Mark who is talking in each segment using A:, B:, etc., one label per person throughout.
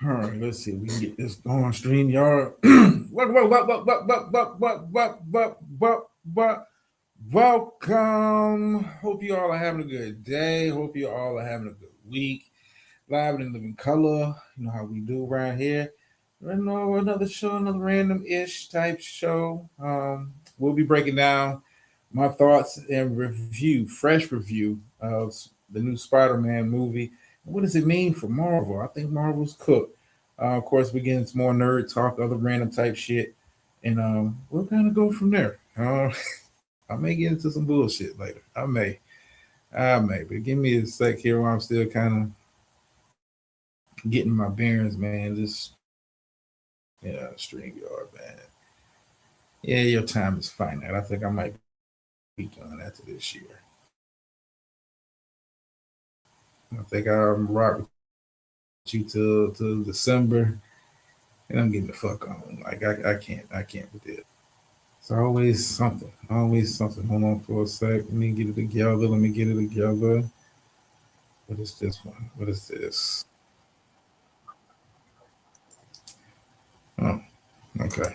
A: All right, let's see. We can get this going. StreamYard. Welcome. Hope you all are having a good day. Hope you all are having a good week. Live and in living color. You know how we do around here. I know another show, another random-ish type show. We'll be breaking down my thoughts and review, fresh review of the new Spider-Man movie. What does it mean for Marvel? I think Marvel's cooked. Of course, we get into more nerd talk, other random type shit, and we'll kind of go from there. I may get into some bullshit later. I may, but give me a sec here while I'm still kind of getting my bearings, man. Just StreamYard, man. Yeah, your time is finite. I think I might be done after this year. I think I'm rock with you till December, and I'm getting the fuck on. Like I can't with it. It's always something, always something. Hold on for a sec. Let me get it together. Let me get it together. What is this one? What is this? Oh, okay.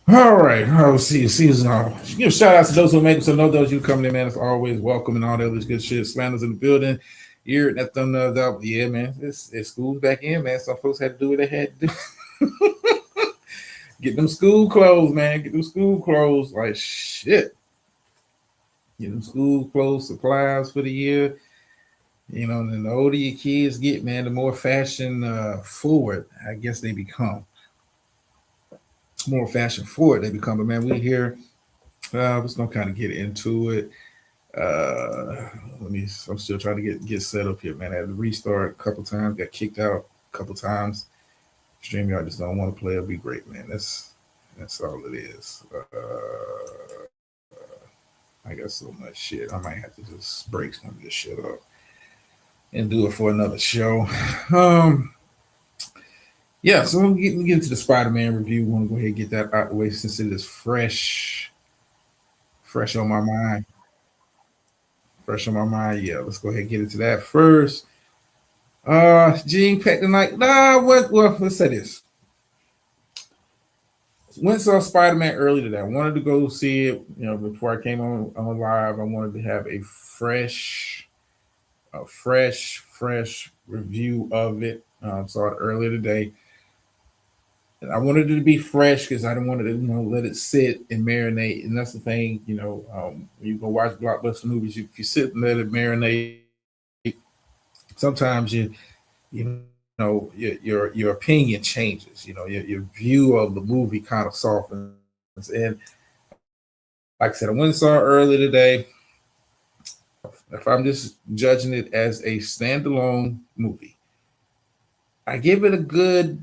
A: All right. Oh, see, season. Give shout outs to those who make it. So know those you coming in, man. It's always welcome and all that other good shit. Slanders in the building. You're that thumbs up. Yeah, man. It's school's back in, man. Some folks had to do what they had to do. Get them school clothes, man. Get them school clothes. Like shit. Get them school clothes, supplies for the year. You know, and the older your kids get, man, the more fashion forward, I guess they become. More fashion forward they become. But man, we here. We're just gonna kind of get into it. Uh, let me. I'm still trying to get set up here, man. I had to restart a couple times. Got kicked out a couple times. StreamYard just don't want to play. It'll be great, man. That's all it is. I got so much shit. I might have to just break some of this shit up and do it for another show. Um, yeah. So we get into the Spider-Man review. We want to go ahead and get that out of the way since it is fresh on my mind. Fresh on my mind. Yeah, let's go ahead and get into that first. Gene Peck tonight. Well, let's say this. Went saw Spider Man early today. I wanted to go see it. You know, before I came on live, I wanted to have fresh, fresh review of it. Saw it earlier today. And I wanted it to be fresh because I didn't want to, let it sit and marinate. And that's the thing, when you go watch blockbuster movies, if you sit and let it marinate, sometimes your opinion changes. Your view of the movie kind of softens. And like I said, I went and saw it early today. If I'm just judging it as a standalone movie, I give it a good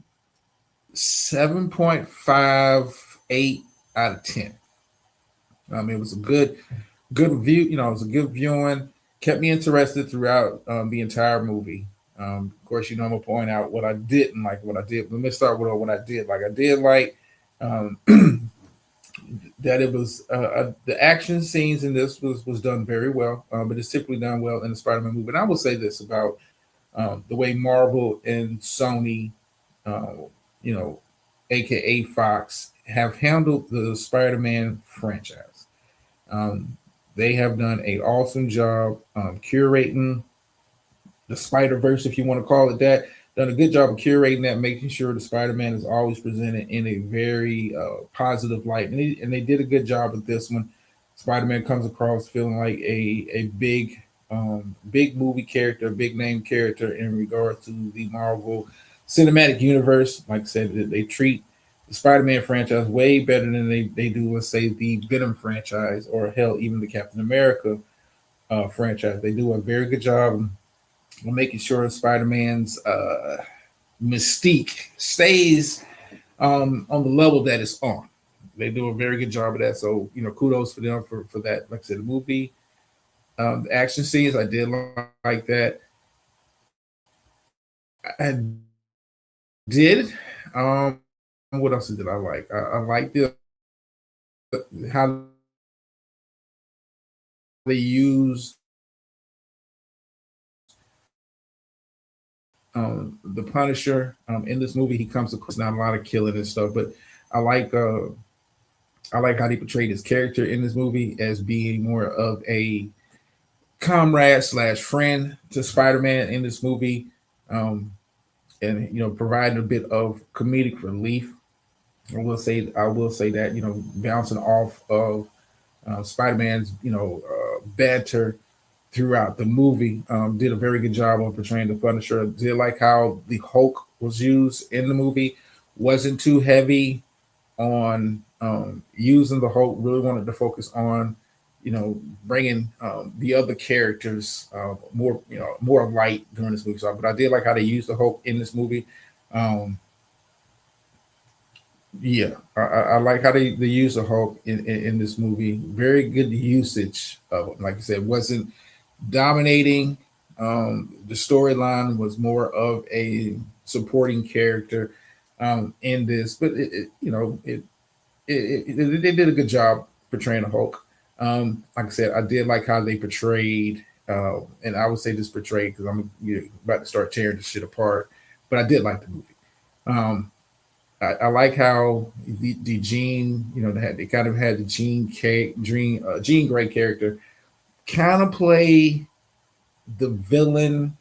A: 7.58 out of 10. It was a good view. It was a good viewing. Kept me interested throughout the entire movie. Of course, I'm gonna point out what I didn't like. What I did. Let me start with what I did like. I did like um, that it was the action scenes in this was done very well, but it's typically done well in the Spider-Man movie. And I will say this about the way Marvel and Sony, uh, you know, aka Fox, have handled the Spider-Man franchise. Um, they have done a awesome job curating the Spider Verse, if you want to call it that. Done a good job of curating that, making sure the Spider Man is always presented in a very positive light, and they did a good job with this one. Spider Man comes across feeling like a big movie character, a big name character in regards to the Marvel cinematic universe. Like I said, they treat the Spider Man franchise way better than they do, let's say, the Venom franchise, or hell, even the Captain America franchise. They do a very good job making sure Spider-Man's mystique stays on the level that it's on. They do a very good job of that. So, kudos for them for that. Like I said, the movie, the action scenes, I did like that. I did. What else did I like? I like how they used the Punisher in this movie. He comes across not a lot of killing and stuff, but I like uh, I like how they portrayed his character in this movie as being more of a comrade slash friend to Spider-Man in this movie, um, and providing a bit of comedic relief. I will say that bouncing off of Spider-Man's banter throughout the movie, did a very good job of portraying the Punisher. Did like how the Hulk was used in the movie, wasn't too heavy on using the Hulk. Really wanted to focus on bringing the other characters more light during this movie. So, but I did like how they used the Hulk in this movie. Um, yeah, I like how they use the Hulk in this movie. Very good usage of it. Like I said, wasn't dominating. The storyline was more of a supporting character in this, but they did a good job portraying the Hulk. Like I said, I did like how they portrayed, and I would say just portrayed because I'm about to start tearing this shit apart. But I did like the movie. Um, I like how the Jean, they kind of had the Jean Grey character kind of play the villain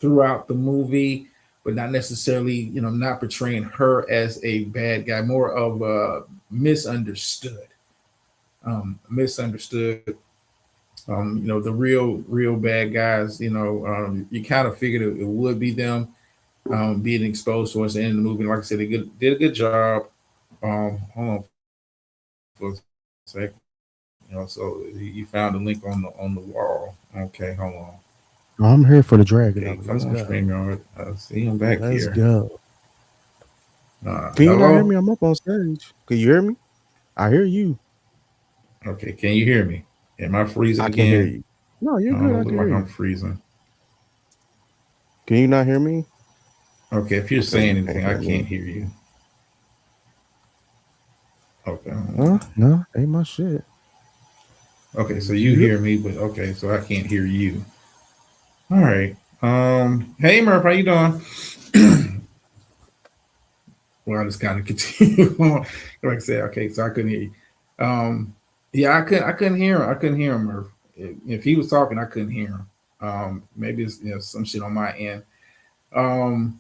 A: throughout the movie, but not necessarily, not portraying her as a bad guy, more of a misunderstood, misunderstood. The real bad guys, you kind of figured it would be them being exposed towards the end of the movie. Like I said, did a good job. Hold on for a second. So you found the link on the wall. Okay, hold on.
B: I'm here for the dragon.
A: Okay, come
B: Let's
A: on,
B: go.
A: StreamYard. I see him back
B: Let's
A: here.
B: go. Can you not hear
A: Hello?
B: me? I'm up on stage. Can you hear me? I hear you.
A: Okay, can you hear me? Am I freezing
B: I can hear
A: again?
B: you. No, you're
A: I
B: good.
A: don't
B: I
A: look
B: can
A: like
B: hear
A: I'm
B: you.
A: freezing.
B: Can you not hear me?
A: Okay, if you're
B: Okay,
A: saying
B: you can't
A: anything, I
B: hear
A: can't
B: me.
A: hear you. Okay, hold
B: Huh?
A: on.
B: No, ain't my shit.
A: Okay, so you
B: Yep.
A: hear me, but okay, so I can't hear you. All right. Hey Murph, how you doing? Well, I just kind of continue on. Like I said, okay, so I couldn't hear you. Um, yeah, I couldn't hear him. I couldn't hear him, Murph. If he was talking, I couldn't hear him. Maybe it's some shit on my end. Um,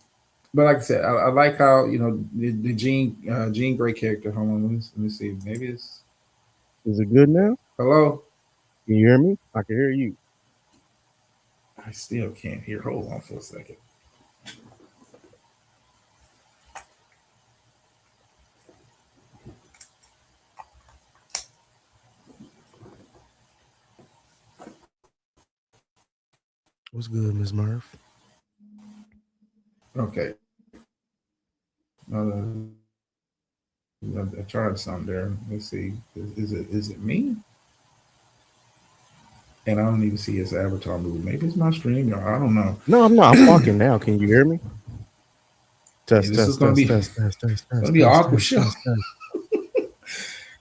A: but like I said, I like how the Jean Grey character. Hold on, let me see. Maybe it's
B: Is it good now?
A: hello.
B: Can you hear me? I can hear you.
A: I still can't hear. Hold on for a second.
B: What's good, Miss Murph?
A: Okay. I tried something there. Let's see. Is it me? And I don't even see his avatar movie. Maybe it's my stream, y'all. I don't know.
B: No, I'm not. I'm talking now. Can you hear me?
A: Yeah,
B: Test,
A: this is
B: test,
A: gonna
B: test,
A: be
B: test, test, test,
A: it's gonna
B: test,
A: be an
B: test,
A: awkward
B: test,
A: show.
B: test, test.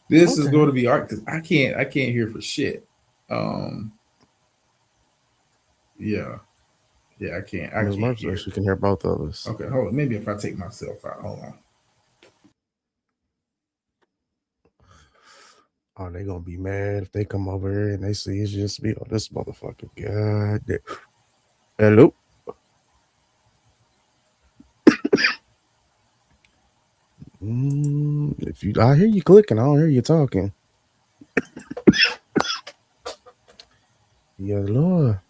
A: This is
B: Okay.
A: going to be art because I can't hear for shit. Um, yeah, yeah, I
B: Miss
A: can't
B: Murph says
A: hear.
B: she can hear both of us.
A: Okay, hold on. Maybe if I take myself out, hold on.
B: Oh, they gonna be mad if they come over here and they see it's just me. Oh, this motherfucker. God damn. Hello. If you, I hear you clicking. I don't hear you talking. Yeah, Lord.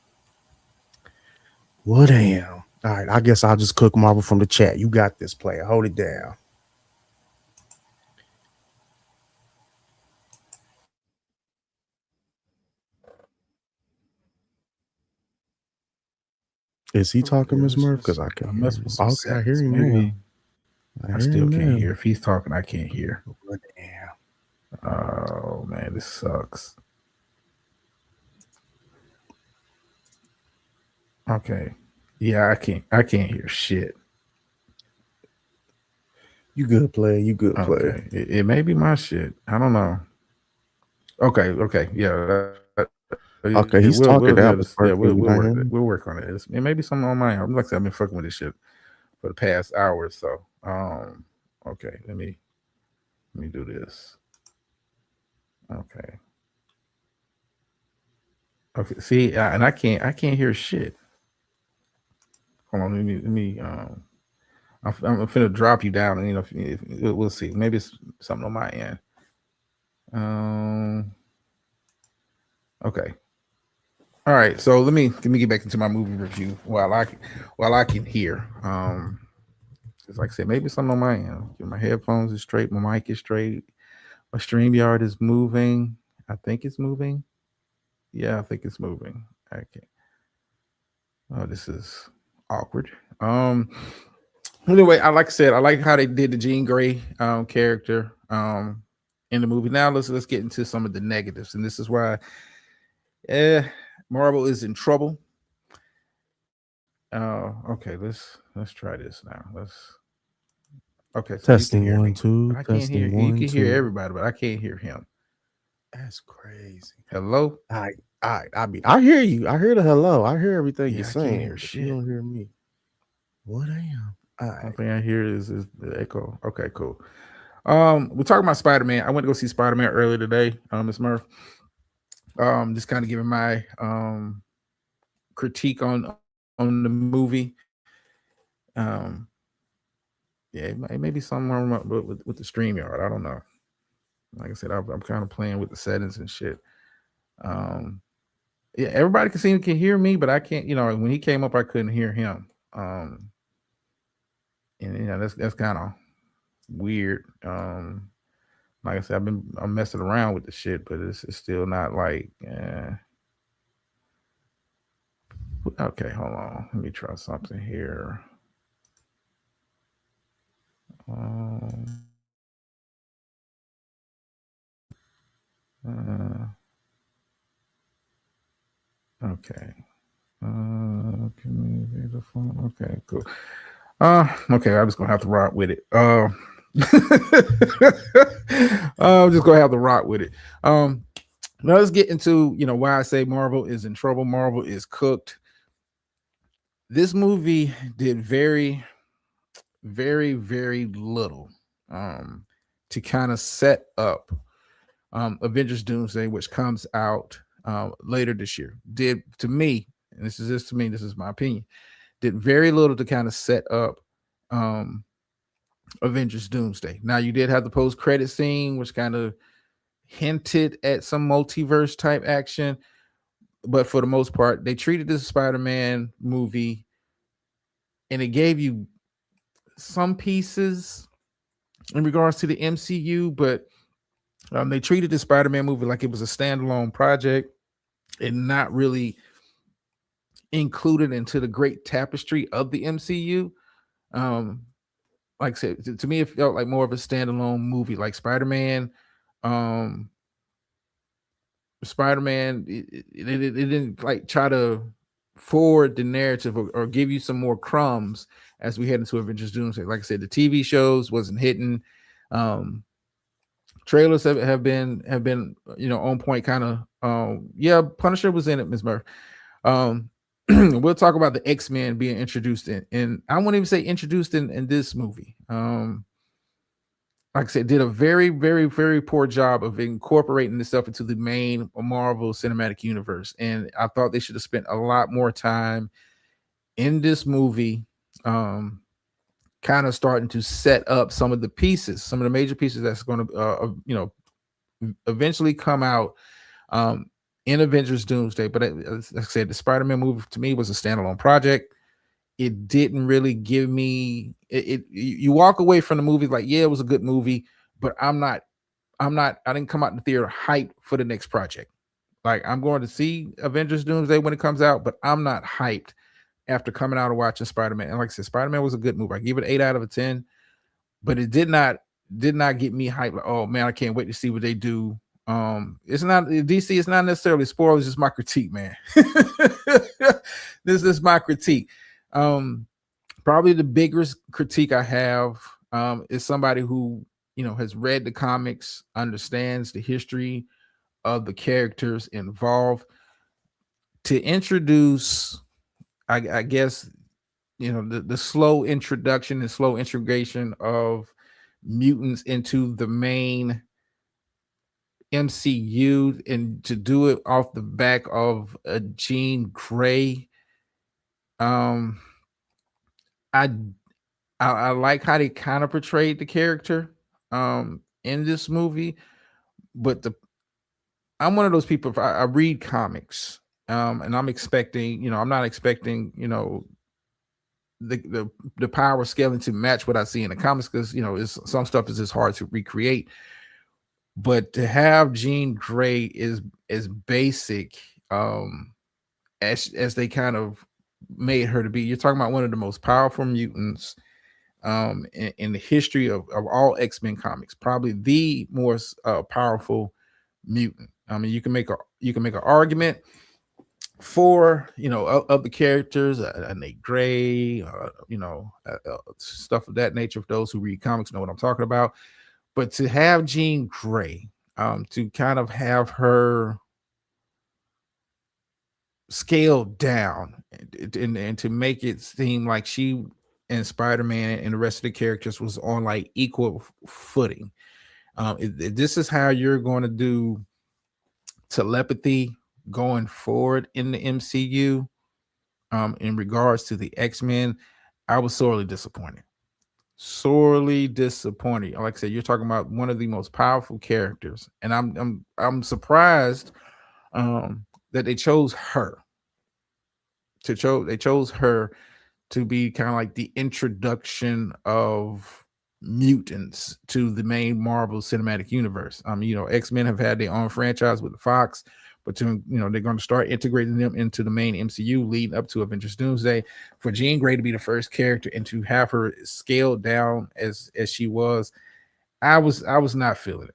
B: Well, damn. All right, I guess I'll just cook Marvel from the chat. You got this, player. Hold it down. Is he talking, Miss Murph? Because I
A: I
B: can't hear
A: must
B: him.
A: with some
B: Okay, I hear
A: settings.
B: him now.
A: Maybe
B: I
A: I
B: hear
A: still
B: him
A: can't
B: now.
A: hear. If he's talking, I can't hear.
B: Well, damn.
A: Oh man, this sucks. Okay, yeah, I can't hear shit.
B: You good player. You good player.
A: Okay, it may be my shit. I don't know. Okay, yeah.
B: Okay,
A: Yeah,
B: he's talking now, Miss
A: yeah,
B: Murphy. You not hear me?
A: we'll work on it. It may be something on my own. Like I said, I've been fucking with this shit for the past hour or so. Okay, let me do this. Okay. Okay. See, and I can't hear shit. Hold on, let me I'm finna drop you down, and if we'll see. Maybe it's something on my end. Okay. All right. So let me get back into my movie review while I can hear. Just like I said, maybe something on my end. My headphones is straight, my mic is straight, my StreamYard is moving. I think it's moving. Yeah, I think it's moving. Okay. Oh, this is awkward. Anyway, like I said, I like how they did the Jean Grey character in the movie. Now let's get into some of the negatives, and this is why Marvel is in trouble. Okay, let's try this now. Okay, so you can
B: Testing
A: hear me,
B: 1 2.
A: but I can't hear.
B: Testing
A: You
B: 1
A: can hear
B: 2.
A: everybody, but I can't hear him.
B: That's crazy.
A: Hello?
B: I mean, I hear you. I hear the hello. I hear everything you're
A: Yeah, I can't hear
B: saying, but you
A: shit.
B: don't hear me. What I am? All
A: One
B: right.
A: thing I hear is the echo. Okay, cool. We're talking about Spider-Man. I went to go see Spider-Man earlier today, Miss Murph. Just kind of giving my critique on the movie. Yeah, it may be somewhere with the StreamYard. I don't know. Like I said, I'm kind of playing with the settings and shit. Yeah, everybody can hear me, but I can't. When he came up, I couldn't hear him. And that's kind of weird. Like I said, I'm messing around with the shit, but it's still not like. Okay, hold on. Let me try something here. Okay. Can we hear the phone? Okay, cool. Okay, I'm just gonna have to rock with it. I'm just gonna have to rock with it. Now let's get into why I say Marvel is in trouble. Marvel is cooked. This movie did very, very, very little to kind of set up Avengers Doomsday, which comes out later this year. Did to me, and this is just to me, this is my opinion, did very little to kind of set up Avengers Doomsday. Now you did have the post-credit scene, which kind of hinted at some multiverse type action, but for the most part, they treated this Spider-Man movie and it gave you some pieces in regards to the MCU, but they treated the Spider-Man movie like it was a standalone project and not really included into the great tapestry of the MCU. Like I said, to me, it felt like more of a standalone movie, like Spider-Man. Spider-Man, it didn't like try to forward the narrative or give you some more crumbs as we head into Avengers Doomsday. Like I said, the TV shows wasn't hitting. Trailers have been on point, kind of. Yeah, Punisher was in it, Ms. Murph. We'll talk about the X-Men being introduced in I won't even say introduced in this movie. Like I said, did a very, very, very poor job of incorporating this stuff into the main Marvel Cinematic Universe. And I thought they should have spent a lot more time in this movie, kind of starting to set up some of the pieces, some of the major pieces that's going to, eventually come out in Avengers Doomsday. But as I said, the Spider-Man movie to me was a standalone project. It didn't really give me you walk away from the movie like, yeah, it was a good movie, but I didn't come out in the theater hyped for the next project. Like, I'm going to see Avengers Doomsday when it comes out, but I'm not hyped after coming out and watching Spider-Man. And like I said, Spider-Man was a good movie. I give it 8 out of a 10, but it did not get me hyped. Like, oh man, I can't wait to see what they do. It's not DC, it's not necessarily spoilers, it's just my critique, man. This is my critique. Probably the biggest critique I have is somebody who has read the comics, understands the history of the characters involved. to introduce, I guess, the slow introduction and slow integration of mutants into the main MCU, and to do it off the back of a Jean Grey. um I I like how they kind of portrayed the character in this movie, but I'm one of those people. If I read comics, and I'm expecting, I'm not expecting, the power scaling to match what I see in the comics, because it's some stuff is just hard to recreate. But to have Jean Grey is basic, as they kind of made her to be. You're talking about one of the most powerful mutants in the history of all X-Men comics, probably the most powerful mutant. I mean, you can make an argument for, of the characters, Nate Gray, stuff of that nature. For those who read comics know what I'm talking about. But to have Jean Grey, to kind of have her scaled down, and to make it seem like she and Spider-Man and the rest of the characters was on like equal footing. This is how you're going to do telepathy going forward in the MCU. In regards to the X-Men, I was sorely disappointed. Sorely disappointed. Like I said, you're talking about one of the most powerful characters, and I'm surprised that they chose her they chose her to be kind of like the introduction of mutants to the main Marvel Cinematic Universe. X-Men have had their own franchise with the Fox, but they're going to start integrating them into the main MCU leading up to Avengers Doomsday. For Jean Grey to be the first character and to have her scaled down as she was, I was not feeling it.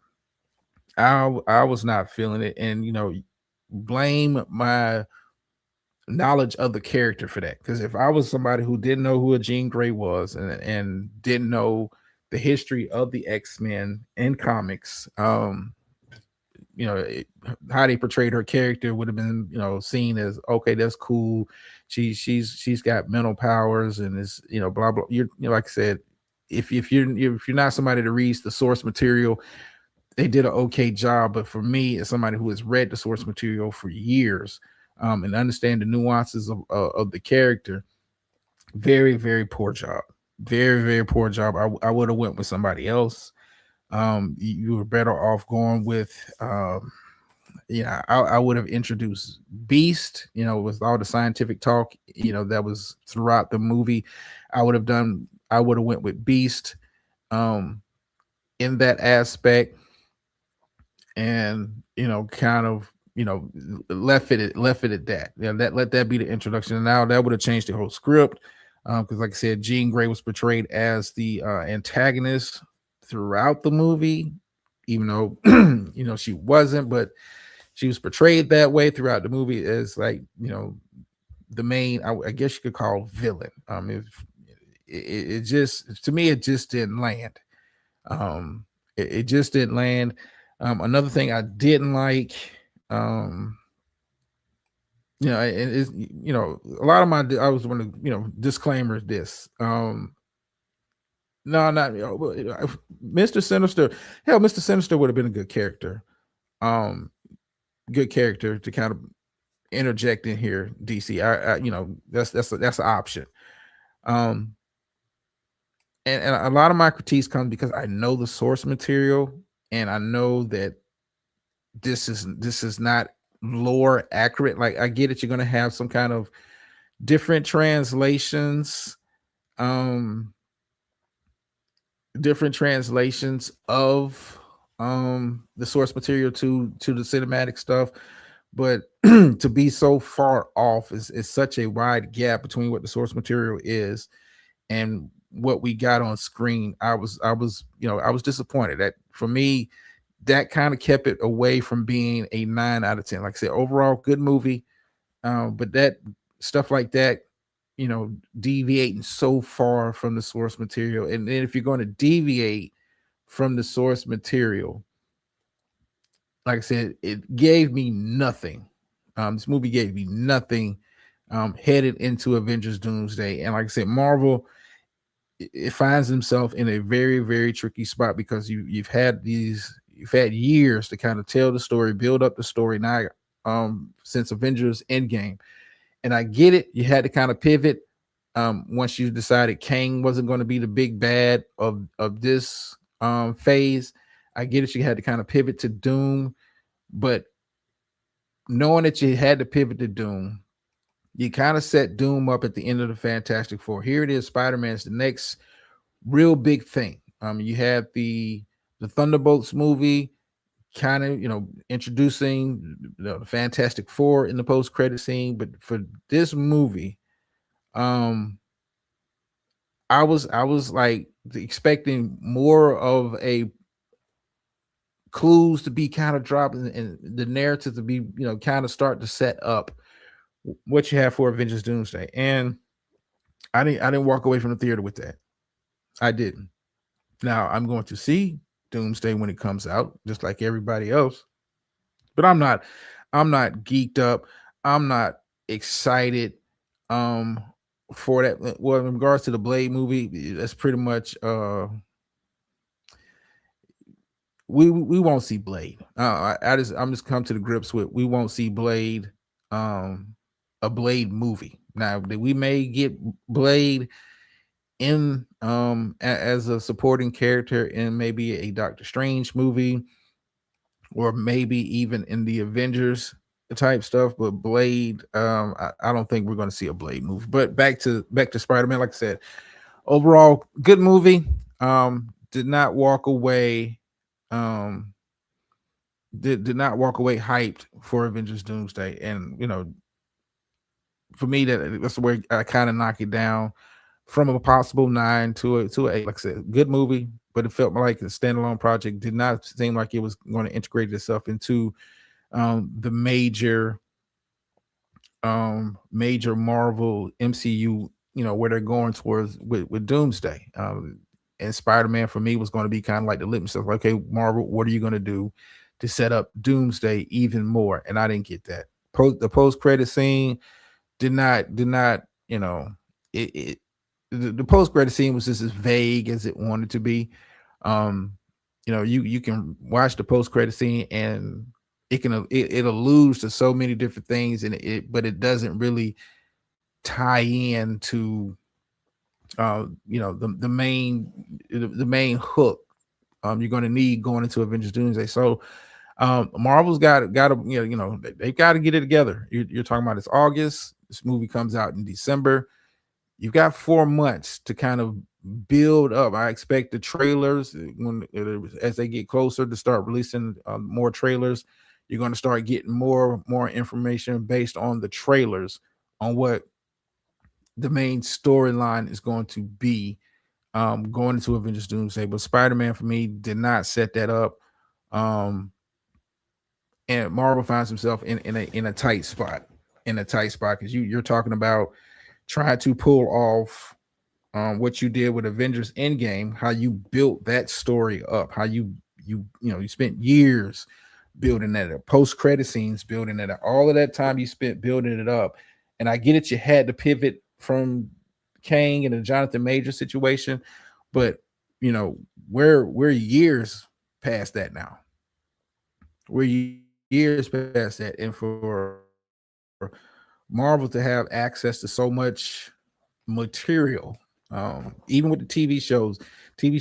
A: I was not feeling it, and blame my knowledge of the character for that. Because if I was somebody who didn't know who a Jean Grey was, and didn't know the history of the X-Men in comics, how they portrayed her character would have been, seen as, okay, that's cool. She's got mental powers and is, blah blah. Like I said, if you're not somebody that reads the source material, they did an okay job. But for me, as somebody who has read the source material for years, and understand the nuances of the character, very, very poor job. Very, very poor job. I would have went with somebody else. You were better off going with, I would have introduced Beast, with all the scientific talk, that was throughout the movie. I would have went with Beast in that aspect, and kind of left it at that. Let that be the introduction. And now that would have changed the whole script, because like I said, Jean Grey was portrayed as the antagonist throughout the movie, even though she wasn't, but she was portrayed that way throughout the movie as, like, the main, I guess you could call, villain. It just, to me, it just didn't land. It just didn't land. Another thing I didn't like, a lot of my, I was one of, disclaimer is this. No, not Mr. Sinister. Hell, Mr. Sinister would have been a good character. Good character to kind of interject in here. DC, that's an option. And a lot of my critiques come because I know the source material, and I know that this is not lore accurate. Like, I get it, you're going to have some kind of different translations, of the source material to the cinematic stuff, but to be so far off is such a wide gap between what the source material is and what we got on screen. I was disappointed. That, for me, that kind of kept it away from being a 9 out of 10. Like I said, overall good movie, but that stuff like that, deviating so far from the source material. And then if you're going to deviate from the source material, like I said, it gave me nothing. This movie gave me nothing headed into Avengers Doomsday. And like I said, Marvel, it finds himself in a very, very tricky spot because you've had years to kind of tell the story, build up the story now, since Avengers Endgame. And I get it, you had to kind of pivot once you decided Kang wasn't going to be the big bad of this phase. I get it, you had to kind of pivot to Doom, but knowing that you had to pivot to Doom, you kind of set Doom up at the end of the Fantastic Four. Here it is, Spider-Man's the next real big thing. You had the Thunderbolts movie, kind of introducing the Fantastic Four in the post-credit scene, but for this movie, I was like expecting more of a clues to be kind of dropped and the narrative to be kind of start to set up what you have for Avengers Doomsday. And I didn't walk away from the theater with that. I didn't. Now I'm going to see Doomsday when it comes out, just like everybody else. But I'm not geeked up. I'm not excited for that. Well, in regards to the Blade movie, that's pretty much we won't see Blade. I'm just come to the grips with we won't see Blade, a Blade movie. Now we may get Blade in as a supporting character in maybe a Doctor Strange movie, or maybe even in the Avengers type stuff. But Blade, I don't think we're going to see a Blade movie. But back to Spider-Man. Like I said, overall good movie. Did not walk away. Did not walk away hyped for Avengers Doomsday. And for me, that's where I kind of knock it down from a possible 9 to a 8. Like I said, good movie, but it felt like a standalone project. Did not seem like it was going to integrate itself into the major Marvel MCU, where they're going towards with Doomsday. And Spider-Man for me was going to be kind of like the litmus test. Like, okay, Marvel, what are you going to do to set up Doomsday even more? And I didn't get that. The post-credit scene did not, the post-credit scene was just as vague as it wanted to be. You can watch the post-credit scene and it alludes to so many different things, and but it doesn't really tie in to the main hook you're going to need going into Avengers Doomsday. So Marvel's got to they've got to get it together. You're talking about it's August. This movie comes out in December. You've got 4 months to kind of build up. I expect the trailers as they get closer to start releasing more trailers. You're going to start getting more information based on the trailers on what the main storyline is going to be going into Avengers Doomsday. But Spider-Man for me did not set that up. And Marvel finds himself in a tight spot. Because you're talking about trying to pull off what you did with Avengers Endgame, how you built that story up, how you spent years building that, post-credit scenes building that, all of that time you spent building it up. And I get it, you had to pivot from Kang and the Jonathan Major situation, but we're years past that now. We're years past that, and for Marvel to have access to so much material, even with the TV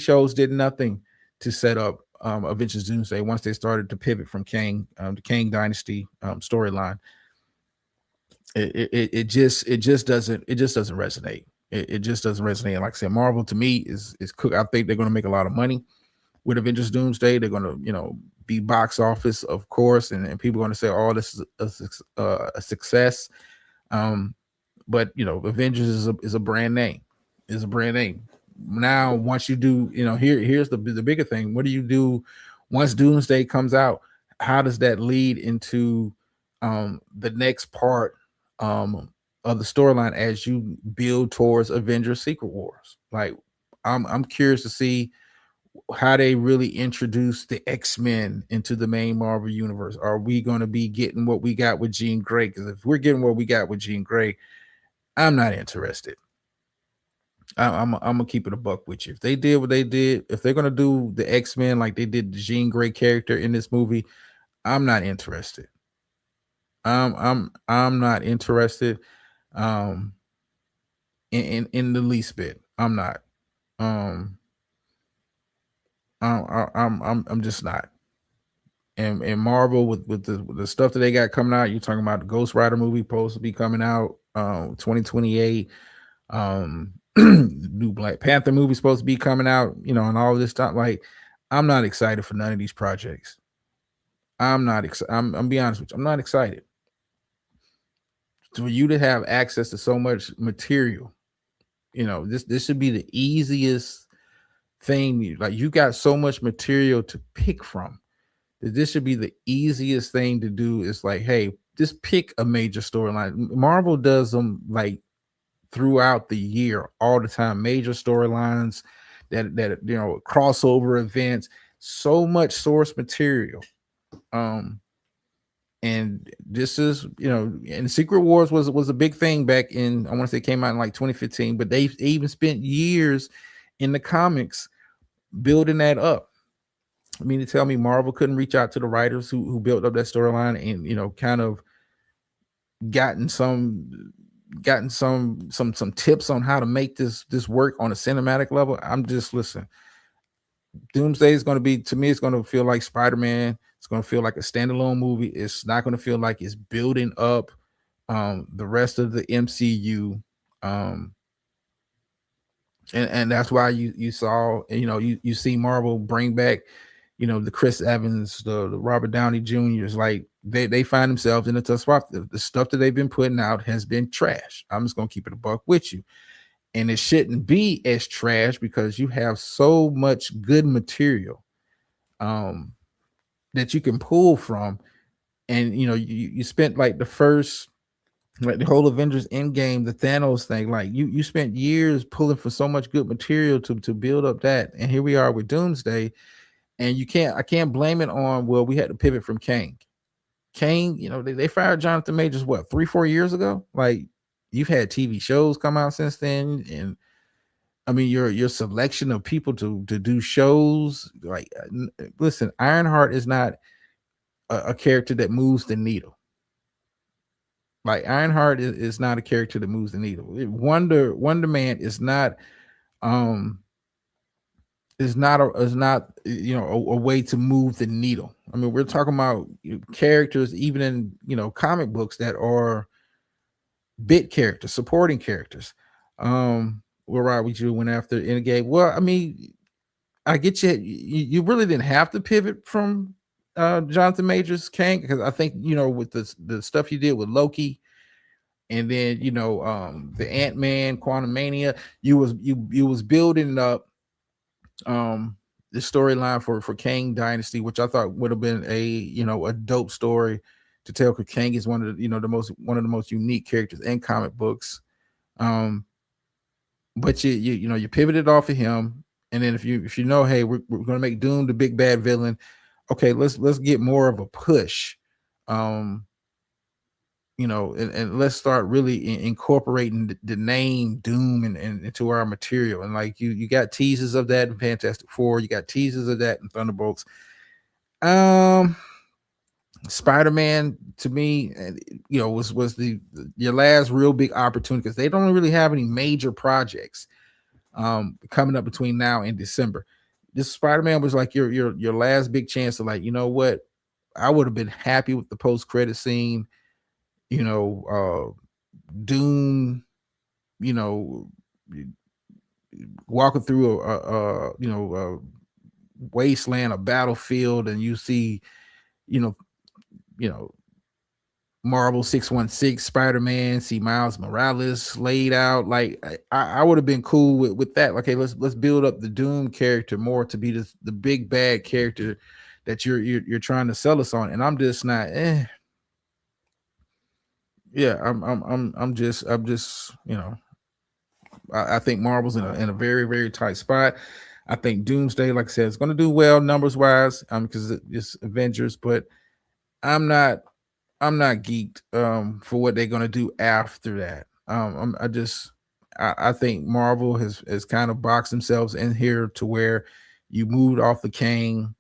A: shows did nothing to set up Avengers Doomsday once they started to pivot from Kang, the Kang Dynasty storyline. It just doesn't resonate. It just doesn't resonate. And like I said, Marvel to me is cook. I think they're going to make a lot of money with Avengers Doomsday. They're going to be box office, of course, and people are going to say, "Oh, this is a success." But Avengers is a brand name. Is a brand name. Now, once you do, here's the bigger thing. What do you do once Doomsday comes out? How does that lead into the next part of the storyline as you build towards Avengers Secret Wars? Like, I'm curious to see how they really introduce the X-Men into the main Marvel universe. Are we going to be getting what we got with Jean Grey? Because if we're getting what we got with Jean Grey, I'm not interested. I'm gonna keep it a buck with you. If they did what they did, if they're gonna do the X-Men like they did the Jean Grey character in this movie, I'm not interested. I'm not interested. Um, in the least bit. I'm not. Um, I'm just not. And Marvel with the stuff that they got coming out, you're talking about the Ghost Rider movie supposed to be coming out 2028. New Black Panther movie supposed to be coming out, and all this stuff. Like, I'm not excited for none of these projects. I'm not excited. I'm be honest with you. I'm not excited. For you to have access to so much material, this should be the easiest thing. Like, you got so much material to pick from. This should be the easiest thing to do. Is like, hey, just pick a major storyline. Marvel does them like throughout the year, all the time. Major storylines that crossover events, so much source material. And this is, and Secret Wars was a big thing back in, I want to say it came out in like 2015, but they even spent years in the comics building that up. I mean, to tell me Marvel couldn't reach out to the writers who built up that storyline and kind of gotten some tips on how to make this work on a cinematic level. I'm just, listen, Doomsday is going to be, to me, it's going to feel like Spider-Man. It's going to feel like a standalone movie. It's not going to feel like it's building up the rest of the MCU. And that's why you saw, you see Marvel bring back, the Chris Evans, the Robert Downey Jr.'s. Like, they find themselves in a tough spot. The stuff that they've been putting out has been trash. I'm just gonna keep it a buck with you. And it shouldn't be as trash because you have so much good material that you can pull from. And you spent like the first, like the whole Avengers Endgame, the Thanos thing, like you spent years pulling for so much good material to build up that. And here we are with Doomsday. And I can't blame it on, well, we had to pivot from Kang. They fired Jonathan Majors, what, 3-4 years ago? Like, you've had TV shows come out since then. And I mean, your selection of people to do shows, like, listen, Ironheart is not a character that moves the needle. Like, Ironheart is not a character that moves the needle. Wonder Man is not a way to move the needle. I mean, we're talking about characters even in comic books that are bit characters, supporting characters. Where Robert you went after Endgame. Well, I mean, I get you really didn't have to pivot from Jonathan Majors Kang, because I think with the stuff you did with Loki, and then the Ant-Man Quantumania, you was building up the storyline for Kang Dynasty, which I thought would have been a dope story to tell, because Kang is one of the most unique characters in comic books. But you pivoted off of him, and then if you hey, we're gonna make Doom the big bad villain, okay, let's get more of a push. And let's start really incorporating the name Doom and into our material. And like you got teasers of that in Fantastic Four, you got teasers of that in Thunderbolts. Spider-Man, to me, was your last real big opportunity, because they don't really have any major projects coming up between now and December. This Spider-Man was like your last big chance to, like, you know what, I would have been happy with the post-credit scene. Doom, walking through a wasteland, a battlefield, and you see, Marvel 616 Spider-Man, see Miles Morales laid out. Like, I would have been cool with that. Okay, let's build up the Doom character more to be the big bad character that you're trying to sell us on. And I'm just not. Yeah, I'm just I think Marvel's in a very, very tight spot. I think Doomsday, like I said, is going to do well numbers wise, because it's Avengers, but I'm not I'm not geeked for what they're going to do after that. I think Marvel has kind of boxed themselves in here to where you moved off the cane,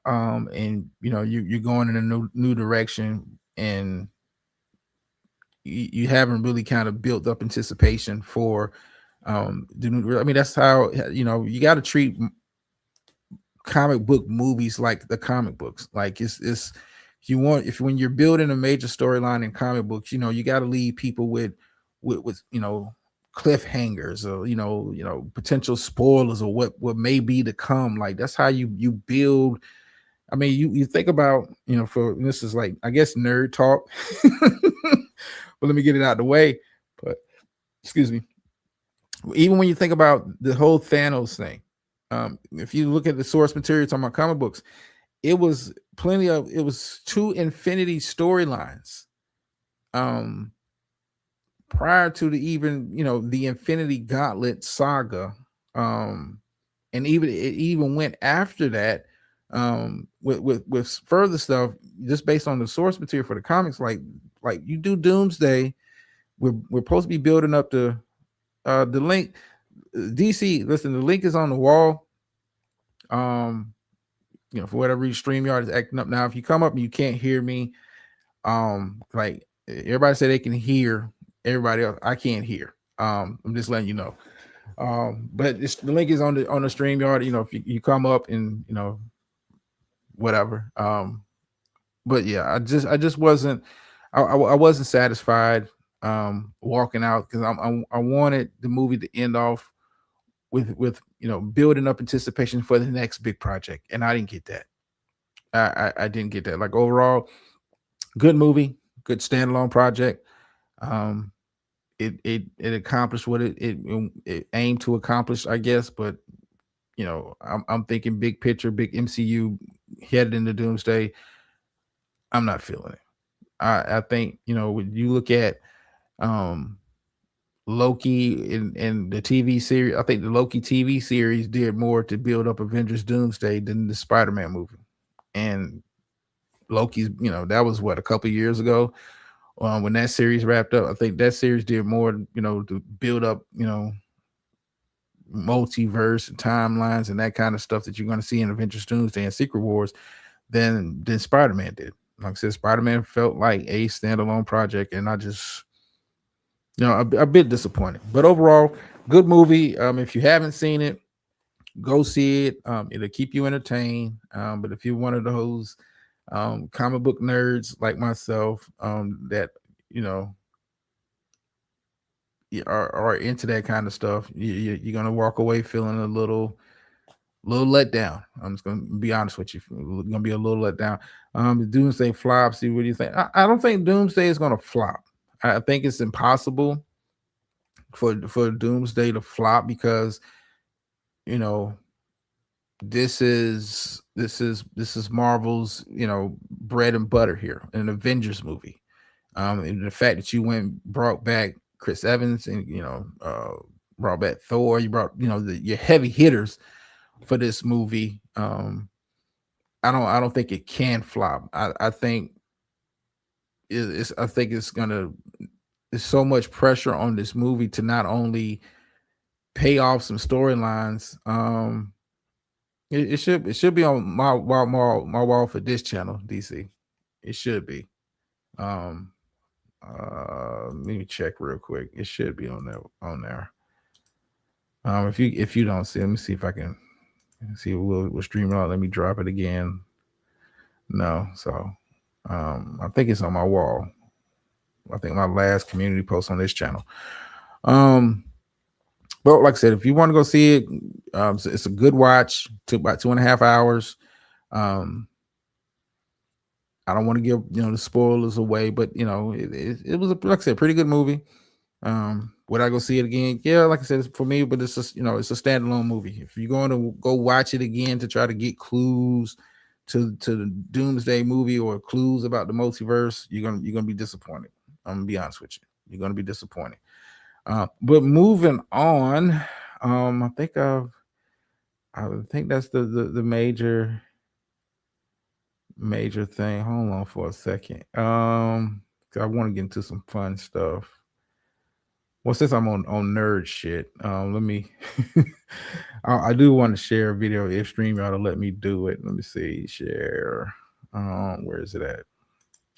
A: and you're going in a new direction, and you haven't really kind of built up anticipation for the new. I mean, that's how you got to treat comic book movies like the comic books. Like it's if when you're building a major storyline in comic books, you got to leave people with cliffhangers, or potential spoilers, or what may be to come. Like that's how you build. I mean, you think about, for this is like, I guess, nerd talk, but let me get it out the way. But excuse me. Even when you think about the whole Thanos thing, if you look at the source material talking about comic books, it was it was two Infinity storylines um prior to the even the Infinity Gauntlet saga, and even it even went after that, with further stuff, just based on the source material for the comics. Like you do Doomsday, we're supposed to be building up the link. DC, listen, the link is on the wall. For whatever reason, StreamYard is acting up now. If you come up and you can't hear me, like everybody say they can hear everybody else, I can't hear. I'm just letting you know. But the link is on the StreamYard. If you come up and whatever. But yeah, I just wasn't I wasn't satisfied walking out, because I wanted the movie to end off with building up anticipation for the next big project, and I didn't get that. I didn't get that. Like overall, good movie, good standalone project. It accomplished what it aimed to accomplish, I guess. But I'm thinking big picture, big MCU headed into Doomsday. I'm not feeling it. I think when you look at Loki and the TV series, I think the Loki TV series did more to build up Avengers Doomsday than the Spider-Man movie. And Loki's, that was what, a couple years ago, when that series wrapped up. I think that series did more, to build up, multiverse and timelines and that kind of stuff that you're going to see in Avengers Doomsday and Secret Wars than Spider-Man did. Like I said, Spider-Man felt like a standalone project, and I just, a bit disappointed. But overall, good movie. If you haven't seen it, go see it. It'll keep you entertained. But if you're one of those comic book nerds like myself, that are into that kind of stuff, you're gonna walk away feeling a little let down. I'm just gonna be honest with you. You're gonna be a little let down. Doomsday flop. See, what do you think? I don't think Doomsday is gonna flop. I think it's impossible for Doomsday to flop, because this is Marvel's bread and butter here, an Avengers movie. And the fact that you brought back Chris Evans, and brought back Thor, you brought your heavy hitters for this movie. I don't think it can flop. I think it's there's so much pressure on this movie to not only pay off some storylines. It should be on my wall for this channel, DC. It should be. Let me check real quick. It should be on there. If you don't see, let me see if I can see. We'll stream it out. Let me drop it again. No, so I think it's on my wall. I think my last community post on this channel. But like I said, if you want to go see it, it's a good watch. Took about 2.5 hours. I don't want to give the spoilers away, but it was like I said, pretty good movie. Would I go see it again? Yeah, like I said, it's for me, but it's just it's a standalone movie. If you're going to go watch it again to try to get clues to the Doomsday movie, or clues about the multiverse, you're gonna be disappointed. I'm gonna be honest with you. You're gonna be disappointed. But moving on, I think I think that's the major thing. Hold on for a second. 'Cause I want to get into some fun stuff. Well, since I'm on nerd shit, let me. I do want to share a video if StreamYard to let me do it. Let me see, share. Where is it at?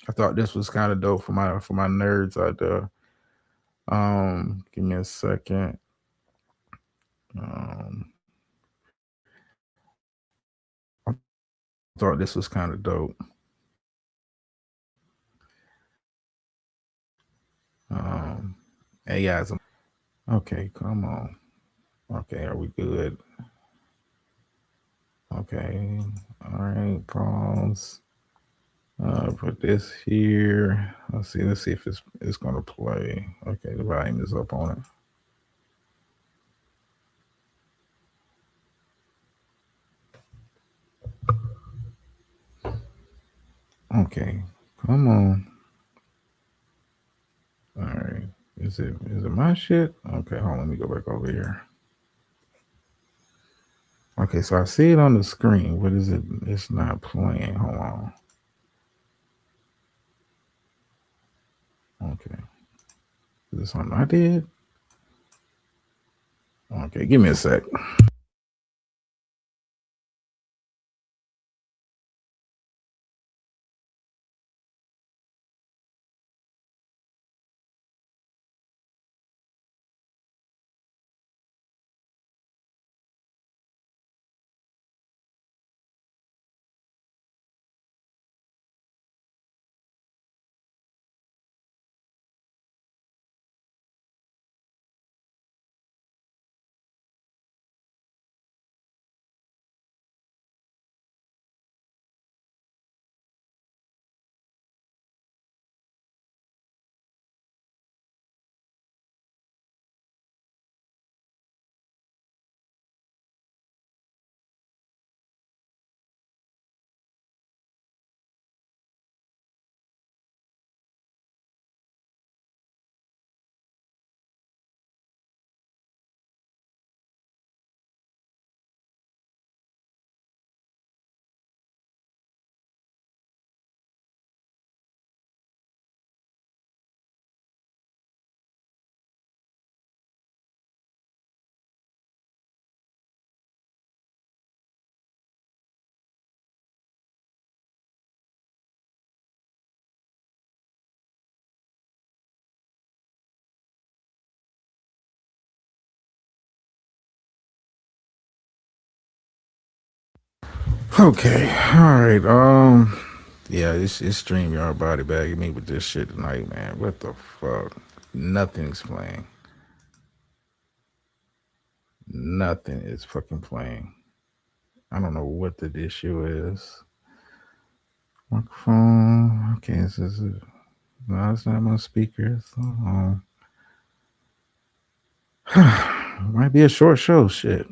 A: I thought this was kind of dope for my nerds out there. Give me a second. I thought this was kind of dope. Hey guys, okay, come on. Okay, are we good? Okay, all right, pause. Put this here. Let's see if it's gonna play. Okay, the volume is up on it. Okay, come on. All right, is it my shit? Okay, hold on, let me go back over here. Okay, so I see it on the screen. What is it? It's not playing. Hold on. Okay. Is this something I did? Okay, give me a sec. Okay, all right. Yeah, it's StreamYard body bagging me with this shit tonight, man. What the fuck? Nothing's playing. Nothing is fucking playing. I don't know what the issue is. Microphone. Okay, this is it. No, it's not my speakers. Might be a short show. Shit.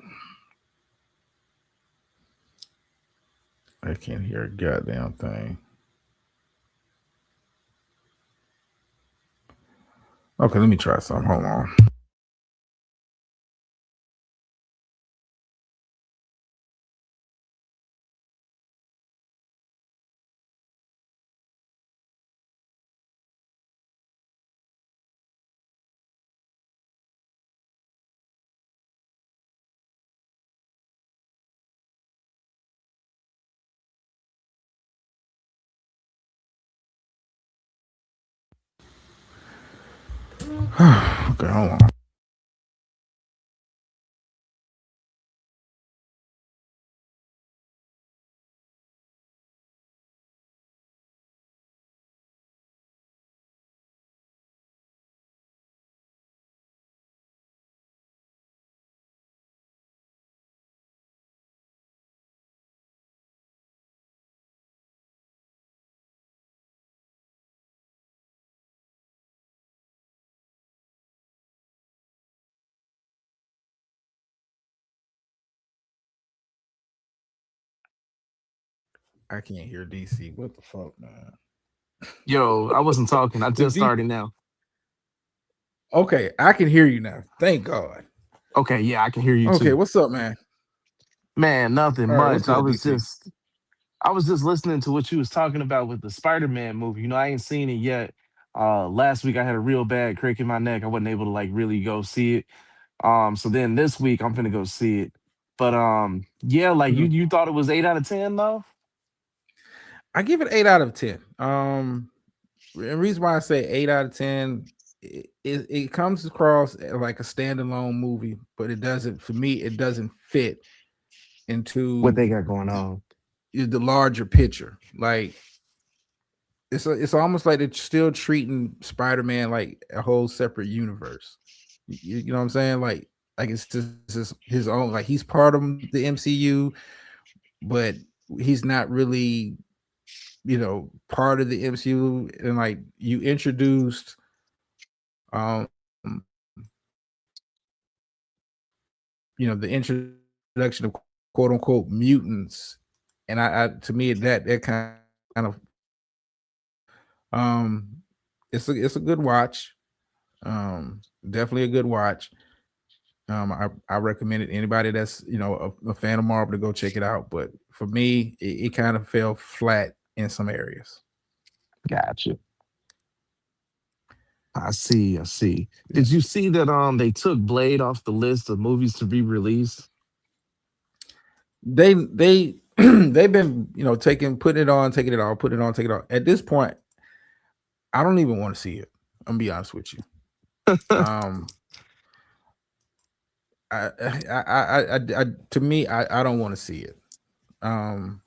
A: I can't hear a goddamn thing. Okay, let me try something. Hold on. Okay, hold on. I can't hear DC. What the fuck, man?
C: Yo, I wasn't talking. I just started now.
A: Okay, I can hear you now. Thank God.
C: Okay, yeah, I can hear you too.
A: Okay, what's up, man?
C: Man, nothing
A: All right, what's
C: much. I
A: good,
C: was
A: DC?
C: just I was just listening to what you was talking about with the Spider-Man movie. You know, I ain't seen it yet. Last week I had a real bad crick in my neck. I wasn't able to like really go see it. So then this week I'm finna go see it. But yeah, like
A: Mhm.
C: you thought it was 8 out of 10 though?
A: I give it 8 out of 10. The reason why I say 8 out of 10, it comes across like a standalone movie, but it doesn't. For me, it doesn't fit
C: What
A: into
C: they got going on?
A: the larger picture. Like it's almost like they're still treating Spider-Man like a whole separate universe. You know what I'm saying? Like it's just his own. Like he's part of the MCU, but he's not really, part of the MCU. And like you introduced, um, the introduction of quote unquote mutants, and I to me that kind of um, it's a good watch. Definitely a good watch. I recommend it anybody that's a fan of Marvel to go check it out. But for me, it kind of fell flat in some areas.
C: Gotcha. I see. I see. Did you see that they took Blade off the list of movies to be released?
A: They they've been putting it on, taking it off, putting it on, taking it off. At this point, I don't even want to see it. I'm gonna be honest with you. Um, to me, I don't want to see it. Um,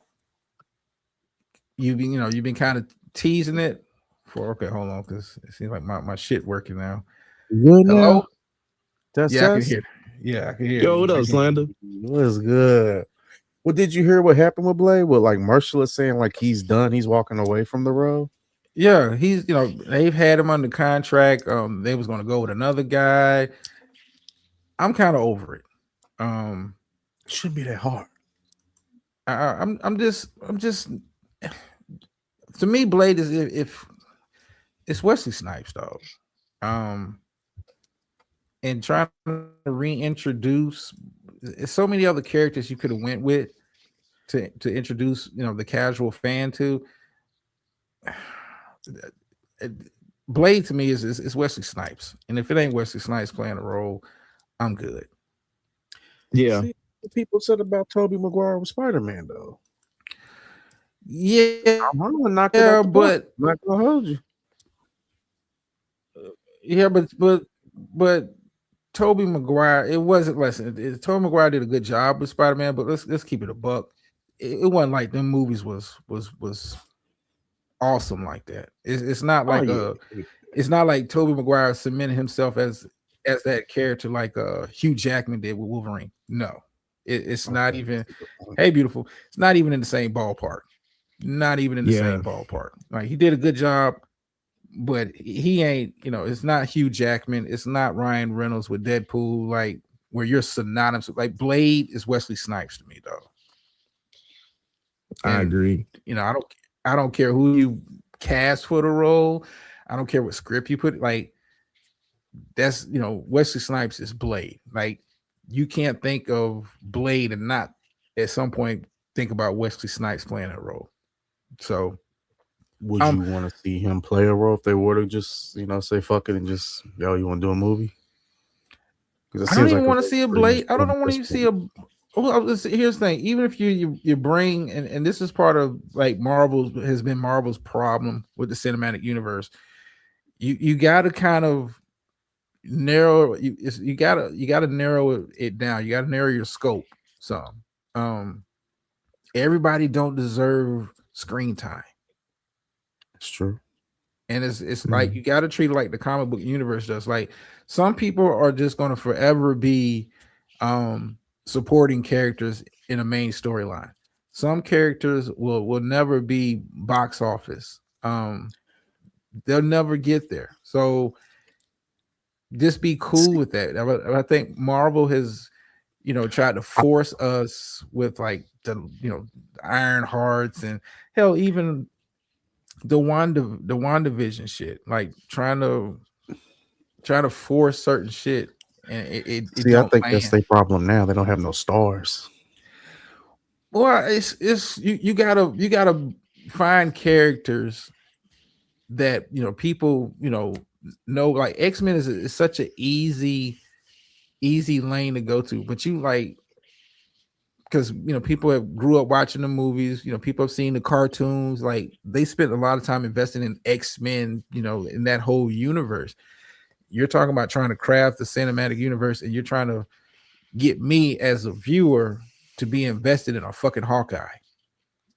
A: you've been kind of teasing it for. Okay, hold on, because it seems like my shit working now.
B: Good
A: Hello?
B: now. That's
A: Yeah, I can
B: us.
A: hear. Yeah, I can hear
C: Yo,
A: you.
C: what up, Slander?
B: What's good? Well, did you hear what happened with Blade? What like Marshall is saying, like he's done, he's walking away from the role.
A: Yeah, he's they've had him under contract. They was going to go with another guy. I'm kind of over it. Um,
B: Shouldn't be that hard.
A: I'm just to me, Blade is if it's Wesley Snipes, though. Um, and trying to reintroduce so many other characters you could have went with to introduce the casual fan to. Blade to me is Wesley Snipes, and if it ain't Wesley Snipes playing a role, I'm good.
C: Yeah.
B: See what people said about Tobey Maguire with Spider-Man though.
A: Yeah,
B: I'm gonna knock it out the park.
A: but
B: I'm not gonna hold you.
A: yeah, but Tobey Maguire, it wasn't listen. Tobey Maguire did a good job with Spider-Man, but let's keep it a buck. It wasn't like them movies was awesome like that. It's not
B: Oh
A: like
B: yeah.
A: it's not like Tobey Maguire cemented himself as that character like Hugh Jackman did with Wolverine. No, it's not
B: Okay.
A: even. Hey, beautiful. It's not even in the same ballpark. Not even in the
C: Yeah.
A: same ballpark. Like he did a good job, but he ain't. It's not Hugh Jackman. It's not Ryan Reynolds with Deadpool. Like where you're synonymous. Like Blade is Wesley Snipes to me, though.
C: I
A: And
C: agree.
A: I don't care who you cast for the role. I don't care what script you put. Like that's Wesley Snipes is Blade. Like you can't think of Blade and not at some point think about Wesley Snipes playing that role. So
B: Would you want to see him play a role if they were to just say fuck it and just you want to do a movie?
A: I don't even want to see a Blade. I don't want to see a. Here's the thing. Even if you bring and this is part of like Marvel's problem with the cinematic universe. You got to kind of narrow. You got to narrow it down. You got to narrow your scope some. Everybody don't deserve screen time.
B: It's true.
A: And it's like you got to treat it like the comic book universe does. Like some people are just going to forever be supporting characters in a main storyline. Some characters will never be box office. They'll never get there. So just be cool with that. I think Marvel has, tried to force us with like the Iron Hearts and hell even the WandaVision shit, like trying to force certain shit, and it
B: See, I
A: don't
B: think
A: land.
B: that's their problem now. They don't have no stars.
A: Well, it's you gotta find characters that people know. Like X-Men is such an easy lane to go to, but you like because people have grew up watching the movies. People have seen the cartoons. Like they spent a lot of time investing in X-Men. In that whole universe. You're talking about trying to craft the cinematic universe, and you're trying to get me as a viewer to be invested in a fucking Hawkeye.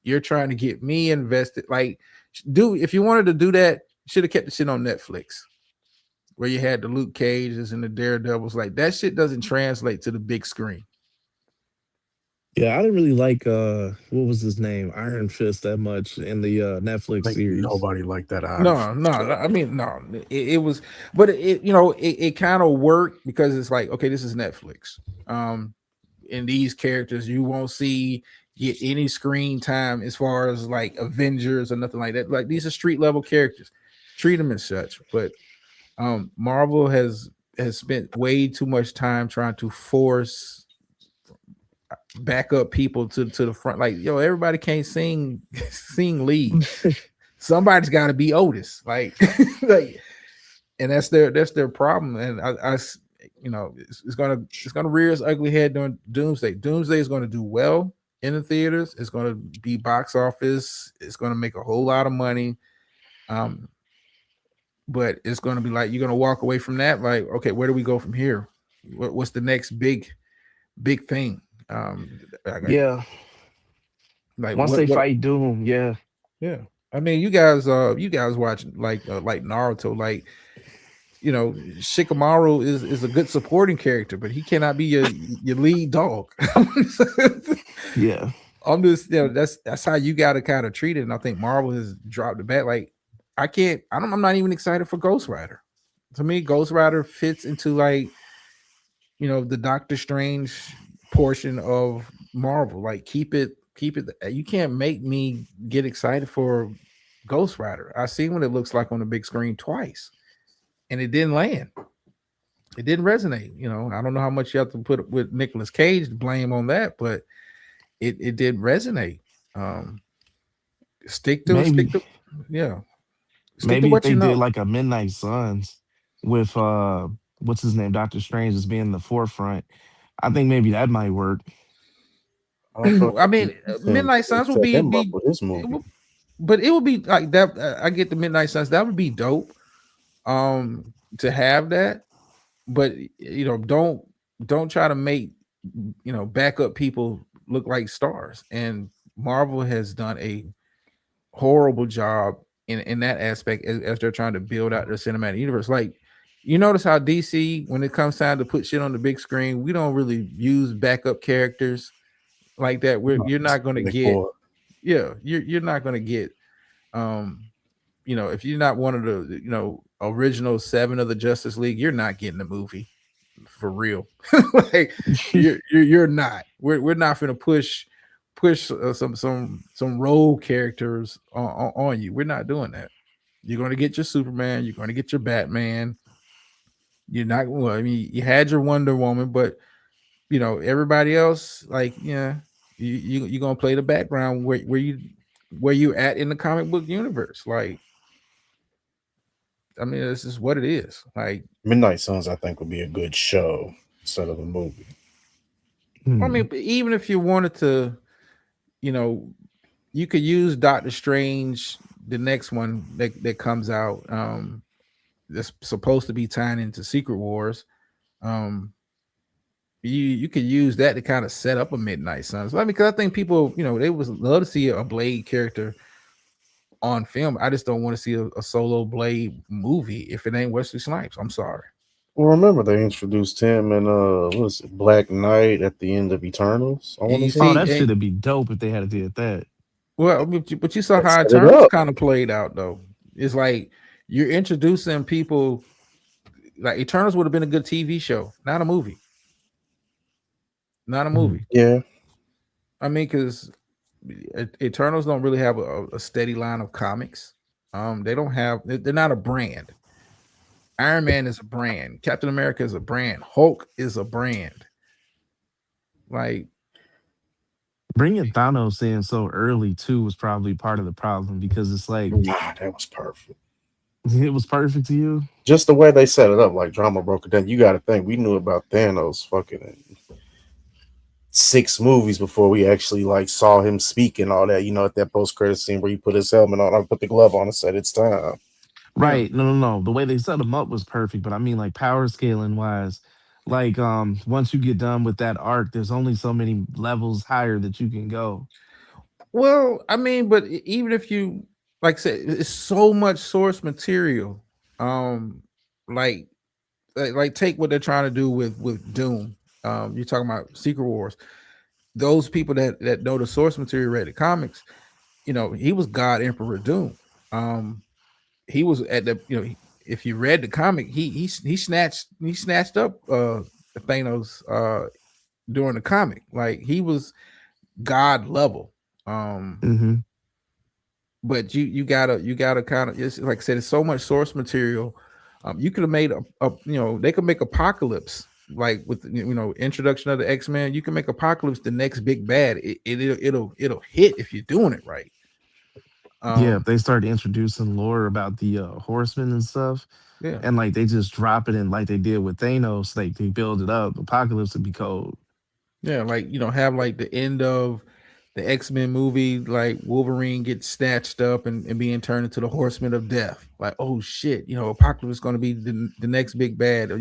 A: You're trying to get me invested. Like, if you wanted to do that, should have kept the shit on Netflix, where you had the Luke Cages and the Daredevils. Like that shit doesn't translate to the big screen.
C: Yeah, I didn't really like what was his name, Iron Fist, that much in the Netflix
B: I think
C: series.
B: nobody liked that Iron
A: No,
B: Fist
A: no,
B: show.
A: I mean, no, it was, but it kind of worked because it's like, okay, this is Netflix. And these characters you won't see get any screen time as far as like Avengers or nothing like that. Like these are street level characters, treat them as such. But Marvel has spent way too much time trying to force backup people to the front. Like, yo, everybody can't sing lead. Somebody's got to be Otis. Like, like, and that's their problem. And it's gonna rear its ugly head during Doomsday. Doomsday is going to do well in the theaters. It's going to be box office. It's going to make a whole lot of money. But it's going to be like you're going to walk away from that like, okay, where do we go from here? What's the next big thing?
C: Yeah,
A: Like
C: once they fight Doom, yeah.
A: Yeah, I mean, you guys watch like Naruto, like Shikamaru is a good supporting character, but he cannot be your lead dog.
C: Yeah.
A: I'm just that's how you got to kind of treat it, and I think Marvel has dropped the bat. Like I'm not even excited for Ghost Rider. To me, Ghost Rider fits into like the Doctor Strange portion of Marvel. Like keep it. You can't make me get excited for Ghost Rider. I seen what it looks like on the big screen twice, and it didn't land. It didn't resonate. I don't know how much you have to put with Nicolas Cage to blame on that, but it did resonate. Stick to
C: Maybe
A: yeah. Stick to
C: maybe if
A: what
C: they
A: you
C: did
A: know.
C: like a Midnight Suns with what's his name, Doctor Strange as being the forefront, I think maybe that might work.
B: I feel
A: I
B: like
A: mean, Midnight
B: they
A: Suns will
B: set him up
A: be
B: with his movie.
A: but it would be like that. I get the Midnight Suns. That would be dope. To have that, but don't try to make backup people look like stars. And Marvel has done a horrible job in that aspect as they're trying to build out their cinematic universe. Like you notice how DC, when it comes time to put shit on the big screen, we don't really use backup characters like that. You're not going to
B: Nick
A: get,
B: Boy.
A: yeah, you're not going to get, if you're not one of the, original 7 of the Justice League, you're not getting the movie for real. Like you're not. We're not going to push some role characters on you. We're not doing that. You're going to get your Superman. You're going to get your Batman. You're not. Well, I mean, you had your Wonder Woman, but everybody else, like, yeah, you're gonna play the background where you at in the comic book universe. Like, I mean, this is what it is. Like,
B: Midnight Suns, I think, would be a good show instead of a movie.
A: I mean, even if you wanted to, you could use Doctor Strange, the next one that comes out, that's supposed to be tying into Secret Wars. You could use that to kind of set up a Midnight Suns. I mean, because I think people, they would love to see a Blade character on film. I just don't want to see a solo Blade movie if it ain't Wesley Snipes. I'm sorry.
B: Well, remember they introduced him in what was it, Black Knight at the end of Eternals. I want to
A: You
B: say.
C: Oh,
A: see,
C: that should be dope if they had did that.
A: well, but you saw
B: They
A: how
B: set it
A: Eternals
B: up.
A: kind of played out though. It's like you're introducing people. Like Eternals would have been a good TV show, not a movie. Not a movie.
B: Yeah.
A: I mean, because Eternals don't really have a steady line of comics. They don't have. They're not a brand. Iron Man is a brand. Captain America is a brand. Hulk is a brand. Like,
C: Bringing Thanos in so early too was probably part of the problem because it's like
B: Nah, that was perfect.
C: it was perfect to you.
B: Just the way they set it up, like drama broke it down. You got to think we knew about Thanos fucking in 6 movies before we actually like saw him speak and all that. You know, at that post credit scene where he put his helmet on, I put the glove on and said it's time.
A: Yeah.
C: Right. No, no, no. The way they set him up was perfect, but I mean like power scaling wise, like once you get done with that arc, there's only so many levels higher that you can go.
A: Well, I mean, but even if you like I said, it's so much source material. Um, like like take what they're trying to do with Doom. You're talking about Secret Wars. Those people that know the source material, read the comics, you know, he was God Emperor Doom. Um, he was at the if you read the comic, he snatched up Thanos during the comic. Like he was God level. Um,
C: Hmm.
A: but you gotta kind of, it's like I said, it's so much source material. You could have made a they could make Apocalypse like with introduction of the X-Men. You can make Apocalypse the next big bad. It'll hit if you're doing it right.
C: Yeah, if
A: Um,
C: they start introducing lore about the horsemen and stuff,
A: yeah,
C: and like they just drop it in like they did with Thanos, like they build it up. Apocalypse would be cold.
A: yeah, like have like the end of the X-Men movie, like Wolverine gets snatched up and being turned into the Horseman of Death. Like, oh shit, Apocalypse is going to be the next big bad.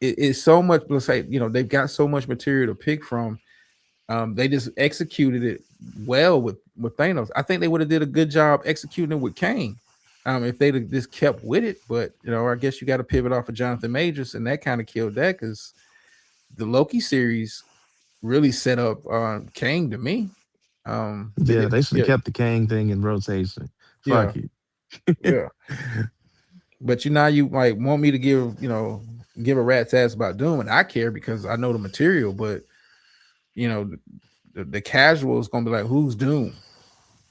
A: It's so much. Let's say they've got so much material to pick from. They just executed it well with Thanos. I think they would have did a good job executing it with Kang. If they'd have just kept with it, but I guess you got to pivot off of Jonathan Majors, and that kind of killed that because the Loki series really set up Kang to me. They
C: Yeah,
A: did,
C: they should have
A: yeah,
C: kept the Kang thing in rotation.
A: yeah,
C: Fuck it.
A: yeah. But you like want me to give a rat's ass about Doom, and I care because I know the material. But you know, the casual is gonna be like, who's Doom?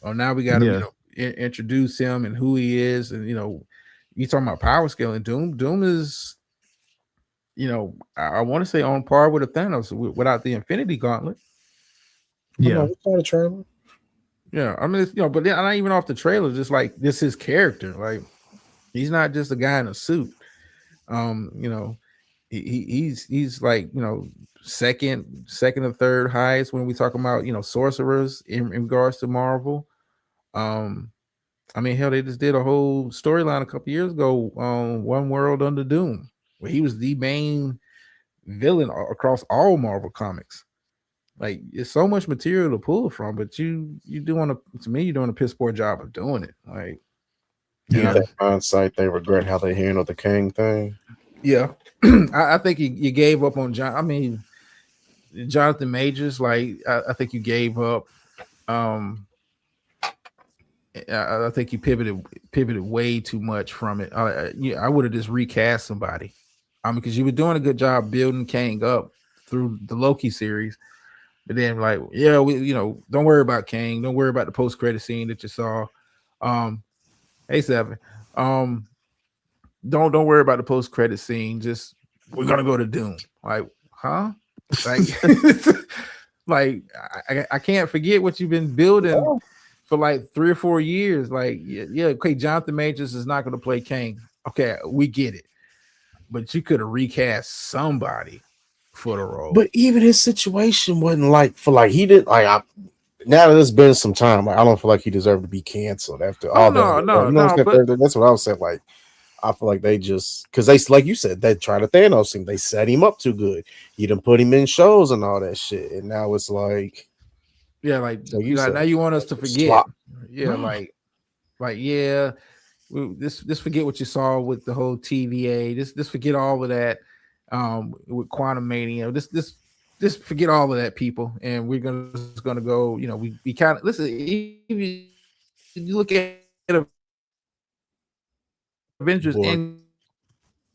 A: Oh, now we got to
C: Yeah,
A: introduce him and who he is, and you talking about power scaling. Doom is I want to say on par with a Thanos without the Infinity Gauntlet.
B: Oh no,
C: yeah,
B: we saw the trailer.
A: Yeah, I mean, but then not even off the trailer, just like this his character. Like he's not just a guy in a suit. Um, you know, he's like second or third highest when we talk about sorcerers in regards to Marvel. Um, I mean, hell, they just did a whole storyline a couple years ago on One World Under Doom, where he was the main villain across all Marvel comics. Like, it's so much material to pull from, but you doing to me, you're doing a piss poor job of doing it. Like,
B: You
C: yeah.
A: I,
B: think hindsight they regret how they handled the Kang thing?
A: yeah, I think you gave up on John. I mean, Jonathan Majors. Like, I think you gave up. Um, I think you pivoted way too much from it. I would have just recast somebody. Because you were doing a good job building Kang up through the Loki series, but then like, yeah, we don't worry about Kang, don't worry about the post credit scene that you saw. Hey Seven, um, don't worry about the post credit scene. Just we're gonna go to Doom. Like, huh? Like, like I can't forget what you've been building for like 3 or 4 years. Like, yeah, okay, Jonathan Majors is not going to play Kang. Okay, we get it, but you could have recast somebody for the role.
B: But even his situation wasn't like for like he did like now that it's been some time, like, I don't feel like he deserved to be canceled after
A: Oh
B: all that.
A: no, no,
B: You know what
A: no,
B: I'm
A: but
B: saying? That's what I was saying. Like I feel like they just because they like you said they tried to Thanos him. They set him up too good. You done put him in shows and all that shit, and now it's like
A: yeah, like
B: you said,
A: now you want us to forget.
B: swap.
A: Yeah, yeah, this forget what you saw with the whole TVA. This forget all of that. With Quantum Mania. This forget all of that, people, and we're gonna go. We kind of listen. If you look at Avengers
B: Boy,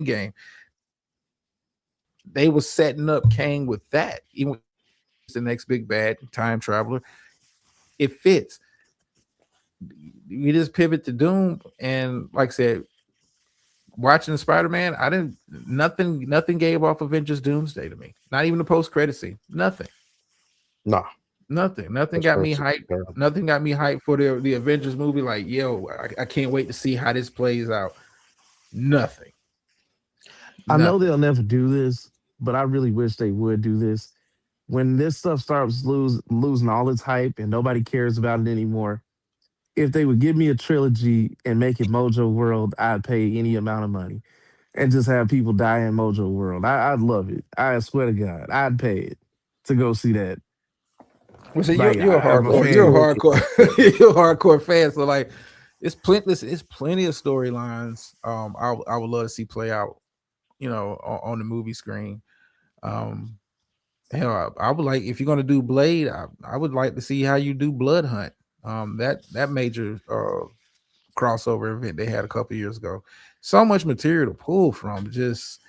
A: Endgame, they were setting up Kang with that. Even the next big bad time traveler, it fits. We just pivot to Doom, and like I said, watching Spider-Man, I didn't nothing gave off Avengers Doomsday to me. Not even the post credit scene. Nothing.
B: nah.
A: Nothing
B: Which
A: got me
B: hurts it,
A: hyped.
B: terrible.
A: Nothing got me hyped for the Avengers movie. Like, yo, I can't wait to see how this plays out. Nothing.
C: I know
A: Nothing.
C: they'll never do this, but I really wish they would do this. When this stuff starts losing all its hype and nobody cares about it anymore, if they would give me a trilogy and make it Mojo World, I'd pay any amount of money and just have people die in Mojo World. I'd love it. I swear to God, I'd pay it to go see that.
A: Well, see,
C: Like,
A: you're a
C: I'm a
A: hardcore.
C: fan.
A: You're a hardcore. You're a hardcore fan. So like, it's plenty. Listen, it's plenty of storylines. I would love to see play out. On the movie screen. Um, hell, I would like if you're gonna do Blade. I would like to see how you do Blood Hunt. That major crossover event they had a couple years ago. So much material to pull from. Just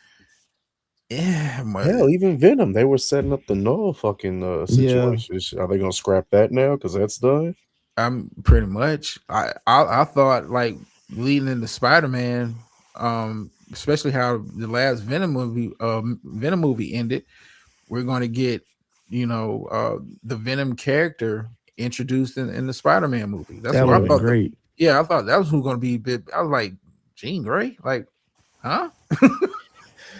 A: yeah,
B: Hell, even Venom, they were setting up the Noah fucking
C: Yeah.
B: situation. Are they gonna scrap that now? Because that's done.
A: I'm pretty much. I thought like leading into Spider-Man, especially how the last Venom movie ended. We're going to get the Venom character introduced in the Spider-Man movie. That's
C: That
A: what
C: would
A: I
C: have been
A: thought.
C: great.
A: Yeah, I thought that was who's going to be big. I was like Jean Grey, like, huh?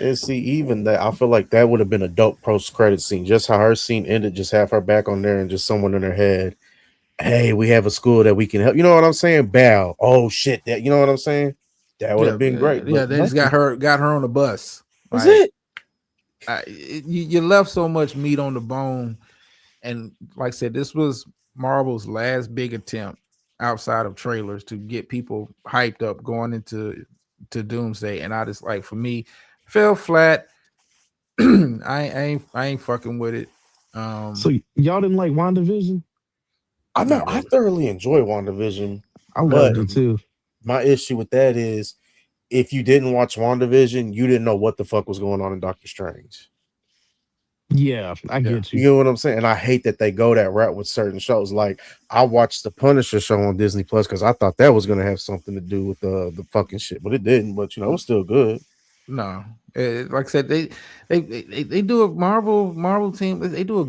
B: And see, even that, I feel like that would have been a dope post-credit scene. Just how her scene ended, just have her back on there and just someone in her head. Hey, we have a school that we can help. You know what I'm saying? Bow. Oh shit! That you know what I'm saying? That would have been great.
A: Yeah.
B: But
A: They just got her on the bus.
B: that's
A: Like,
B: it.
A: you left so much meat on the bone, and like I said, this was Marvel's last big attempt outside of trailers to get people hyped up going into Doomsday, and I just like for me fell flat. I ain't fucking with it.
C: So y'all didn't like WandaVision?
B: I know.
A: Not
B: I
A: really.
B: thoroughly enjoy WandaVision.
C: I
B: But
C: loved it too.
B: my issue with that is, if you didn't watch WandaVision, you didn't know what the fuck was going on in Doctor Strange.
C: Yeah, I
A: Yeah.
C: get
B: You
C: you.
B: know what I'm saying? And I hate that they go that route with certain shows. Like I watched the Punisher show on Disney Plus because I thought that was gonna have something to do with the fucking shit, but it didn't. But you know, it was still good.
A: No, like I said, they do a Marvel team. They do a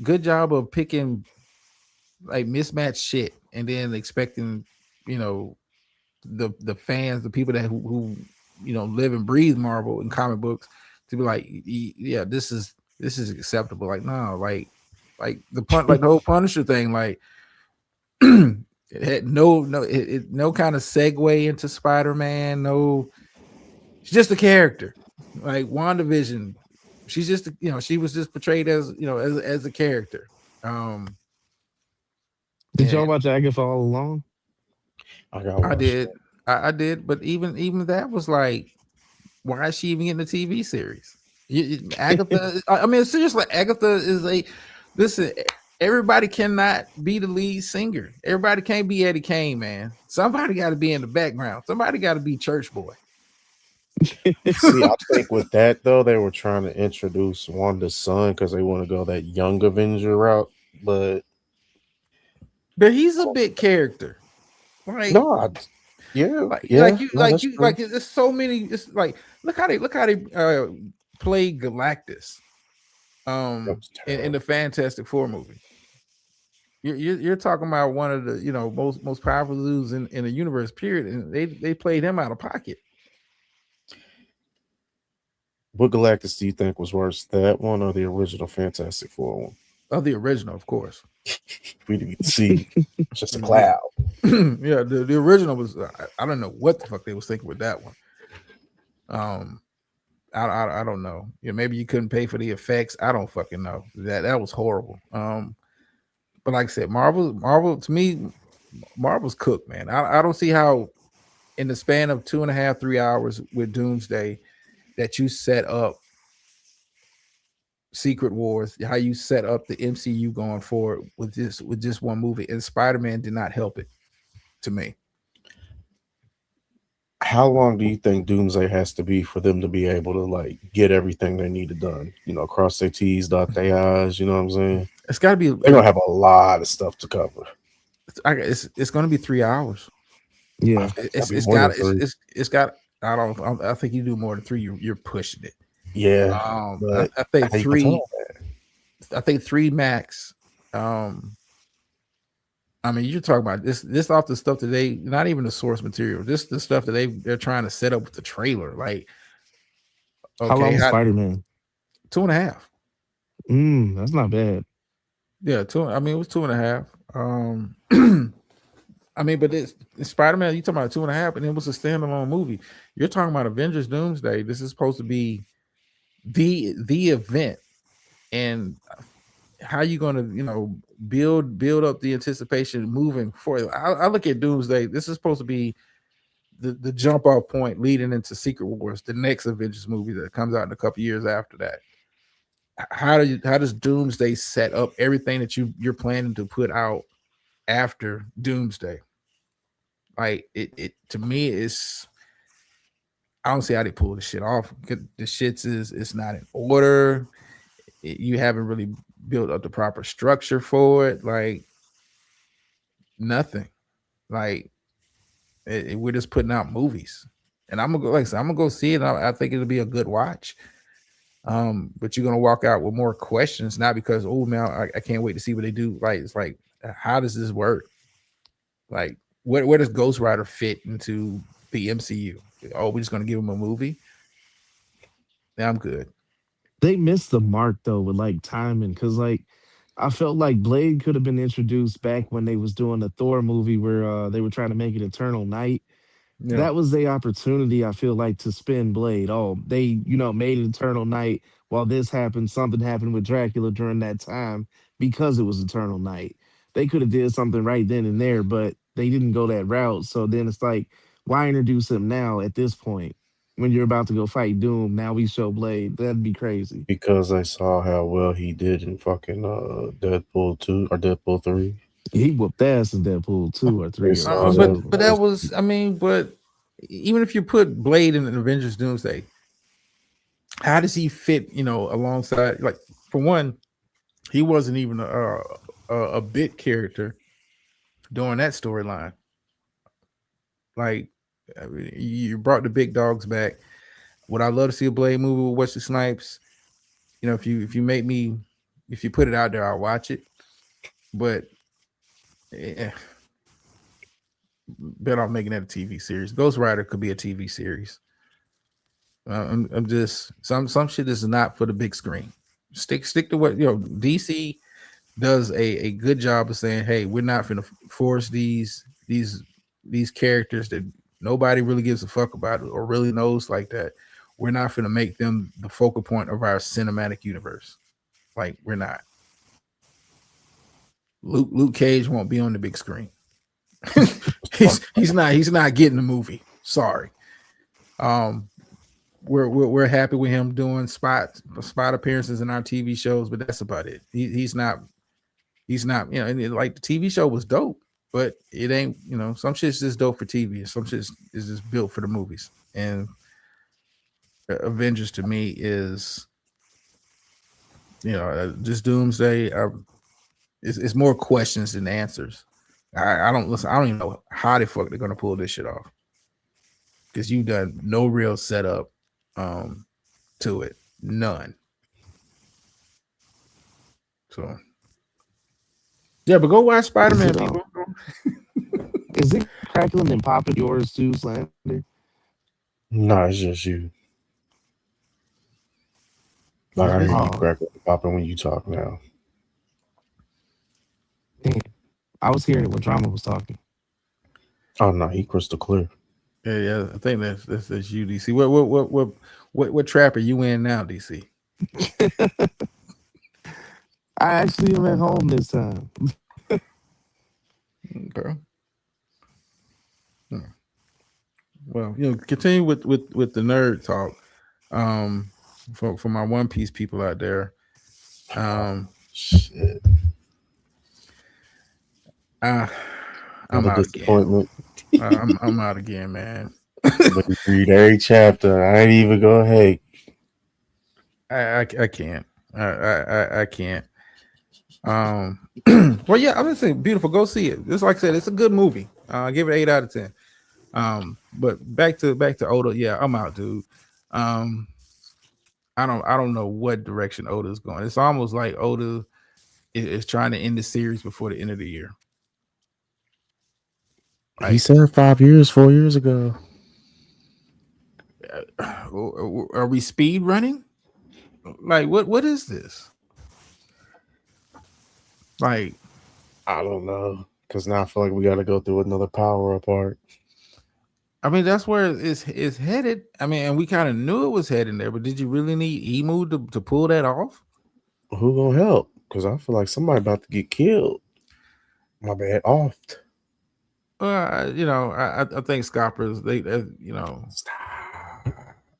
A: good job of picking like mismatched shit, and then expecting you know the fans, the people that who live and breathe Marvel and comic books to be like, yeah, this is acceptable. Like no, like the whole Punisher thing, like it had no kind of segue into Spider-Man. No, she's just a character. Like WandaVision, she's just she was just portrayed as as a character.
C: Did y'all
A: And
C: watch Agatha All Along?
B: I got
A: I
B: watch
A: did, I did, but even that was like, why is she even getting a TV series? Agatha, I mean, seriously, Agatha is listen. Everybody cannot be the lead singer. Everybody can't be Eddie Kane, man. Somebody got to be in the background. Somebody got to be church boy.
B: See, I think with that though, they were trying to introduce Wanda's son because they want to go that young Avenger route. But
A: He's a big character. Like,
B: no,
A: there's so many. It's like look how they played Galactus in the Fantastic Four movie. You're talking about one of the most powerful dudes in the universe, period, and they played him out of pocket.
B: What Galactus do you think was worse, that one or the original Fantastic Four one?
A: Oh, the original, of course.
B: We didn't see just a cloud.
A: Yeah, the original was I don't know what the fuck they was thinking with that one. I don't know. Maybe you couldn't pay for the effects. I don't fucking know. That was horrible. But like I said, Marvel to me, Marvel's cooked, man. I don't see how in the span of 2.5-3 hours with Doomsday that you set up Secret Wars, how you set up the MCU going forward with just one movie, and Spider-Man did not help it to me.
B: How long do you think Doomsday has to be for them to be able to like get everything they needed done? Cross their T's, dot their I's. You know what I'm saying?
A: It's got to be.
B: They're gonna have a lot of stuff to cover.
A: It's going to be 3 hours.
C: Yeah,
A: it's got. I think you do more than 3. You're pushing it.
B: Yeah,
A: I think 3. I think 3 max. Um, I mean, you're talking about this off the stuff that they not even the source material, just the stuff that they're trying to set up with the trailer. Like,
C: How long
A: okay,
C: is
A: how,
C: Spider Man?
A: 2.5.
C: That's not bad.
A: Yeah, two. I mean, it was 2.5. I mean, but it's Spider Man. You talking about 2.5, and it was a standalone movie. You're talking about Avengers Doomsday. This is supposed to be the event, and how you going to build up the anticipation moving forward. I look at Doomsday. This is supposed to be the jump off point leading into Secret Wars, the next Avengers movie that comes out in a couple years after that. How does Doomsday set up everything that you're planning to put out after Doomsday? Like it to me is, I don't see how they pull this shit off. The shits is it's not in order. You haven't really built up the proper structure for it. Like nothing. Like we're just putting out movies, and I'm gonna go. Like I said, I'm gonna go see it. I think it'll be a good watch. But you're gonna walk out with more questions, not because oh man, I can't wait to see what they do. Like it's like, how does this work? Like where does Ghost Rider fit into the MCU? Oh, we're just gonna give him a movie. Yeah, I'm good.
C: They missed the mark though with like timing, because like I felt like Blade could have been introduced back when they was doing the Thor movie where they were trying to make it Eternal Night.
A: Yeah.
C: That was the opportunity I feel like to spin Blade. Oh, they made it Eternal Night while this happened. Something happened with Dracula during that time because it was Eternal Night. They could have did something right then and there, but they didn't go that route. So then it's like, why introduce him now at this point when you're about to go fight Doom? Now we show Blade. That'd be crazy.
B: Because I saw how well he did in fucking Deadpool 2 or Deadpool 3.
C: He whooped ass in Deadpool 2 or 3 or
B: saw
C: whichever.
A: But that was, I mean, but even if you put Blade in an Avengers Doomsday, how does he fit? Alongside, like, for one, he wasn't even a bit character during that storyline. Like, I mean, you brought the big dogs back. Would I love to see a Blade movie with Wesley Snipes? If you put it out there, I'll watch it. But bet on making that a TV series. Ghost Rider could be a TV series. I'm just some shit is not for the big screen. Stick to what DC does a good job of saying, hey, we're not going to force these characters that nobody really gives a fuck about or really knows like that. We're not going to make them the focal point of our cinematic universe. Like, we're not. Luke Cage won't be on the big screen. he's not getting the movie. Sorry. We're happy with him doing spot appearances in our TV shows, but that's about it. He's not. Like the TV show was dope, but it ain't. Some shit's just dope for TV. Some shit is just built for the movies. And Avengers to me is, just Doomsday. It's more questions than answers. I don't even know how the fuck they're gonna pull this shit off, because you've done no real setup to it, none. So yeah, but go watch Spider-Man, people.
C: Is it crackling and popping yours too, Slander?
B: No, it's just you. Like I hear you crackling and popping when you talk now.
C: Damn. I was hearing it when Drama was talking.
B: Oh no, he crystal clear.
A: Yeah. I think that's you, DC. What trap are you in now, DC?
C: I actually am at home this time.
A: Okay. Well, continue with the nerd talk. For my One Piece people out there.
B: Shit.
A: I'm out
B: disappointment.
A: Again. I'm out again, man.
B: But you read every chapter. I ain't even go ahead.
A: I can't. I can't. Well, yeah, I'm gonna say beautiful. Go see it. Just like I said, it's a good movie. Give it 8 out of 10. But back to Oda. Yeah, I'm out, dude. I don't know what direction Oda's going. It's almost like Oda is trying to end the series before the end of the year.
B: He said 5 years, 4 years ago.
A: Are we speed running? Like what is this? Like,
B: I don't know, because now I feel like we got to go through another power up arc.
A: I mean, that's where it's headed. I mean, and we kind of knew it was heading there, but did you really need Emu to pull that off?
B: Who gonna help? Because I feel like somebody about to get killed. My bad, offed.
A: You know, I think Scoppers, they you know,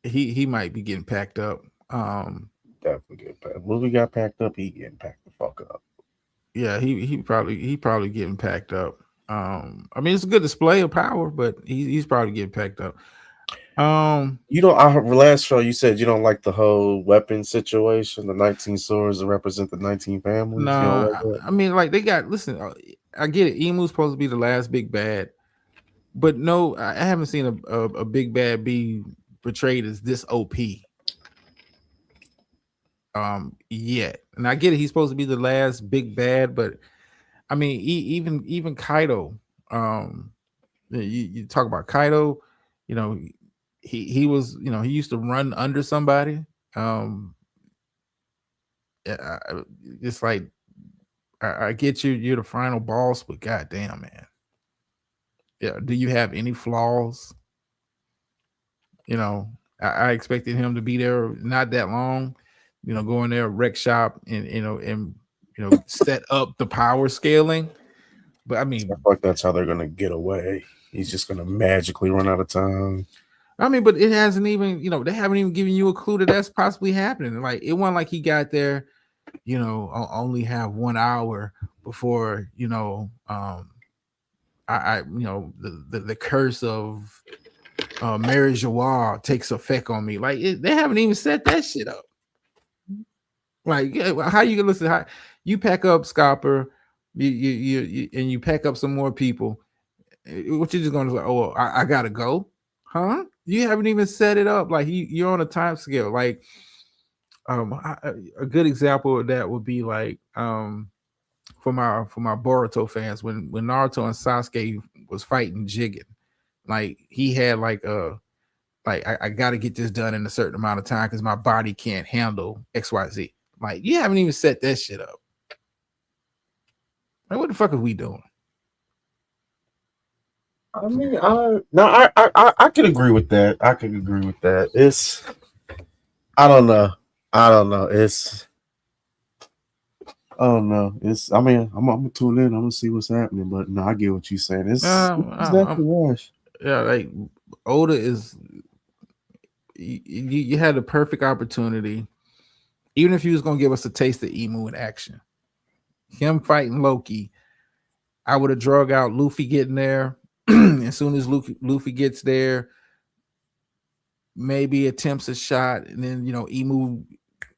A: he might be getting packed up.
B: Definitely get packed. When we got packed up, he getting packed the fuck up.
A: Yeah, he probably getting packed up. I mean, it's a good display of power, but he's probably getting packed up.
B: You know, I heard last show you said you don't like the whole weapon situation, the 19 swords that represent the 19 families.
A: No,
B: You don't like that?
A: I mean, like they got. Listen, I get it. Emu's supposed to be the last big bad, but no, I haven't seen a big bad be portrayed as this OP. Yet, and I get it. He's supposed to be the last big bad, but I mean, even Kaido. You talk about Kaido. You know, he was. You know, he used to run under somebody. It's like I get you. You're the final boss, but goddamn, man. Yeah. Do you have any flaws? You know, I expected him to be there not that long. You know, go in there, wreck shop, and set up the power scaling. But I mean,
B: I feel like that's how they're gonna get away. He's just gonna magically run out of time.
A: but it hasn't even. You know, they haven't even given you a clue that that's possibly happening. Like it wasn't like he got there. You know, only have 1 hour before the curse of Mary Joie takes effect on me. Like they haven't even set that shit up. Like how you gonna listen? How you pack up Scopper, you and you pack up some more people. What you just gonna like? Oh, I gotta go, huh? You haven't even set it up. Like you're on a time scale. Like a good example of that would be like for my Boruto fans when Naruto and Sasuke was fighting Jigen, like he had like I got to get this done in a certain amount of time because my body can't handle XYZ. Like you haven't even set that shit up. Like what the fuck are we doing?
B: I mean, I can agree with that. I can agree with that. I don't know. I don't know. I mean, I'm gonna tune in. I'm gonna see what's happening. But no, I get what you're saying. It's definitely rush.
A: Yeah, like Oda is. You had the perfect opportunity. Even if he was gonna give us a taste of Emu in action, him fighting Loki, I would have drug out Luffy getting there. As soon as Luffy gets there, maybe attempts a shot, and then Emu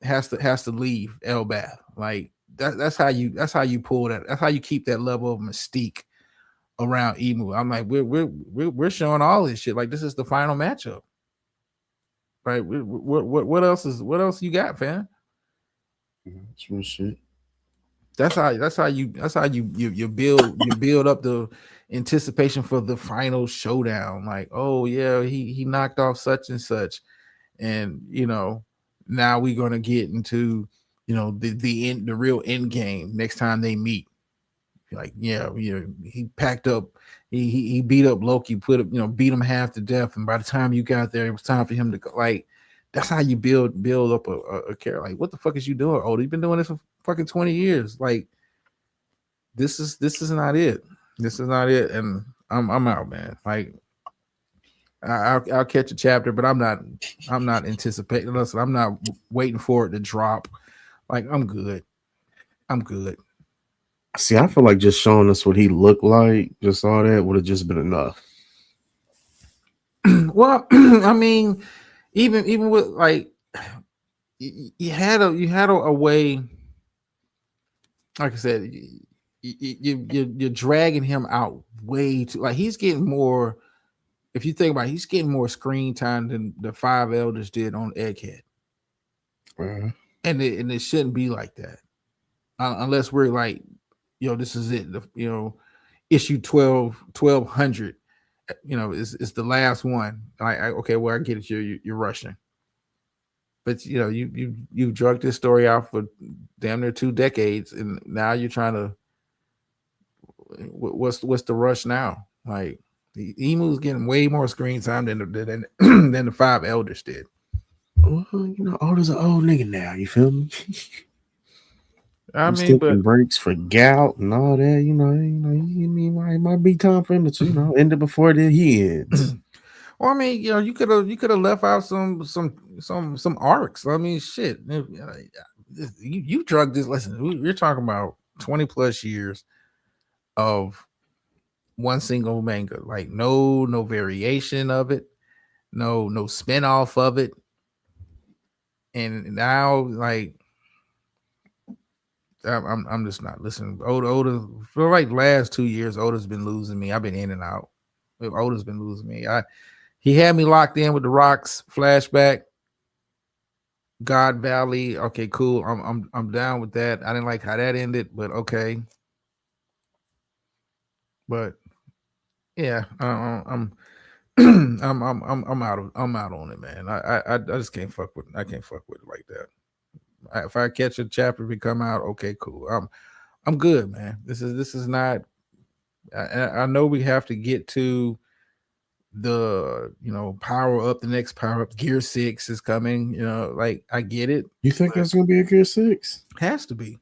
A: has to leave Elbath. Like that's how you pull that. That's how you keep that level of mystique around Emu. I'm like, we're showing all this shit. Like this is the final matchup, right? What else you got, fam?
B: That's real shit.
A: That's how you build up the anticipation for the final showdown. Like, oh yeah, he knocked off such and such, and now we're gonna get into the real end game next time they meet. Like, yeah, he packed up, he beat up Loki, beat him half to death, and by the time you got there, it was time for him to go. Like, that's how you build up a character. Like, what the fuck is you doing? Oh, you've been doing this for fucking 20 years. Like, this is not it. This is not it. And I'm out, man. Like, I'll catch a chapter, but I'm not anticipating. Listen, I'm not waiting for it to drop. Like, I'm good.
B: See, I feel like just showing us what he looked like, just all that would have just been enough.
A: Well, I mean, even with like, you had a way. Like I said, you're dragging him out way too. Like he's getting more. If you think about it, he's getting more screen time than the Five Elders did on Egghead,
B: Uh-huh.
A: and it shouldn't be like that. unless we're like, this is it. Issue 1200. It's the last one. Okay, well, I get it. You're rushing, but you drug this story out for damn near 2 decades, and now you're trying to. What's the rush now? Like, the Emu's getting way more screen time than than the 5 elders did.
B: Well, Oda's an old nigga now. You feel me?
A: I
B: He's
A: mean,
B: taking
A: but
B: breaks for gout and all that. It might be time for him to end it before he ends.
A: well, I mean, you could have left out some arcs. I mean, shit, you drug this. Listen, we're talking about 20 plus years of one single manga, like no variation of it, no spinoff of it, and now like I'm just not listening. Oda for like last 2 years, Oda's been losing me. I've been in and out. Oda's been losing me. He had me locked in with the Rocks flashback, God Valley. Okay, cool. I'm down with that. I didn't like how that ended, but okay. But yeah, I'm I'm out on it, man. I just can't fuck with it like that. If I catch a chapter, if it come out, okay, cool. I'm good, man. This is not. I know we have to get to the power up. The next power up, Gear 6 is coming. Like, I get it.
B: You think that's gonna be a Gear 6?
A: Has to be.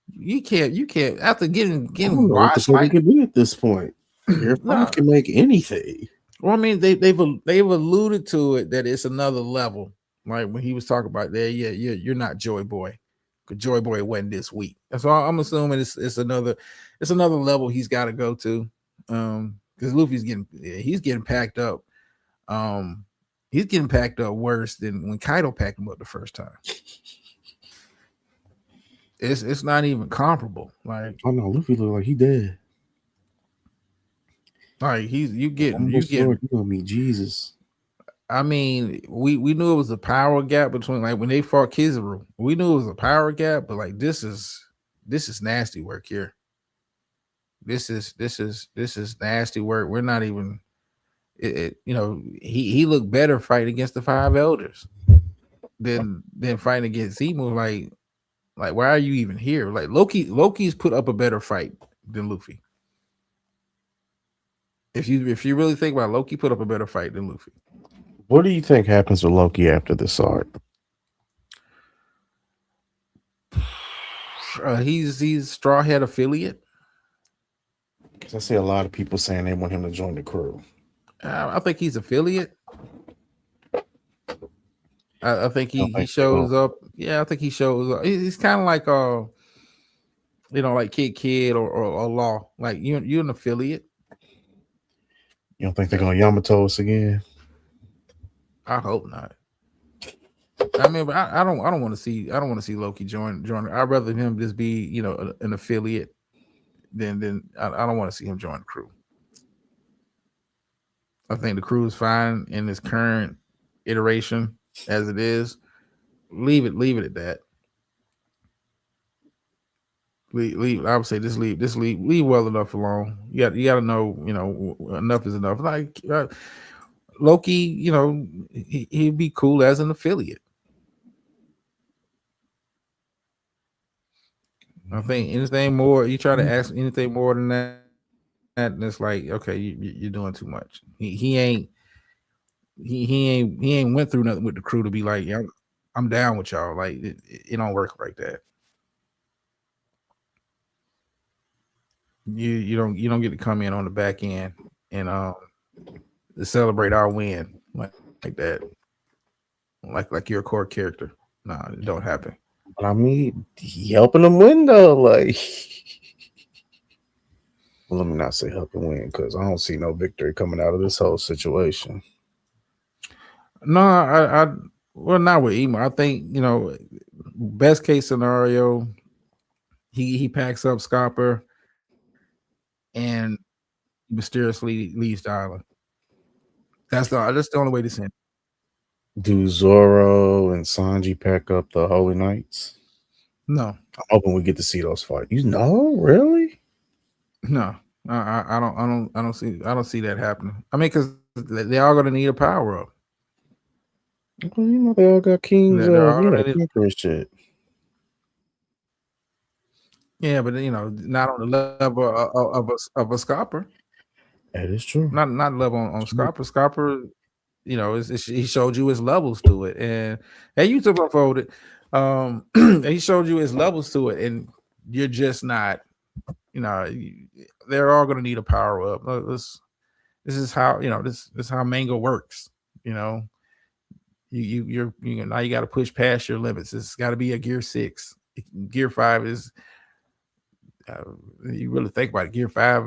A: You can't after getting
B: I don't know what the
A: washed
B: fuck
A: like.
B: it could be at this point. Gear 5
A: Nah.
B: can make anything.
A: Well, I mean, they've alluded to it that it's another level. Like when he was talking about that, you're not Joy Boy, because Joy Boy wasn't this week. So I'm assuming it's another level he's got to go to. Because Luffy's getting packed up. He's getting packed up worse than when Kaido packed him up the first time. It's not even comparable. Like,
B: I know Luffy look like he dead.
A: Like, you get
B: you gonna meet Jesus.
A: I mean, we knew it was a power gap between, like, when they fought Kizaru. We knew it was a power gap, but like this is nasty work here. This is nasty work. We're not even. He looked better fighting against the 5 elders than fighting against Zemo. Like, why are you even here? Like, Loki's put up a better fight than Luffy. If you really think about it, Loki put up a better fight than Luffy.
B: What do you think happens to Loki after this arc?
A: He's Straw Hat affiliate.
B: Because I see a lot of people saying they want him to join the crew.
A: I think he's affiliate. I think he shows up. Yeah, I think he shows up. He's kind of like like Kid or Law. Like, you're an affiliate.
B: You don't think they're gonna Yamato us again?
A: I hope not. I mean, but I don't want to see Loki join. I'd rather him just be an affiliate than I don't want to see him join the crew. I think the crew is fine in this current iteration as it is. Leave it at that. Leave. I would say just leave well enough alone. You got to know enough is enough. Like, Loki, he'd be cool as an affiliate. I think anything more, you try to ask anything more than that, and it's like, okay, you're doing too much. He ain't went through nothing with the crew to be like, yeah, I'm down with y'all. Like, it don't work like that. You don't get to come in on the back end and celebrate our win like that. Like you're a core character. Nah, it don't happen.
B: But I mean, he helping them win though. Like, well, let me not say helping win, because I don't see no victory coming out of this whole situation.
A: No, I well, not with Emo. I think best case scenario, he packs up Scopper and mysteriously leaves the island. That's the only way to send.
B: Do Zoro and Sanji pack up the Holy Knights?
A: No,
B: I'm hoping we get to see those fights. You know, really?
A: No, I don't see that happening. I mean, because they all going to need a power up.
B: Well, you know, they all got kings.
A: They're all going to need.
B: Conqueror shit.
A: Yeah, but you know, not on the level of a scalper.
B: That is true.
A: Not level on scalper. Scalper, you know, he showed you his levels to it, and you took unfolded. He showed you his levels to it, and you're just not. You know, they're all going to need a power up. This is how this is how Mango works. You know, you're now you got to push past your limits. It's got to be a gear 6. Gear 5 is. You really think about it, Gear 5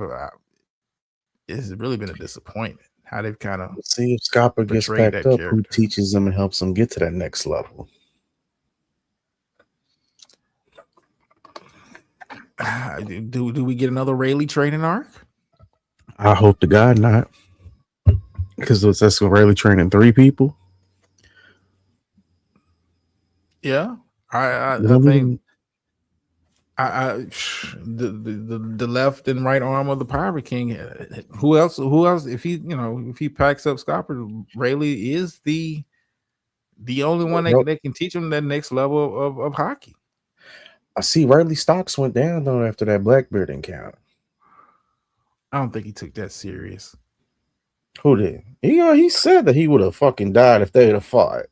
A: it's really been a disappointment. How they've kind of
B: see if Scopper gets packed up, character. Who teaches them and helps them get to that next level.
A: Do we get another Rayleigh training arc?
B: I hope to God not, because that's Rayleigh training 3 people.
A: Yeah, I think the left and right arm of the Pirate King. Who else? If he packs up Scopper, Rayleigh is the only one that can teach him that next level of hockey.
B: I see Riley stocks went down though after that Blackbeard encounter.
A: I don't think he took that serious.
B: Who did? He said that he would have fucking died if they'd have fought.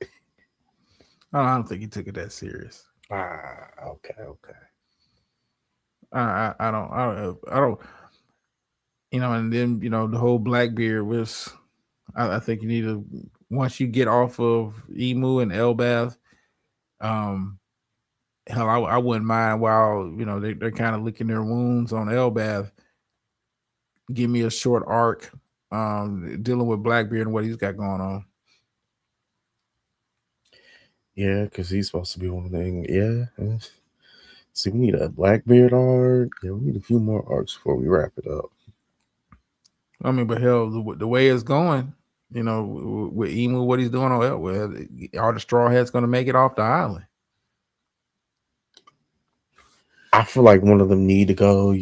A: I don't think he took it that serious.
B: Okay.
A: I don't. And then the whole Blackbeard was. I think you need to, once you get off of Emu and Elbath, hell, I wouldn't mind while they're kind of licking their wounds on Elbath. Give me a short arc, dealing with Blackbeard and what he's got going on.
B: Yeah, because he's supposed to be one of the. Yeah. See, we need a Blackbeard arc. Yeah, we need a few more arcs before we wrap it up.
A: I mean, but hell, the way it's going, with Emu, what he's doing on Elbath, all the Straw Hats going to make it off the island.
B: I feel like one of them need to go,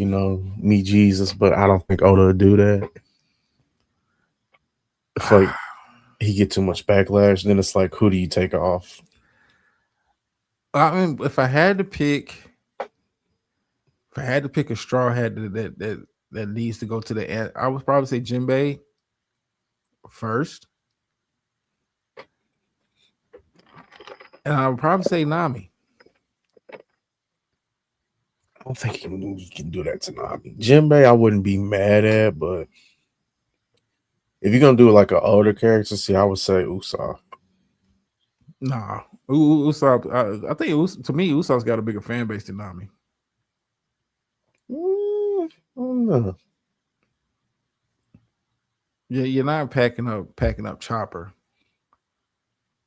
B: meet Jesus, but I don't think Oda would do that. If like he get too much backlash, then it's like, who do you take off?
A: I mean, if I had to pick a Straw Hat that needs to go to the end, I would probably say Jinbei first, and I would probably say Nami.
B: I don't think he can do that to Nami. Jinbei, I wouldn't be mad at, but if you're gonna do like an older character, I would say Usopp.
A: Nah, Usopp. I think to me, Usopp's got a bigger fan base than Nami.
B: I don't know.
A: Yeah, you're not packing up Chopper.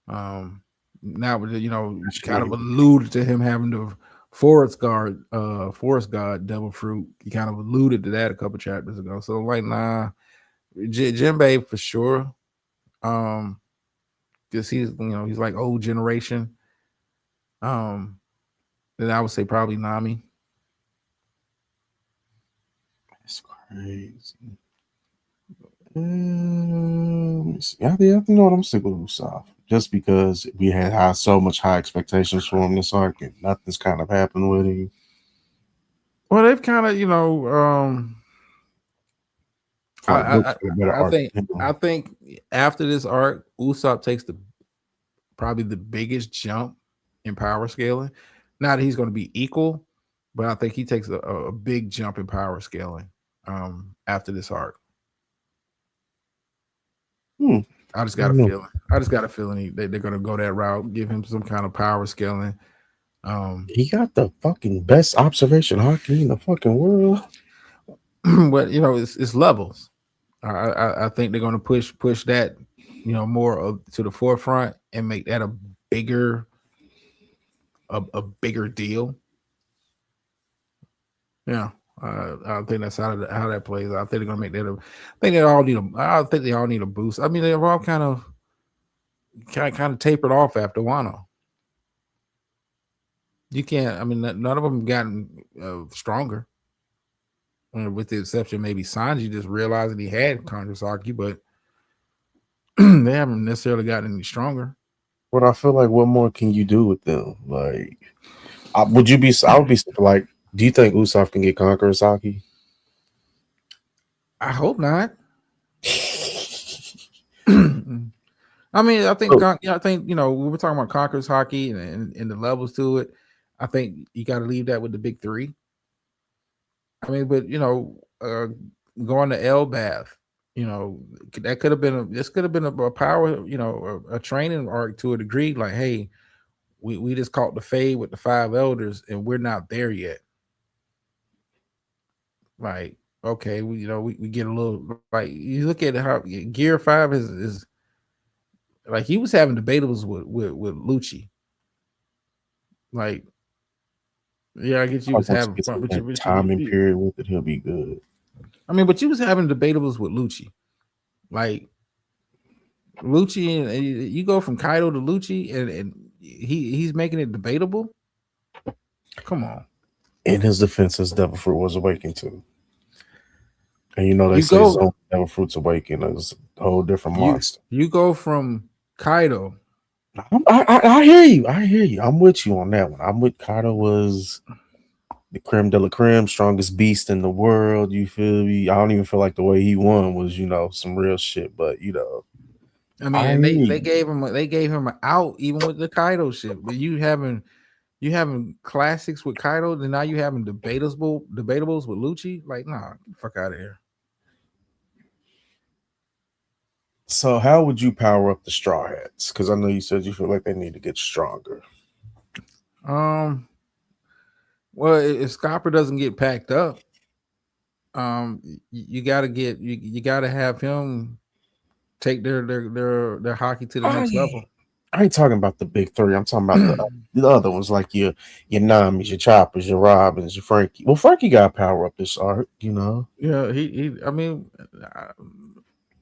A: Now kind of alluded to him having the Forest God Devil Fruit. He kind of alluded to that a couple chapters ago. So like, nah, Jinbei for sure. Because he's like old generation. Then I would say probably Nami.
B: That's crazy. Yeah, you know what? I'm sticking with Usopp just because we had so much high expectations for him this arc, and nothing's kind of happened with him.
A: Well, they've kind of, I think after this arc, Usopp takes probably the biggest jump in power scaling. Not that he's going to be equal, but I think he takes a big jump in power scaling after this arc. I just got a feeling they're going to go that route, give him some kind of power scaling.
B: He got the fucking best observation hockey in the fucking world.
A: But it's levels. I think they're going to push that more to the forefront and make that a bigger deal. Yeah. I think that's how that plays. I think they're gonna make that. I think they all need a boost. I mean, they're all kind of tapered off after Wano. You can't. I mean, none of them gotten stronger, with the exception maybe Sanji just realizing he had Congress Haki, but they haven't necessarily gotten any stronger.
B: But I feel like, what more can you do with them? Like, I would be like, do you think Usopp can get Conqueror's Haki?
A: I hope not. I mean, I think we were talking about Conqueror's Haki and the levels to it. I think you got to leave that with the big three. I mean, but going to Elbaf, that could have been this could have been a power, a training arc to a degree. Like, hey, we just caught the fade with the 5 elders, and we're not there yet. Like, okay, we get a little, like, you look at how Gear 5 is like, he was having debatables with Lucci. Like, yeah, I guess you was having fun, but
B: timing period with it, he'll be good.
A: I mean, but you was having debatables with Lucci. Like, Lucci, and you go from Kaido to Lucci, and he's making it debatable. Come on.
B: In his defense, his Devil Fruit was awakened too. And they say Zone Devil Fruit's awakened is a whole different monster.
A: You go from Kaido.
B: I hear you. I'm with you on that one. I'm with Kaido was the creme de la creme, strongest beast in the world. You feel me? I don't even feel like the way he won was, some real shit. But
A: I mean, they gave him an out even with the Kaido shit. But you having classics with Kaido, then now you having debatables with Lucci. Like, nah, get the fuck out of here.
B: So how would you power up the Straw Hats? Because I know you said you feel like they need to get stronger.
A: Well, if Scopper doesn't get packed up, you gotta have him take their Haki to the next level.
B: I ain't talking about the big three. I'm talking about the other ones, like your Namis, your Choppers, your Robins, your Frankie. Well, Frankie got power up this arc,
A: Yeah, he. I mean,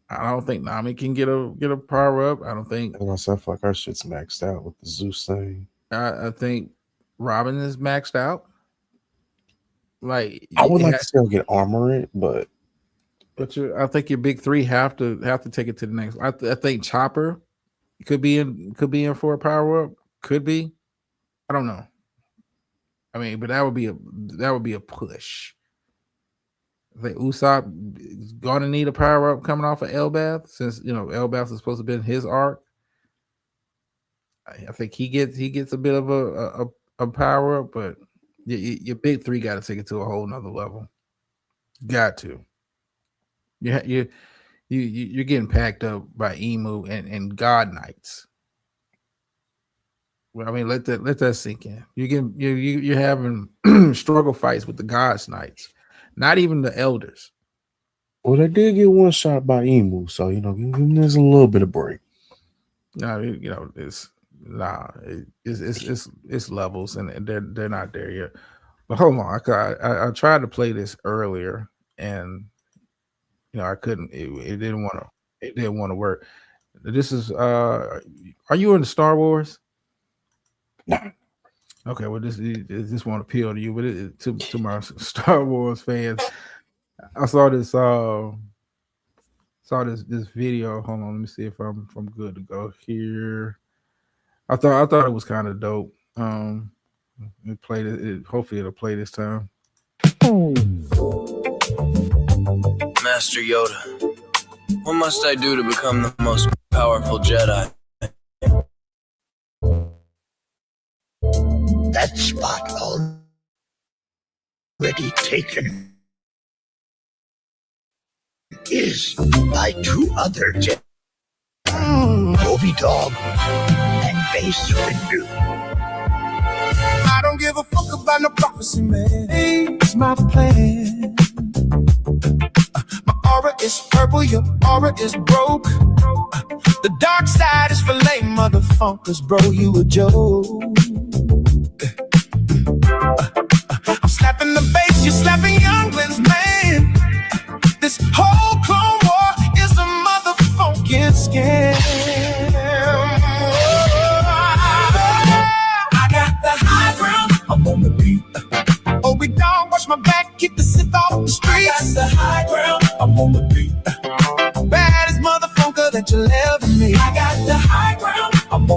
A: I don't think Nami can get a power up. I don't think.
B: I feel like our shit's maxed out with the Zeus thing.
A: I think Robin is maxed out. Like,
B: I would like to still get armor it, but
A: I think your big three have to take it to the next. I think Chopper could be in for a power up. Could be. I don't know. I mean, but that would be a push. I think Usopp is gonna need a power up coming off of Elbaf, since Elbaf is supposed to be his arc. I think he gets a bit of a power up, but your big three got to take it to a whole nother level. Got to. You're getting packed up by Emu and God Knights. Well, I mean, let that sink in. You're having struggle fights with the God's Knights. Not even the elders.
B: Well, they did get one shot by Emu, so give them a little bit of break.
A: No, it's levels, and they're not there yet. But hold on, I tried to play this earlier, and I couldn't. It didn't want to work. This is are you into Star Wars?
B: No.
A: Okay, well, this won't appeal to you, but to my Star Wars fans, I saw this this video. Hold on, let me see if I'm good to go here. I thought it was kind of dope. It played it. Hopefully, it'll play this time.
D: Master Yoda, what must I do to become the most powerful Jedi?
E: That spot already taken is by 2 other Jedi, Obi Dog and Mace Windu.
F: I don't give a fuck about no prophecy, man. It's my plan. My aura is purple, your aura is broke. The dark side is for lame motherfuckers, bro. You a joke. I'm slapping the bass, you're slapping younglings, man. This whole Clone War is a motherfucking scam. I got the high ground,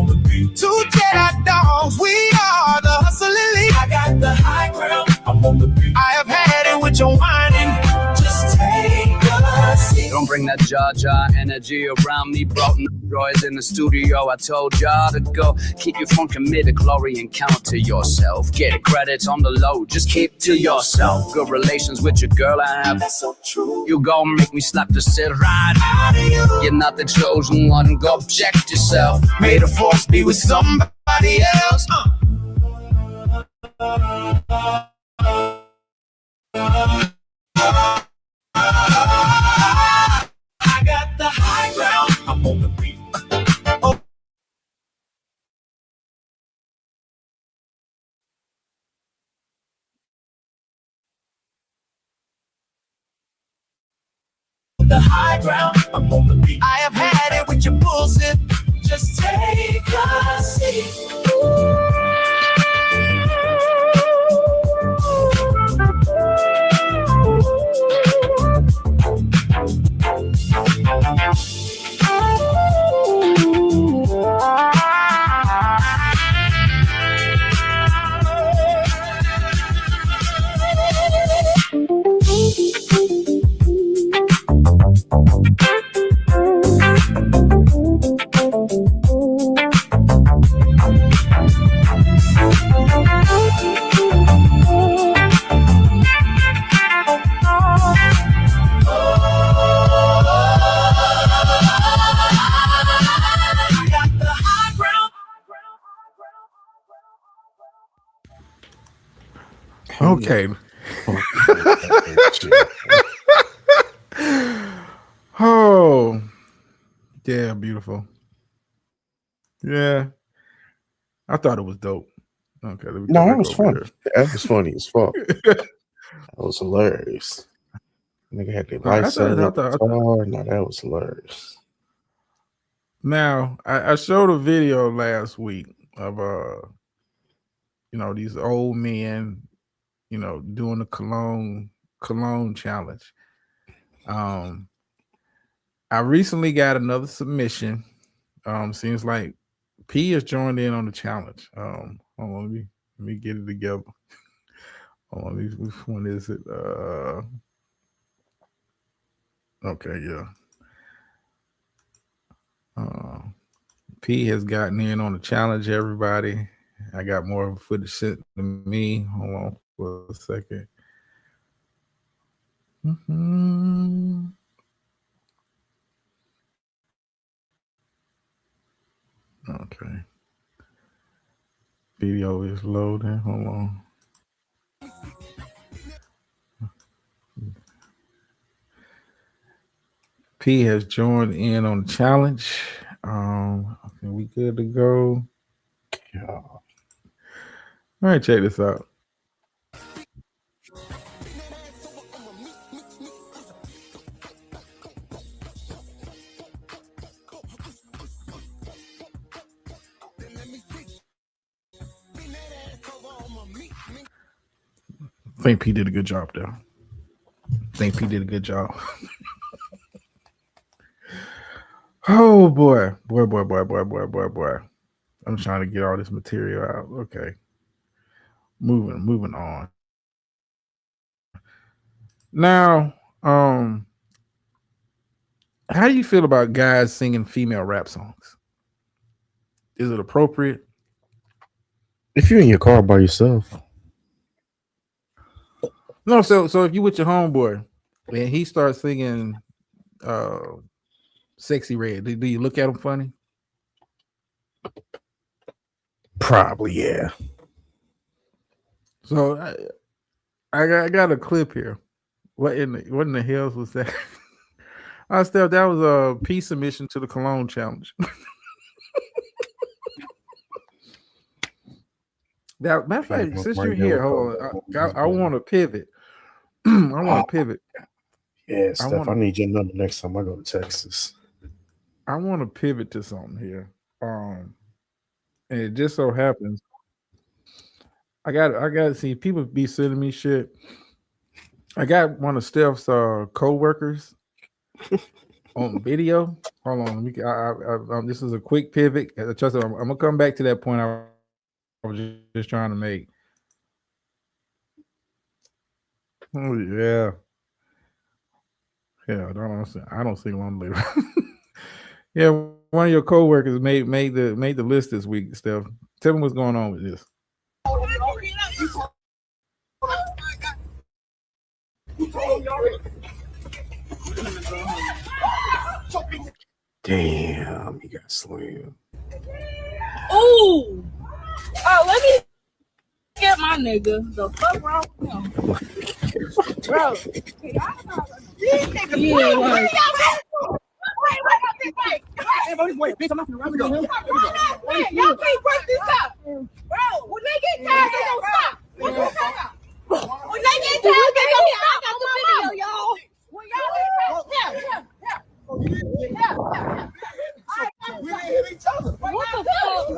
F: the beat. Two Jedi dogs, we are the hustle elite. I got the high ground, I'm on the beat. I have had it with your whining. Just take a seat.
G: Don't bring that Jar Jar energy around me. Brought no droids in the studio. I told y'all to go. Keep your phone committed, glory and count to yourself. Get credits on the low, just keep to yourself. Good relations with your girl I have.
F: That's so true.
G: You gon' make me slap the shit right out of you. You're not the chosen one, go check yourself.
F: May the force be with somebody else. I got the high ground, I'm on the beat. The high ground, I'm on the beat. I have had it with your bullshit. Just take a seat.
A: Okay. Oh, yeah, beautiful. Yeah, I thought it was dope. Okay, let me go
B: No,
A: back
B: that was
A: over
B: funny.
A: here.
B: That was funny as fuck. That was hilarious. Nigga had their
A: No, I
B: life
A: thought-
B: set
A: I
B: up.
A: thought-
B: No, that was hilarious.
A: Now, I showed a video last week of these old men, doing the cologne challenge. I recently got another submission. Seems like P has joined in on the challenge. Hold on, let me get it together. Hold on, which one is it? Okay, yeah. P has gotten in on the challenge, everybody. I got more footage sent to me. Hold on for a second. Okay. Video is loading. Hold on. P has joined in on the challenge. Okay, we good to go.
B: Yeah.
A: All right, check this out. I think P did a good job there. Oh boy. I'm trying to get all this material out. Okay. Moving on. Now, how do you feel about guys singing female rap songs? Is it appropriate?
B: If you're in your car by yourself,
A: No, so if you with your homeboy and he starts singing Sexy Red, do you look at him funny?
B: probably yeah.
A: So I got a clip here. What in the hells was that? That was a P submission to the cologne challenge. That matter of fact, since you're here, hold on. I want to pivot. I want to pivot.
B: Yeah, Steph, I need your number next time I go to Texas.
A: I want to pivot to something here. And it just so happens I got to see people be sending me shit. I got one of Steph's co-workers on video. Hold on, this is a quick pivot. Trust me, I'm gonna come back to that point I was just trying to make. Oh yeah, yeah. I don't see one later. Yeah, one of your coworkers made the list this week. Steph, tell me what's going on with this.
B: Damn, he got slammed.
H: Ooh! Oh, let me get my nigga. The fuck wrong with him? Bro. Yeah, like. Y'all can't break this up. Bro, when they get tired, they don't stop. When they get tired, they don't stop. I got the video, y'all. When y'all get tired,
F: We ain't hit each other.
H: what the fuck?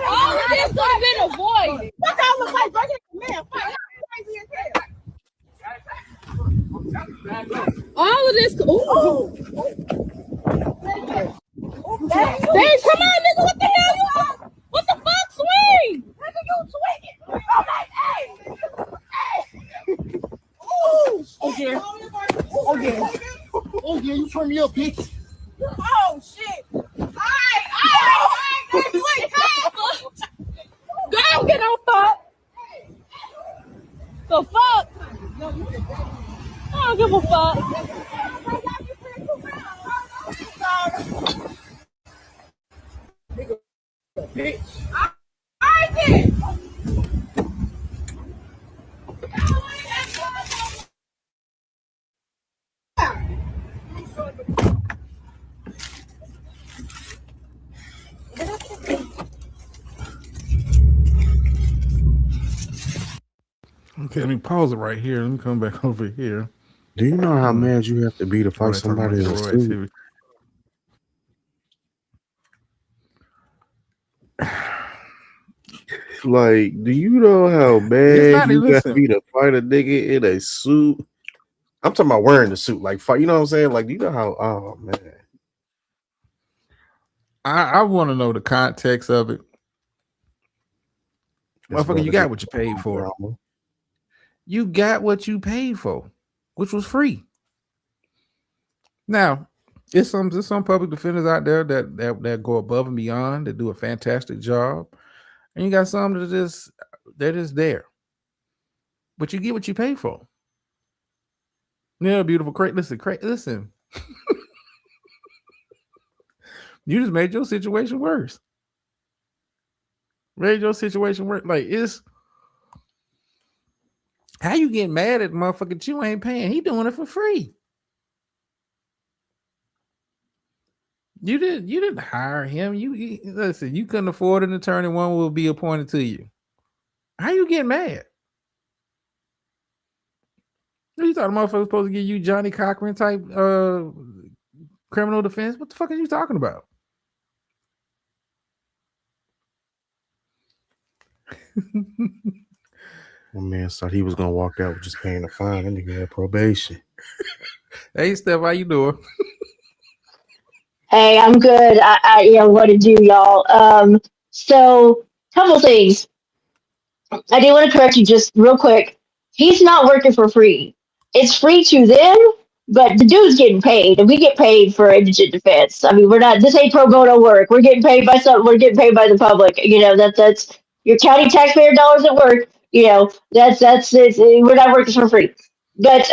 H: All of this could have been avoided. That's how I was like, breaking the man. Crazy as hell. All of this. Ooh. Dang, come on, nigga. What the hell you want? What the fuck? Swing. Nigga, you swinging. I'm like, hey. Ooh.
F: Oh yeah. Oh yeah. Oh yeah, you turn me up, bitch.
H: Oh, shit. All right. Girl, get on fuck. The fuck? I don't give a fuck.
F: Bitch.
H: All right, then.
A: Okay, let me pause it right here. Let me come back over here.
B: Do you know how mad you have to be to fight somebody in a suit?
A: activity.
B: Like, do you know how
A: It's
B: bad
A: not-
B: you got
A: listen.
B: to be to fight a nigga in a suit? I'm talking about wearing the suit, like fight. You know what I'm saying? Like, do you know how? Oh man,
A: I want to know the context of it.
B: This
A: Motherfucker, you
B: brother
A: got what you paid for.
B: drama.
A: You got what you paid for, which was free. Now, there's some public defenders out there that go above and beyond, that do a fantastic job, and you got some that they're just there. But you get what you pay for. Yeah, beautiful. Listen. You just made your situation worse. Like, it's how you get mad at the motherfucker that you ain't paying? He doing it for free. You didn't hire him. You listen. You couldn't afford an attorney. One will be appointed to you. How you get mad? You thought the motherfucker was supposed to give you Johnny Cochran type criminal defense? What the fuck are you talking about?
B: My man thought he was gonna walk out with just paying a fine. That nigga had probation.
A: Hey, Steph, how you doing?
I: Hey, I'm good. What to do, y'all? So, couple things. I do want to correct you just real quick. He's not working for free. It's free to them, but the dude's getting paid, and we get paid for indigent defense. I mean, this ain't pro bono work. We're getting paid by something. We're getting paid by the public. You know, that's your county taxpayer dollars at work. You know, that's it. We're not working for free. But,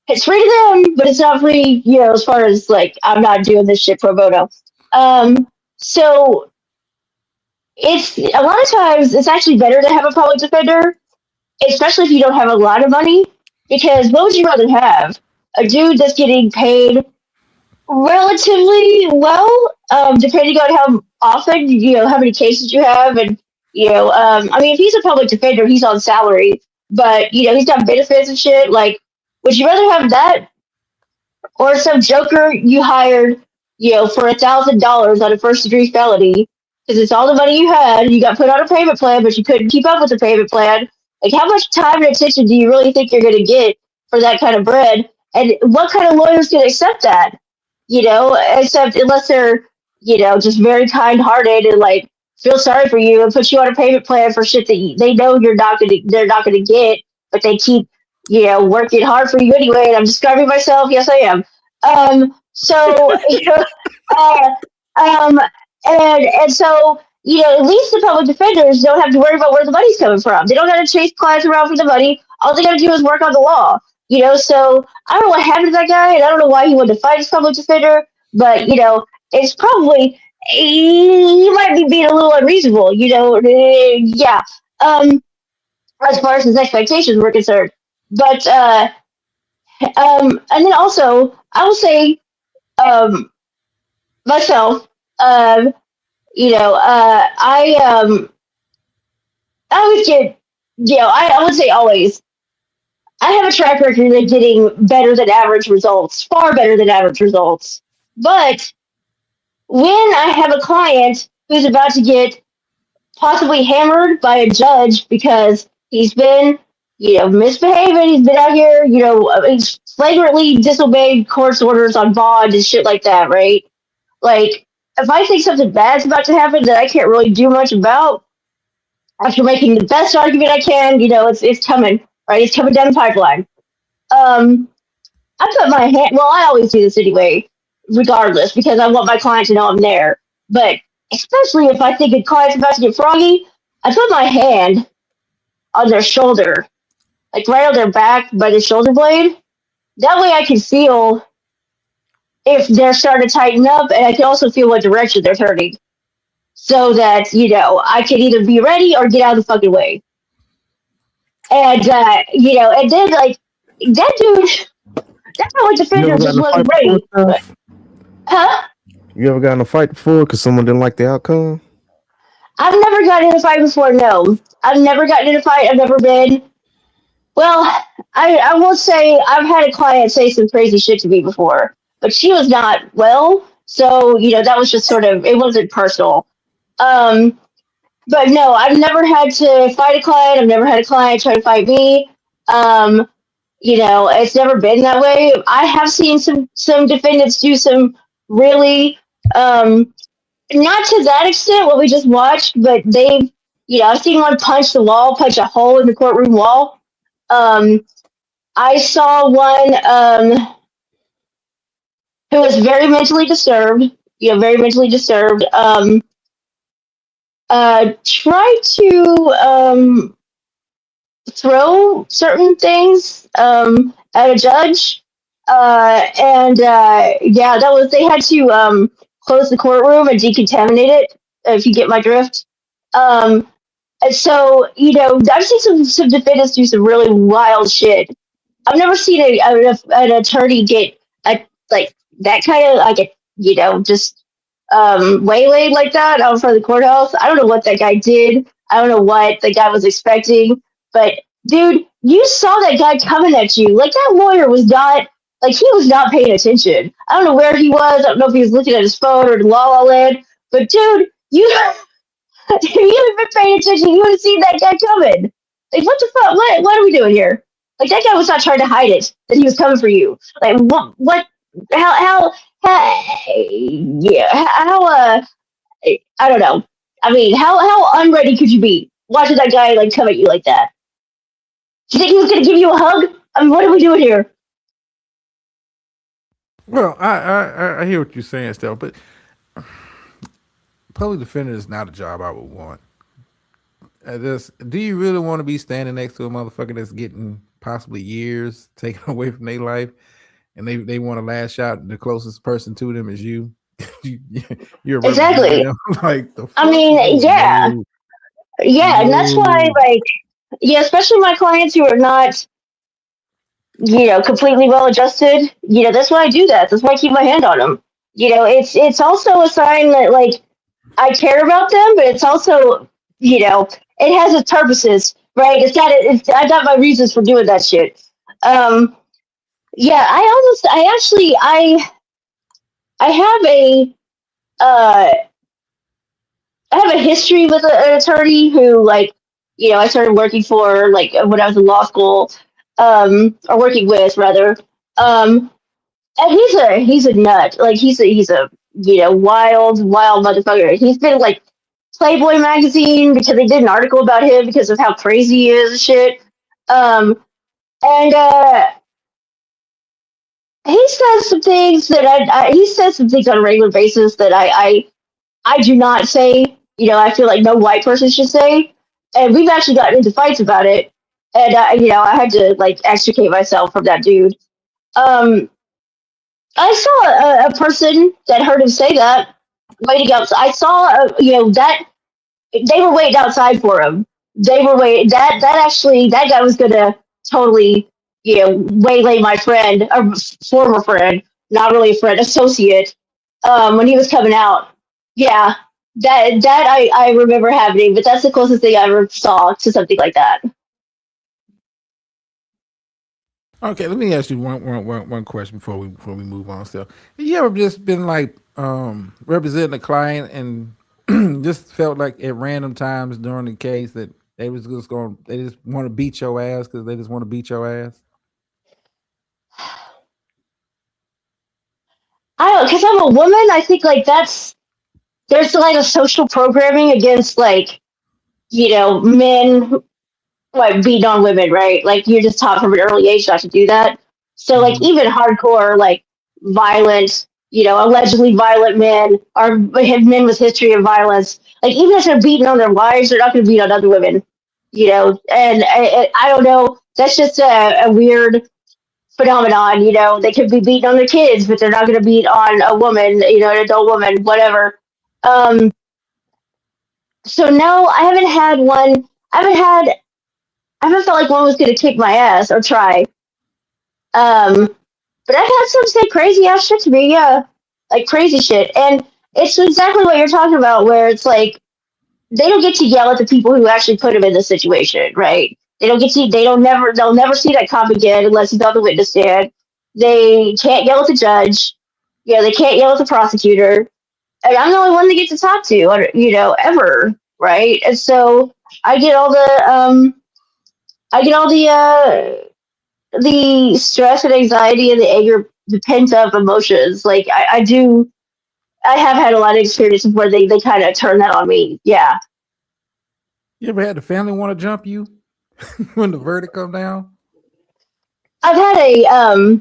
I: it's free to them, but it's not free, as far as like, I'm not doing this shit pro bono. So it's a lot of times it's actually better to have a public defender, especially if you don't have a lot of money, because what would you rather have? A dude that's getting paid relatively well, depending on how often, how many cases you have. And, I mean, if he's a public defender, he's on salary, but, he's got benefits and shit. Like, would you rather have that or some joker you hired, for $1,000 on a first-degree felony because it's all the money you had? You got put on a payment plan, but you couldn't keep up with the payment plan. Like, how much time and attention do you really think you're going to get for that kind of bread? And what kind of lawyers can accept that? except unless they're, just very kind hearted and like feel sorry for you and put you on a payment plan for shit that they know they're not gonna get, but they keep, working hard for you anyway. And I'm describing myself. Yes, I am. So, uh, um, and so, at least the public defenders don't have to worry about where the money's coming from. They don't have to chase clients around for the money. All they got to do is work on the law. So I don't know what happened to that guy, and I don't know why he wanted to fight his public defender, but, it's probably, he might be being a little unreasonable, yeah, as far as his expectations were concerned. But, and then also, I will say, myself, I always get, I would say always, I have a track record of getting better than average results, far better than average results. But when I have a client who's about to get possibly hammered by a judge because he's been, misbehaving, he's been out here, he's flagrantly disobeyed court's orders on bond and shit like that, right? Like, if I think something bad's about to happen that I can't really do much about, after making the best argument I can, it's coming, right? It's coming down the pipeline. I put my hand, well, I always do this anyway, regardless, because I want my client to know I'm there. But especially if I think a client's about to get froggy, I put my hand on their shoulder, like right on their back by the shoulder blade. That way I can feel if they're starting to tighten up, and I can also feel what direction they're turning. So that, I can either be ready or get out of the fucking way. And, and then, like, that dude, that public defender just wasn't ready. Huh?
B: You ever got in a fight before because someone didn't like the outcome?
I: I've never gotten in a fight before, no. I've never gotten in a fight. I've never been. Well, I will say I've had a client say some crazy shit to me before, but she was not well. So, that was just sort of, it wasn't personal. But no, I've never had to fight a client. I've never had a client try to fight me. It's never been that way. I have seen some defendants do some really, not to that extent what we just watched, but they've, I've seen one punch a hole in the courtroom wall. I saw one, who was very mentally disturbed, try to throw certain things at a judge, they had to close the courtroom and decontaminate it, if you get my drift. And so, I've seen some defendants do some really wild shit. I've never seen an attorney get that kind of just waylaid like that out in front of the courthouse. I don't know what that guy did. I don't know what the guy was expecting. But dude, you saw that guy coming at you. Like, that lawyer was not paying attention. I don't know where he was. I don't know if he was looking at his phone or La La Land. But dude, if you had been paying attention, you would have seen that guy coming. Like, what the fuck? What are we doing here? Like, that guy was not trying to hide it, that he was coming for you. Like, what, how, I don't know. I mean, how unready could you be watching that guy, like, come at you like that? Do you think he was going to give you a hug? I mean, what are we doing here?
A: Well, I hear what you're saying, Steph, but public defender is not a job I would want. Do you really want to be standing next to a motherfucker that's getting possibly years taken away from their life, and they want to lash out? The closest person to them is you. You're
I: exactly.
A: Like,
I: I mean, yeah, and that's why, like, especially my clients who are not, completely well adjusted. That's why I do that. That's why I keep my hand on them. It's also a sign that, like, I care about them, but it's also, it has its purposes, right? I got my reasons for doing that shit. I have a history with an attorney who, like, I started working for, like, when I was in law school, or working with, rather. And he's a nut. Like he's a wild motherfucker. He's been like Playboy magazine because they did an article about him because of how crazy he is and shit. And he says some things that he says some things on a regular basis that I do not say. I feel like no white person should say. And we've actually gotten into fights about it. And I had to like extricate myself from that dude. I saw a person that heard him say that waiting outside. I saw that they were waiting outside for him. They were waiting. That guy was gonna totally waylay my friend, or former friend, not really a friend, associate, when he was coming out. Yeah, that I remember happening, but that's the closest thing I ever saw to something like that.
A: Okay, let me ask you one question before we move on. Still, have you ever just been like representing a client and just felt like at random times during the case that they just want to beat your ass because they just want to beat your ass?
I: I don't, because I'm a woman. I think like there's like a social programming against like men like beating on women, right? Like you're just taught from an early age not to do that. So like even hardcore like violent, allegedly violent men or have men with history of violence. Like even if they're beating on their wives, they're not going to beat on other women. And I don't know. That's just a weird phenomenon. They could be beating on their kids, but they're not going to beat on a woman. An adult woman, whatever. So no, I haven't had one. I haven't felt like one was going to kick my ass or try. But I've had some say crazy ass shit to me, yeah, like crazy shit, and it's exactly what you're talking about, where it's like they don't get to yell at the people who actually put them in this situation, right? They don't get to. They'll never see that cop again unless he's on the witness stand. They can't yell at the judge. They can't yell at the prosecutor, and I'm the only one they get to talk to, ever, right? And so I get all the stress and anxiety and the anger, the pent up emotions. Like I have had a lot of experiences where they kind of turn that on me. Yeah.
A: You ever had the family want to jump you when the verdict come down?
I: I've had a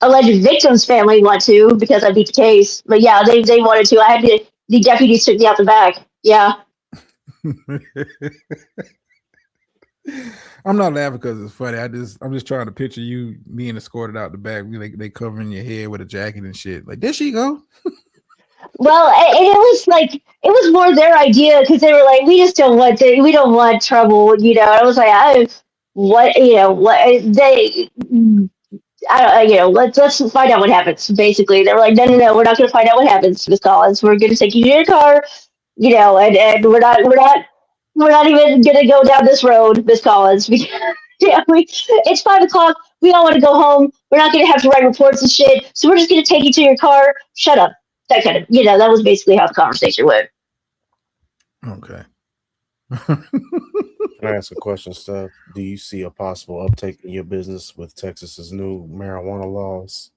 I: alleged victim's family want to because I beat the case, but yeah, they wanted to. I had the deputies took me out the back. Yeah.
A: I'm not laughing because it's funny. I'm just trying to picture you being escorted out the back. They covering your head with a jacket and shit. Like, there she go.
I: Well, it was more their idea because they were like, we don't want trouble, I was like, I don't, let's find out what happens. Basically, they were like, no, we're not going to find out what happens, Miss Collins. We're going to take you to your car, and we're not even going to go down this road, Miss Collins. It's 5:00. We all want to go home. We're not going to have to write reports and shit. So we're just going to take you to your car. Shut up. That kind of, that was basically how the conversation went.
A: Okay.
B: Can I ask a question, Steph? Do you see a possible uptake in your business with Texas's new marijuana laws?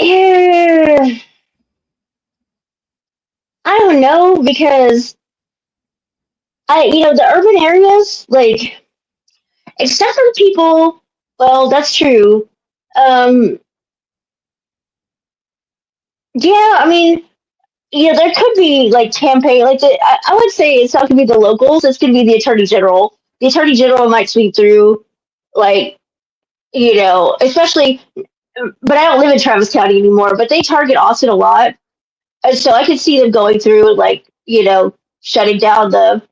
I: I don't know, because the urban areas, like, except for the people, well, that's true. Yeah, I mean, there could be like campaign, like I would say it's not going to be the locals. It's going to be the attorney general. The attorney general might sweep through, like, especially. But I don't live in Travis County anymore. But they target Austin a lot, and so I could see them going through, like, shutting down the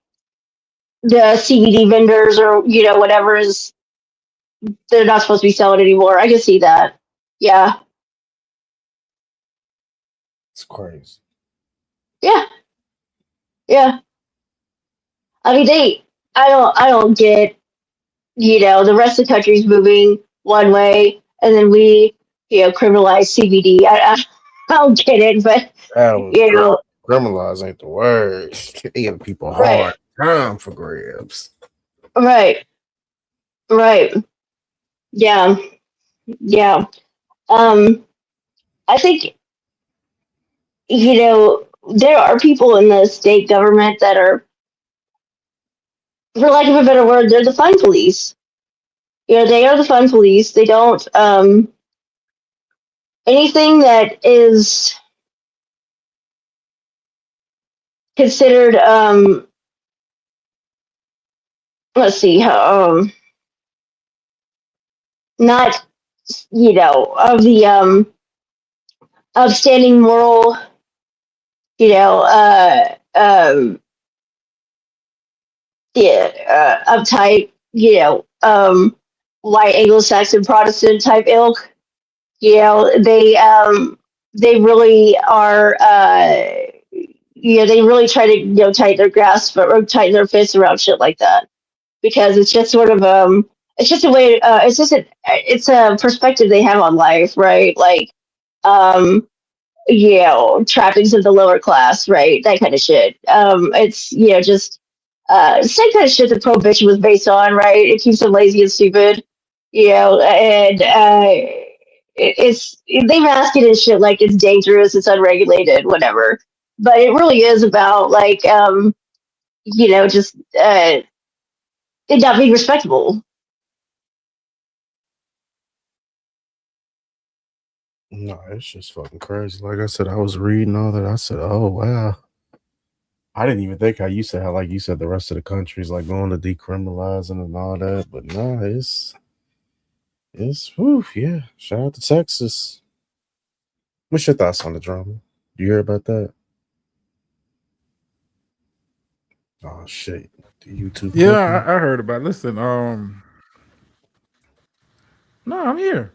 I: CBD vendors or whatever is they're not supposed to be selling anymore. I can see that. Yeah.
B: It's crazy.
I: Yeah. Yeah. I mean, I don't get, the rest of the country's moving one way, and then we, criminalize CBD. I don't get it, but,
B: Criminalize ain't the word. They give people
I: Right.
B: hard time for grabs.
I: Right. Right. Yeah. Yeah. Um, I think, there are people in the state government that are, for lack of a better word, they're the fun police. They are the fun police. They don't, anything that is considered, let's see, not, of the, upstanding moral, you know, yeah, uptight, white Anglo-Saxon Protestant type ilk. They really are. They really try to tighten their grasp or tighten their fists around shit like that because it's just sort of it's just a way. It's a perspective they have on life, right? Like um trappings of the lower class, right? That kind of shit. It's just same kind of shit that prohibition was based on, right? It keeps them lazy and stupid, and they mask it as shit like it's dangerous, it's unregulated, whatever. But it really is about like just it not being respectable.
B: No, it's just fucking crazy. Like I said, I was reading all that. I said, "Oh wow." I didn't even think how you said the rest of the country's like going to decriminalizing and all that, but no, it's whew, yeah. Shout out to Texas. What's your thoughts on the drama? You hear about that? Oh shit. The YouTube.
A: Yeah, I heard about it. Listen, no, I'm here.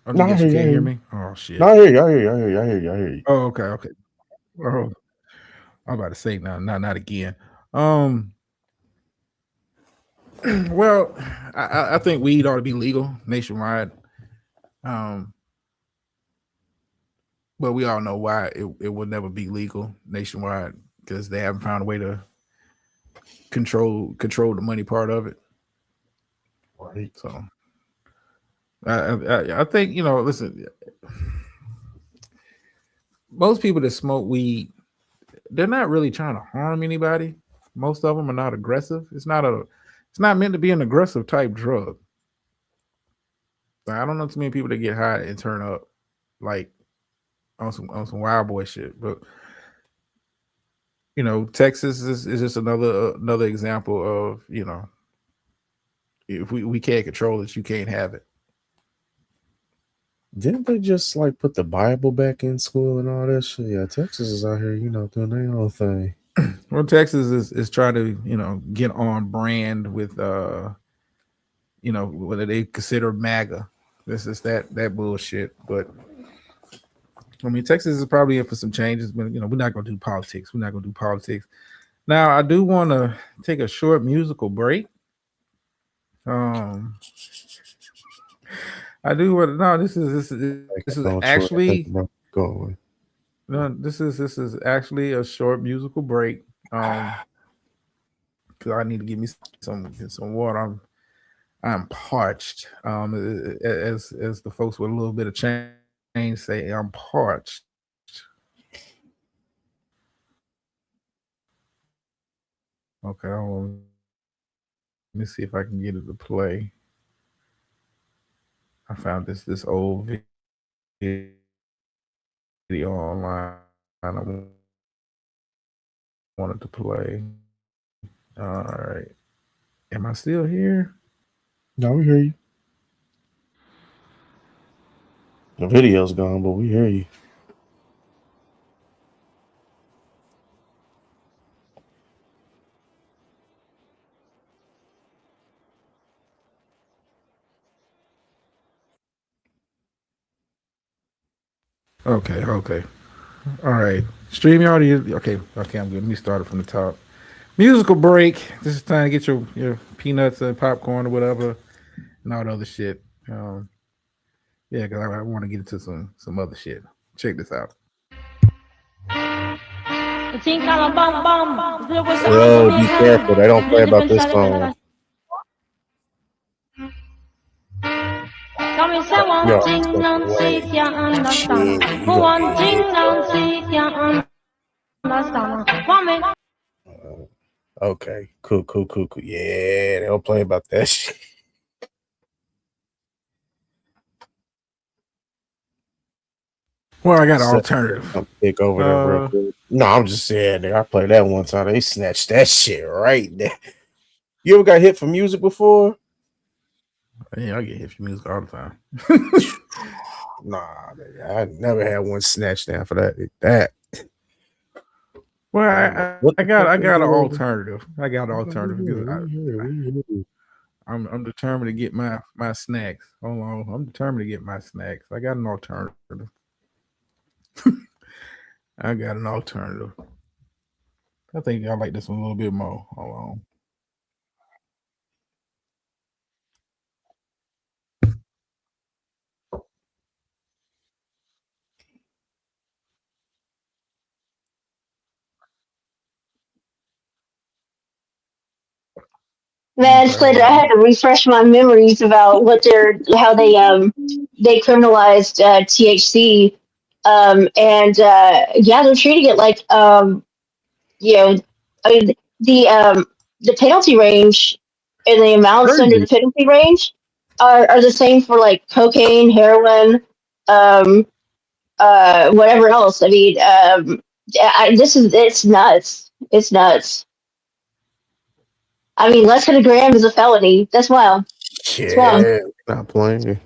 A: Oh,
B: No, I
A: you
B: hear
A: can't
B: you.
A: hear me? Oh shit.
B: No, I hear you.
A: Oh, okay. Oh, I'm about to say now, not again. Well, I think weed ought to be legal nationwide. But we all know why it will never be legal nationwide because they haven't found a way to control the money part of it.
B: Right.
A: So I think listen, most people that smoke weed, they're not really trying to harm anybody. Most of them are not aggressive. It's not meant to be an aggressive type drug. I don't know too many people that get high and turn up like on some wild boy shit. But Texas is just another example of if we can't control it, you can't have it.
B: Didn't they just like put the Bible back in school and all that shit? Yeah, Texas is out here, doing their own thing.
A: Well, Texas is trying to, get on brand with whether they consider MAGA. This is that bullshit. But I mean, Texas is probably in for some changes, but we're not gonna do politics. Now, I do want to take a short musical break. I do want no. This is actually
B: going.
A: No, this is actually a short musical break. Because I need to give me some water. I'm parched. As the folks with a little bit of change say, I'm parched. Okay, let me see if I can get it to play. I found this old video online. I wanted to play. All right. Am I still here?
B: No, we hear you. The video's gone, but we hear you.
A: Okay. All right. StreamYard. Okay, I'm good. Let me start it from the top. Musical break. This is time to get your peanuts and popcorn or whatever and all the other shit. Yeah, because I want to get into some other shit. Check this out.
B: Yo, be careful. They don't play about this song.
I: Mommy said one
B: Yo,
I: thing, don't say
B: way.
I: you understand.
B: Yeah, you
I: One
B: gonna
I: thing,
B: get
I: don't say you understand. Mommy.
B: okay. Cool. Yeah, they don't play about that shit.
A: Well, I got an
B: So,
A: alternative.
B: I'm pick over there real quick. No, I'm just saying, nigga, I played that one time. They snatched that shit right there. You ever got hit for music before?
A: Yeah, I get hit for music all the time.
B: Nah, nigga, I never had one snatched down for that.
A: Well,
B: What
A: I
B: the
A: got
B: fuck
A: an
B: is that?
A: alternative. I got an alternative because I'm determined to get my snacks. Hold on, I'm determined to get my snacks. I got an alternative. I got an alternative. I think I like this one a little bit more. Hold on.
I: Man,
A: Okay, hold
I: Slater, I
A: on.
I: had to refresh my memories about how they criminalized THC, and yeah, they're treating it like you know, I mean the penalty range and the amounts under
B: Crazy.
I: the penalty range are the same for like cocaine, heroin, um, whatever else. I mean, it's nuts. It's nuts. I mean, less than a gram is a felony. That's wild. It's wild.
B: Yeah, not playing.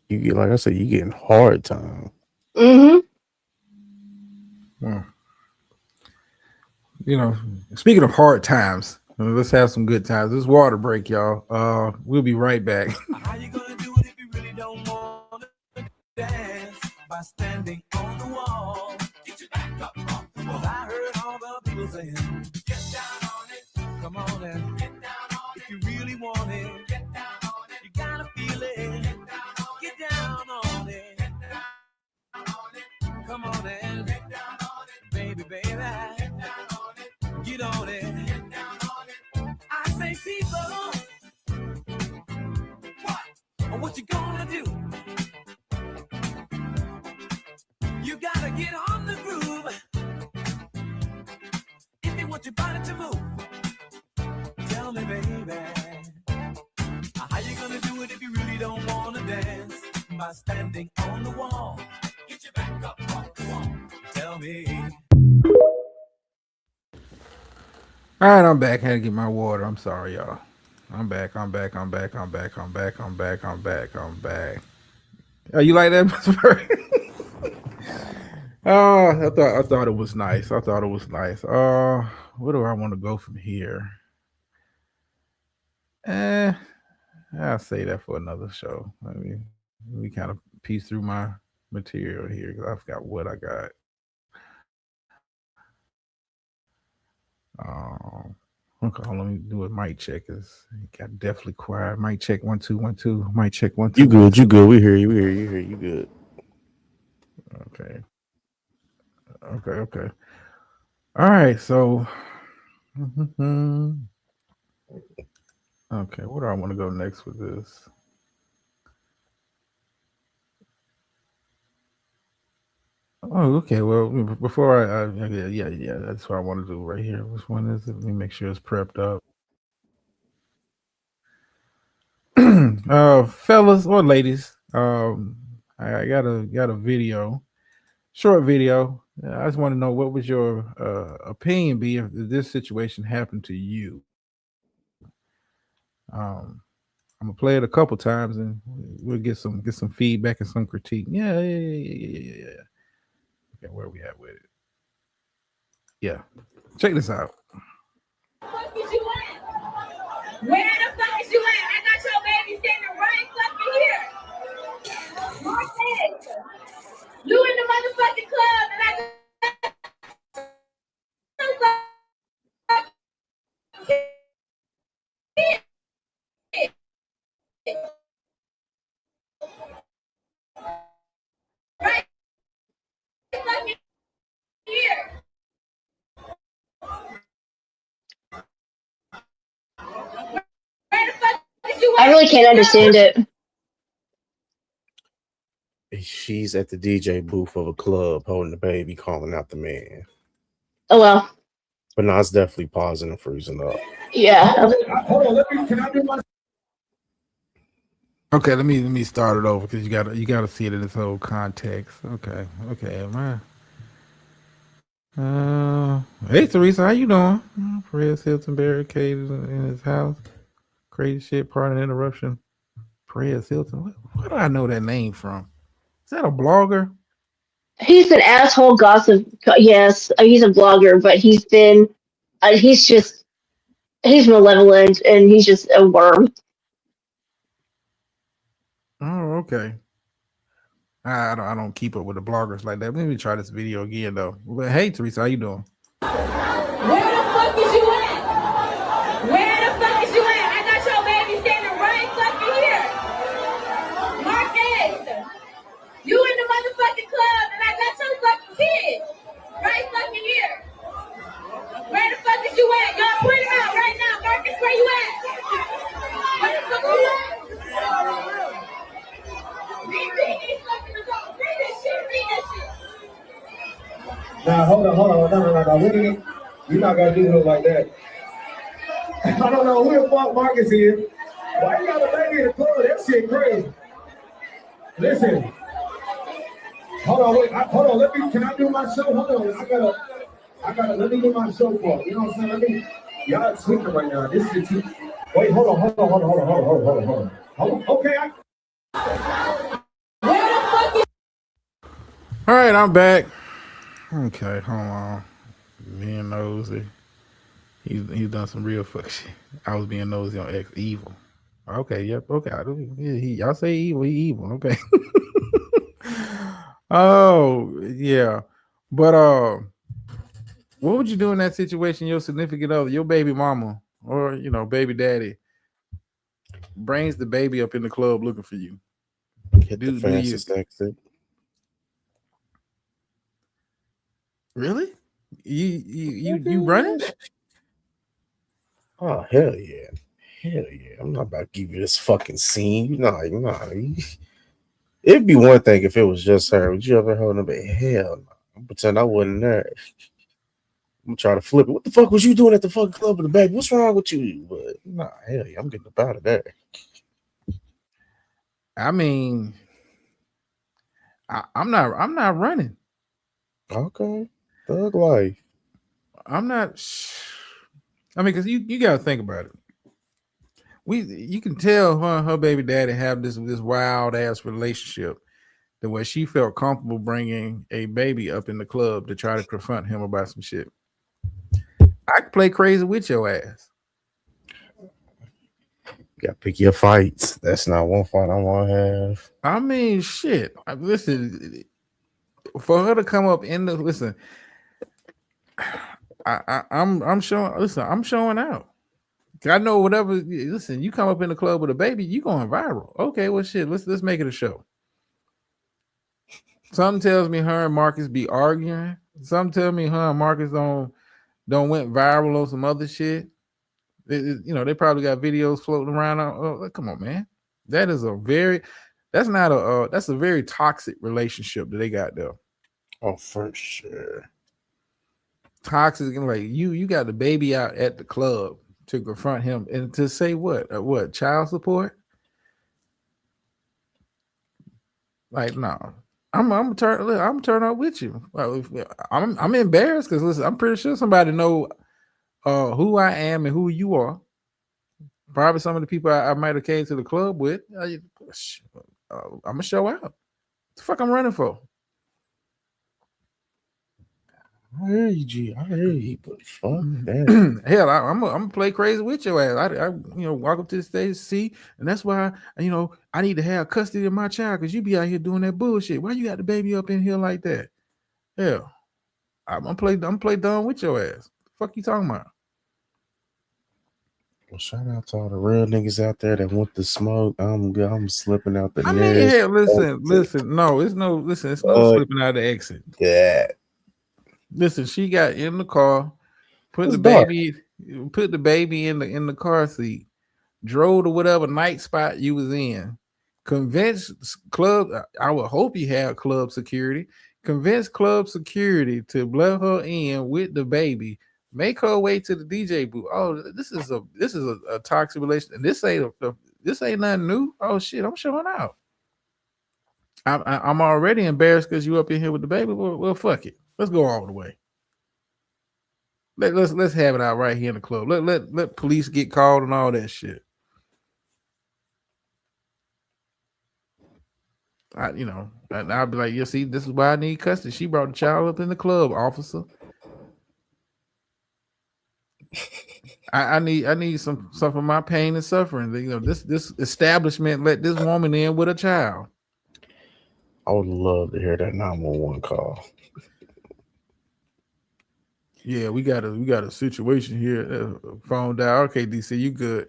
B: You get, like I said, you getting hard time.
I: Mm-hmm.
A: Well, speaking of hard times, let's have some good times. This water break, y'all. We'll be right back.
F: How you gonna do it if you really don't want to dance? By standing on the wall. Get your back up off the wall. 'Cause I heard all the people saying, get down on it. Come on and get down on it. If you really want it, get down on it. You gotta feel it. Get down on it. Get down on it. Come on and get down on it. Baby, baby. Get down on it. Get on it. Get down on it. I say people. What you gonna do? You gotta get on the groove. If you want your body to move, tell me, baby, how you gonna do it if you really don't wanna dance? By standing on the wall. Get your back up off the wall. Tell me.
A: All right, I'm back. I had to get my water. I'm sorry, y'all. I'm back. Oh, you like that, Mr. Bird? Oh, I thought it was nice. Where do I want to go from here? I'll say that for another show. Let me kind of piece through my material here because I forgot what I got. Okay, let me do a mic check. It got definitely quiet. Mic check 1 2 1 2. Mic check 1 2.
B: You good. We hear you good.
A: Okay. All right, so okay, where do I want to go next with this? Oh, okay. Well, before yeah, that's what I want to do right here. Which one is it? Let me make sure it's prepped up. Fellas or ladies, I got a video, short video. I just want to know what would your opinion be if this situation happened to you. I'm gonna play it a couple times and we'll get some feedback and some critique. Yeah. Okay, where are we at with it? Yeah, check this out.
H: Where the fuck is you at? I got your baby standing right fucking here. Martez, you in the motherfucking club and I right fucking here. Where the fuck is you at?
I: I really can't understand it.
B: She's at the DJ booth of a club holding the baby, calling out the man.
I: Oh well.
B: But no, it's definitely pausing and freezing up.
I: Yeah.
F: Hold on, can I do my
A: Okay, let me start it over because you gotta see it in its whole context. Okay, man. Hey Teresa, how you doing? Perez Hilton barricaded in his house. Crazy shit, pardon interruption. Perez Hilton. Where do I know that name from? Is that a blogger?
I: He's an asshole gossip. Yes, he's a blogger, but he's malevolent and he's just a worm.
A: Oh, okay. I don't keep up with the bloggers like that. Let me try this video again though. But hey Teresa, how you doing?
H: Where the fuck is you at? Where the fuck is you at? I got your baby standing right fucking here. Marquez, you in the motherfucking club and I got your fucking kid right fucking here. Where the fuck is you at? Y'all point him out right now. Marcus, where you at? Where the fuck you at? Read these fucking results. Read this shit.
F: Nah, hold on. No. You're not gonna do it like that. I don't know who the fuck Marcus is. Why you got a baby in the club? That shit crazy. Listen. Hold on. Can I do my show? Hold on. I gotta, let me do my show for you. You know what I'm saying? Y'all tweaking right now. This shit too. Wait, hold on. Okay,
A: All right, I'm back. Okay, hold on. Being nosy. He's done some real fuck shit. I was being nosy on X Evil. Okay, yep, okay. Y'all say evil, he evil. Okay. Oh, yeah. But what would you do in that situation? Your significant other, your baby mama, or baby daddy brings the baby up in the club looking for you.
B: Hit the fastest exit.
A: Really? You running?
B: Oh hell yeah. I'm not about to give you this fucking scene. It'd be one thing if it was just her. Would you ever hold up? Hell no. I'm pretend I wasn't there. I'm gonna try to flip it. What the fuck was you doing at the fucking club with the baby? What's wrong with you? But nah, hell yeah, I'm getting up out of there.
A: I mean, I'm not running.
B: Okay. Thug life.
A: I'm not. I mean, because you got to think about it. You can tell her baby daddy have this wild ass relationship, the way she felt comfortable bringing a baby up in the club to try to confront him about some shit. I could play crazy with your ass.
B: You gotta pick your fights. That's not one fight I want to have.
A: I mean, shit. Listen, for her to come up in the listen. I'm showing. Listen, I'm showing out. I know whatever. Listen, you come up in the club with a baby, you going viral. Okay, well, shit. Let's make it a show. Something tells me her and Marcus be arguing. Something tells me her and Marcus don't went viral on some other shit. They probably got videos floating around. Come on, man. That's a very toxic relationship that they got there.
B: Oh, for sure.
A: Toxic, like you got the baby out at the club to confront him and to say what child support? Like, no, I'm turn up with you. I'm embarrassed because listen, I'm pretty sure somebody know who I am and who you are. Probably some of the people I might have came to the club with. I'm gonna show out. What the fuck I'm running for?
B: I hear you, G. I hear you, but fuck that.
A: Hell, I'm gonna play crazy with your ass. I walk up to the stage, see, and that's why I need to have custody of my child because you be out here doing that bullshit. Why you got the baby up in here like that? Hell, I'm gonna play dumb with your ass. The fuck you talking about?
B: Well, shout out to all the real niggas out there that want the smoke. I'm slipping out the
A: I mean, hell, listen. No, it's no slipping out the exit.
B: Yeah.
A: Listen, she got in the car, put the baby in the car seat, drove to whatever night spot you was in, Convince club. I would hope you have club security. Convince club security to let her in with the baby. Make her way to the DJ booth. Oh, this is a toxic relationship, and this ain't nothing new. Oh shit, I'm showing out. I'm already embarrassed because you up in here with the baby. Well, fuck it. Let's go all the way. Let's have it out right here in the club. Let police get called and all that shit. I'll be like, you see, this is why I need custody. She brought the child up in the club, officer. I need some of my pain and suffering. This establishment let this woman in with a child.
B: I would love to hear that 911 call.
A: Yeah, we got a situation here. Phone dial. Okay, DC, you good?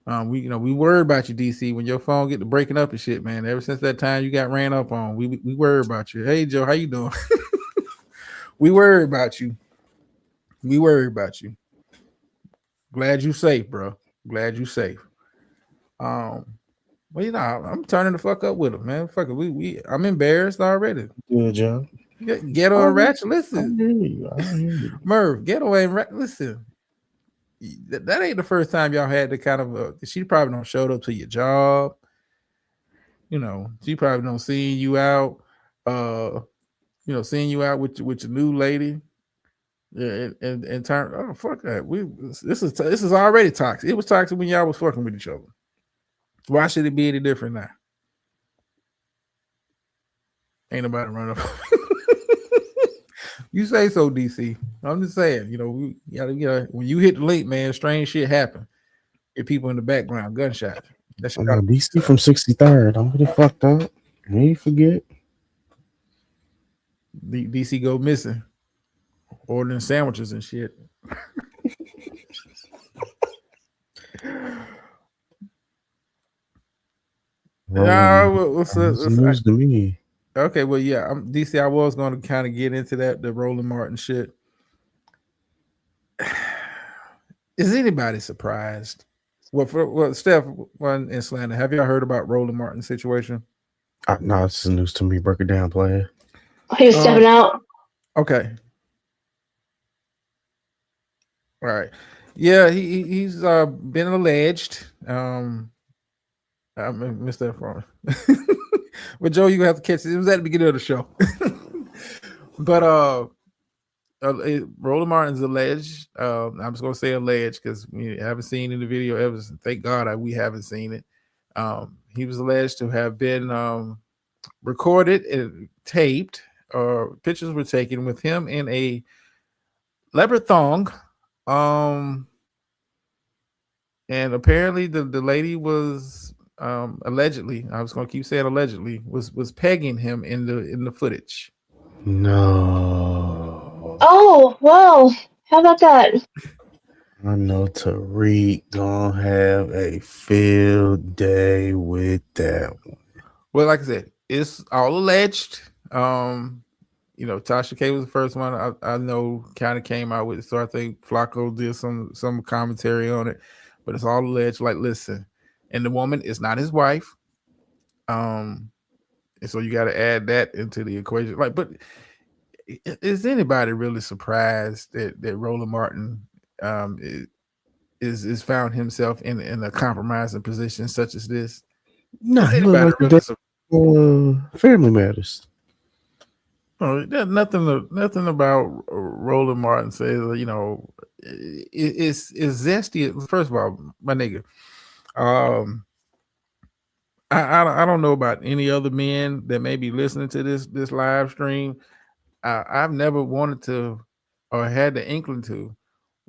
A: We worried about you, DC. When your phone get to breaking up and shit, man. Ever since that time you got ran up on, we worried about you. Hey, Joe, how you doing? We worried about you. We worried about you. Glad you safe, bro. Glad you safe. Well, I'm turning the fuck up with him, man. Fuck it. I'm embarrassed already.
B: Good job.
A: Ghetto and ratchet. Listen,
B: I hear you.
A: Merv, ghetto and ratchet. Listen, that ain't the first time y'all had the kind of. She probably don't showed up to your job. She probably don't see you out. Seeing you out with your new lady. Yeah, and turn. Oh fuck that. This is already toxic. It was toxic when y'all was fucking with each other. Why should it be any different now? Ain't nobody running up. You say so, DC. I'm just saying, when you hit the link, man, strange shit happen. Get people in the background, gunshots. That's
B: DC from 63rd. I'm really fucked up. You forget.
A: DC go missing. Ordering sandwiches and shit.
B: What's news to me?
A: Okay, well, yeah, DC. I was going to kind of get into the Roland Martin shit. Is anybody surprised? Well, Steph, and Slander, have y'all heard about Roland Martin's situation?
B: No, this is news to me. Break it down, player.
I: He was stepping out.
A: Okay. All right. Yeah, he's been alleged. I missed that from. But Joe, you have to catch it. It was at the beginning of the show. But Roland Martin's alleged. I'm just gonna say alleged because we haven't seen in the video evidence. Thank God we haven't seen it. He was alleged to have been recorded and taped, or pictures were taken with him in a leopard thong. And apparently the lady was allegedly, I was gonna keep saying allegedly, was pegging him in the footage.
B: No.
I: Oh, wow. How about that?
B: I know Tariq gonna have a field day with that one.
A: Well, like I said, it's all alleged. Tasha K was the first one I know kind of came out with it. So I think Flacco did some commentary on it, but it's all alleged. Like, listen, and the woman is not his wife. And so you got to add that into the equation. Like, but is anybody really surprised that Roland Martin is found himself in a compromising position such as this?
B: No, anybody really Family Matters.
A: Oh, there's nothing about Roland Martin says, it's zesty. First of all, my nigga, I don't know about any other men that may be listening to this live stream. I've never wanted to or had the inkling to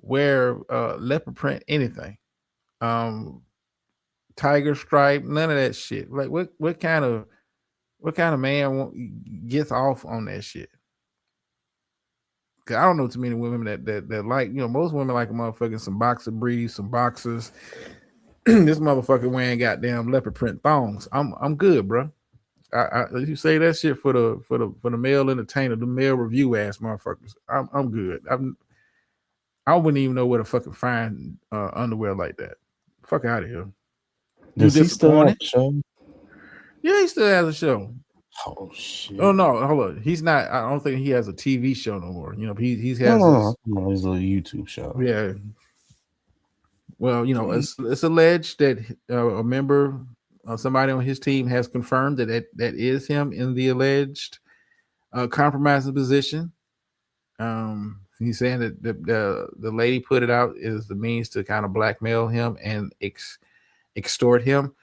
A: wear leopard print anything, tiger stripe, none of that shit. Like what kind of man gets off on that shit? Cause I don't know too many women that like, most women like a motherfucking some boxer briefs, some boxers. This motherfucker wearing goddamn leopard print thongs. I'm good, bro. You say that shit for the male entertainer, the male review ass motherfuckers. I'm good. I wouldn't even know where to fucking find underwear like that. Fuck out of here.
B: Does he still have a show?
A: Yeah, he still has a show.
B: Oh shit.
A: Oh no, hold on. He's not. I don't think he has a TV show no more. You know, he has
B: No, his little YouTube show.
A: yeah. Well, you know, it's alleged that a member, somebody on his team, has confirmed that is him in the alleged compromising position. He's saying that the lady put it out is the means to kind of blackmail him and extort him.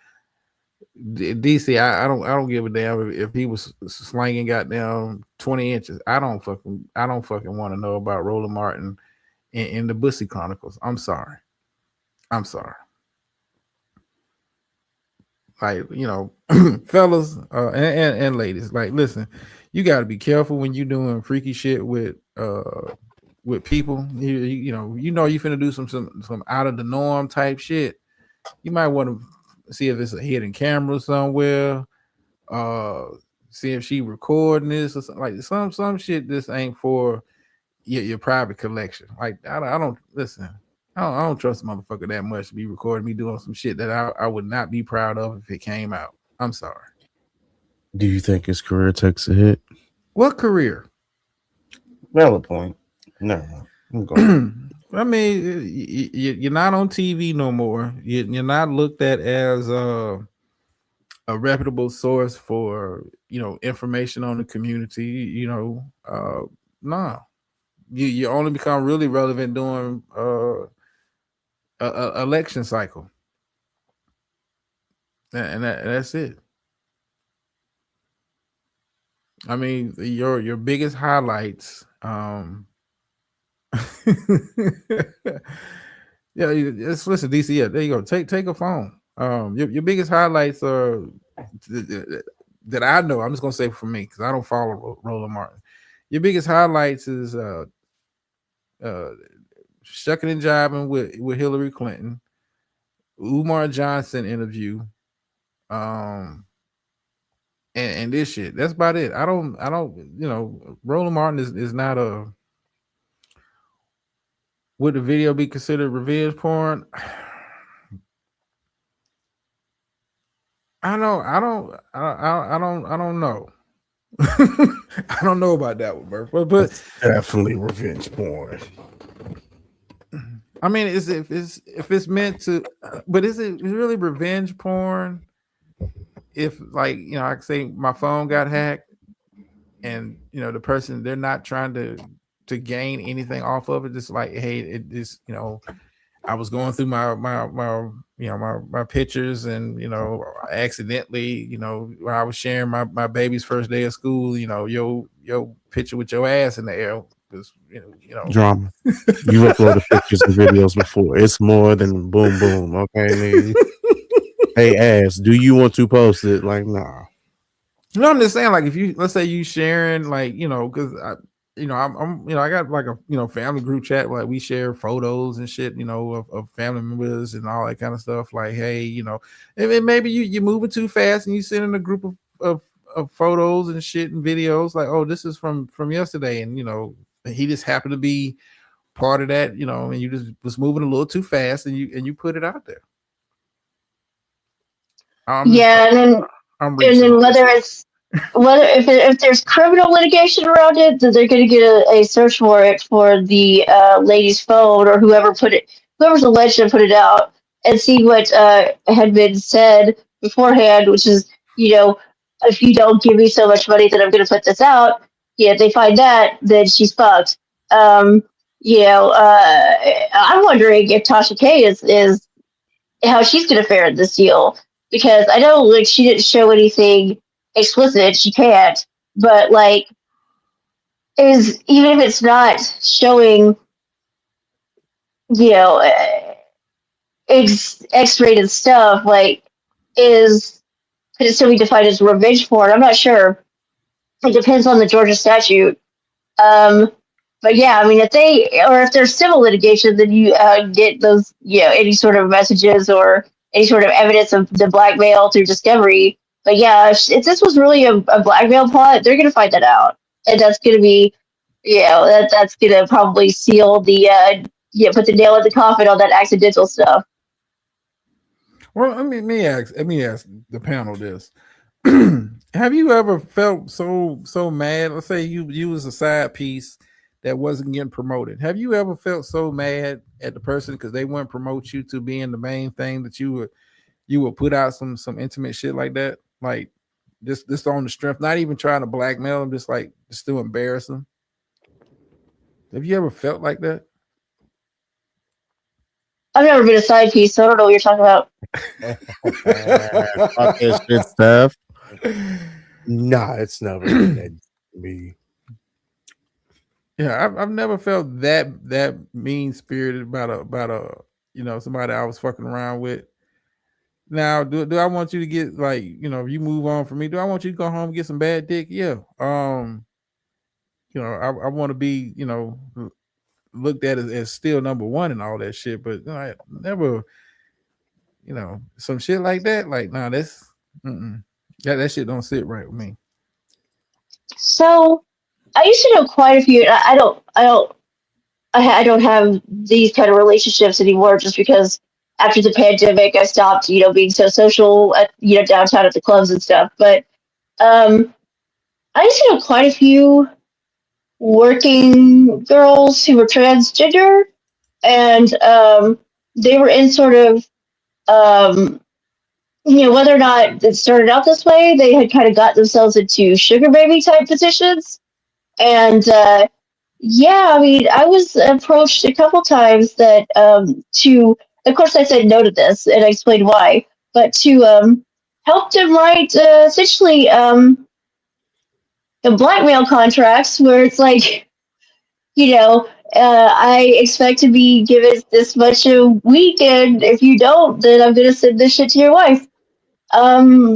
A: DC, I don't give a damn if he was slanging goddamn 20 inches. I don't fucking want to know about Roland Martin in the Bussy Chronicles. I'm sorry. Like, you know, fellas and ladies, like, listen, you got to be careful when you're doing freaky shit with people. You know you finna do some out of the norm type shit. You might want to see if it's a hidden camera somewhere. See if she recording this or something. Like some shit. This ain't for your private collection. Like I don't listen. I don't trust a motherfucker that much to be recording me doing some shit that I would not be proud of if it came out. I'm sorry.
B: Do you think his career takes a hit?
A: What career?
B: Valid point. No, I'm going.
A: I mean, you're not on TV no more. You're not looked at as a reputable source for, you know, information on the community. You know, no. You only become really relevant during election cycle, and that's it. I mean, your biggest highlights. Yeah, just listen, DC. Yeah, there you go. Take a phone. Your biggest highlights are that I know. I'm just gonna say for me because I don't follow Roland Martin. Your biggest highlights is shucking and jiving with Hillary Clinton, Umar Johnson interview, and this shit. That's about it. I don't. You know, Roland Martin is not a. Would the video be considered revenge porn? I don't know. I don't know about that one, Murph. But
B: That's definitely revenge porn.
A: I mean, if it's meant to, but is it really revenge porn? If, like, you know, I say my phone got hacked, and you know the person, they're not trying to gain anything off of it, just like, hey, it is, you know, I was going through my you know my pictures, and you know, accidentally, you know, when I was sharing my baby's first day of school, you know, your picture with your ass in the air. Because you know
B: Drama. You uploaded pictures and videos before. It's more than boom boom. Okay, man. Hey, ass, do you want to post it? Like, nah.
A: No, I'm just saying, like, if you, let's say you sharing, like, you know, because I'm you know, I got like a, you know, family group chat, like we share photos and shit, you know, of family members and all that kind of stuff. Like, hey, you know, and maybe you're moving too fast and you send in a group of photos and shit and videos, like, oh, this is from yesterday, and you know, he just happened to be part of that, you know, and you just was moving a little too fast, and you put it out there.
I: Yeah, and then whether if there's criminal litigation around it, then they're going to get a search warrant for the lady's phone or whoever's alleged to put it out, and see what had been said beforehand, which is, you know, if you don't give me so much money that I'm going to put this out, yeah, they find that, then she's fucked. You know, I'm wondering if Tasha K is how she's going to fare in this deal, because I know, like, she didn't show anything explicit, she can't, but like, is, even if it's not showing, you know, X-rated stuff, like, could it still be defined as revenge porn? I'm not sure. It depends on the Georgia statute. But yeah, I mean, if there's civil litigation, then you get those, you know, any sort of messages or any sort of evidence of the blackmail through discovery. But yeah, if this was really a blackmail plot, they're going to find that out. And that's going to be, you know, that's going to probably seal the, put the nail in the coffin on that accidental stuff.
A: Well, I mean, let me ask the panel this. Have you ever felt so mad? Let's say you was a side piece that wasn't getting promoted. Have you ever felt so mad at the person because they wouldn't promote you to being the main thing that you would put out some intimate shit like that? Like this on the strength, not even trying to blackmail them, just to embarrass them. Have you ever felt like that?
I: I've never been a side piece, so I don't know what you're talking about.
B: Fuck that shit, Steph. Nah, it's never been that me.
A: Yeah, I've never felt that mean spirited about a somebody I was fucking around with. Now, do I want you to get like if you move on from me? Do I want you to go home and get some bad dick? Yeah. I want to be looked at as still number one and all that shit, but I never some shit like that. Like, nah, that's that shit don't sit right with me.
I: So I used to know quite a few. I don't have these kind of relationships anymore, just because after the pandemic, I stopped, being so social at, downtown at the clubs and stuff. But I used to know quite a few working girls who were transgender, and they were in sort of, whether or not it started out this way, they had kind of got themselves into sugar baby type positions. And yeah, I mean, I was approached a couple times that of course, I said no to this, and I explained why, but to help them write essentially the blackmail contracts where it's like, I expect to be given this much a week, and if you don't, then I'm going to send this shit to your wife.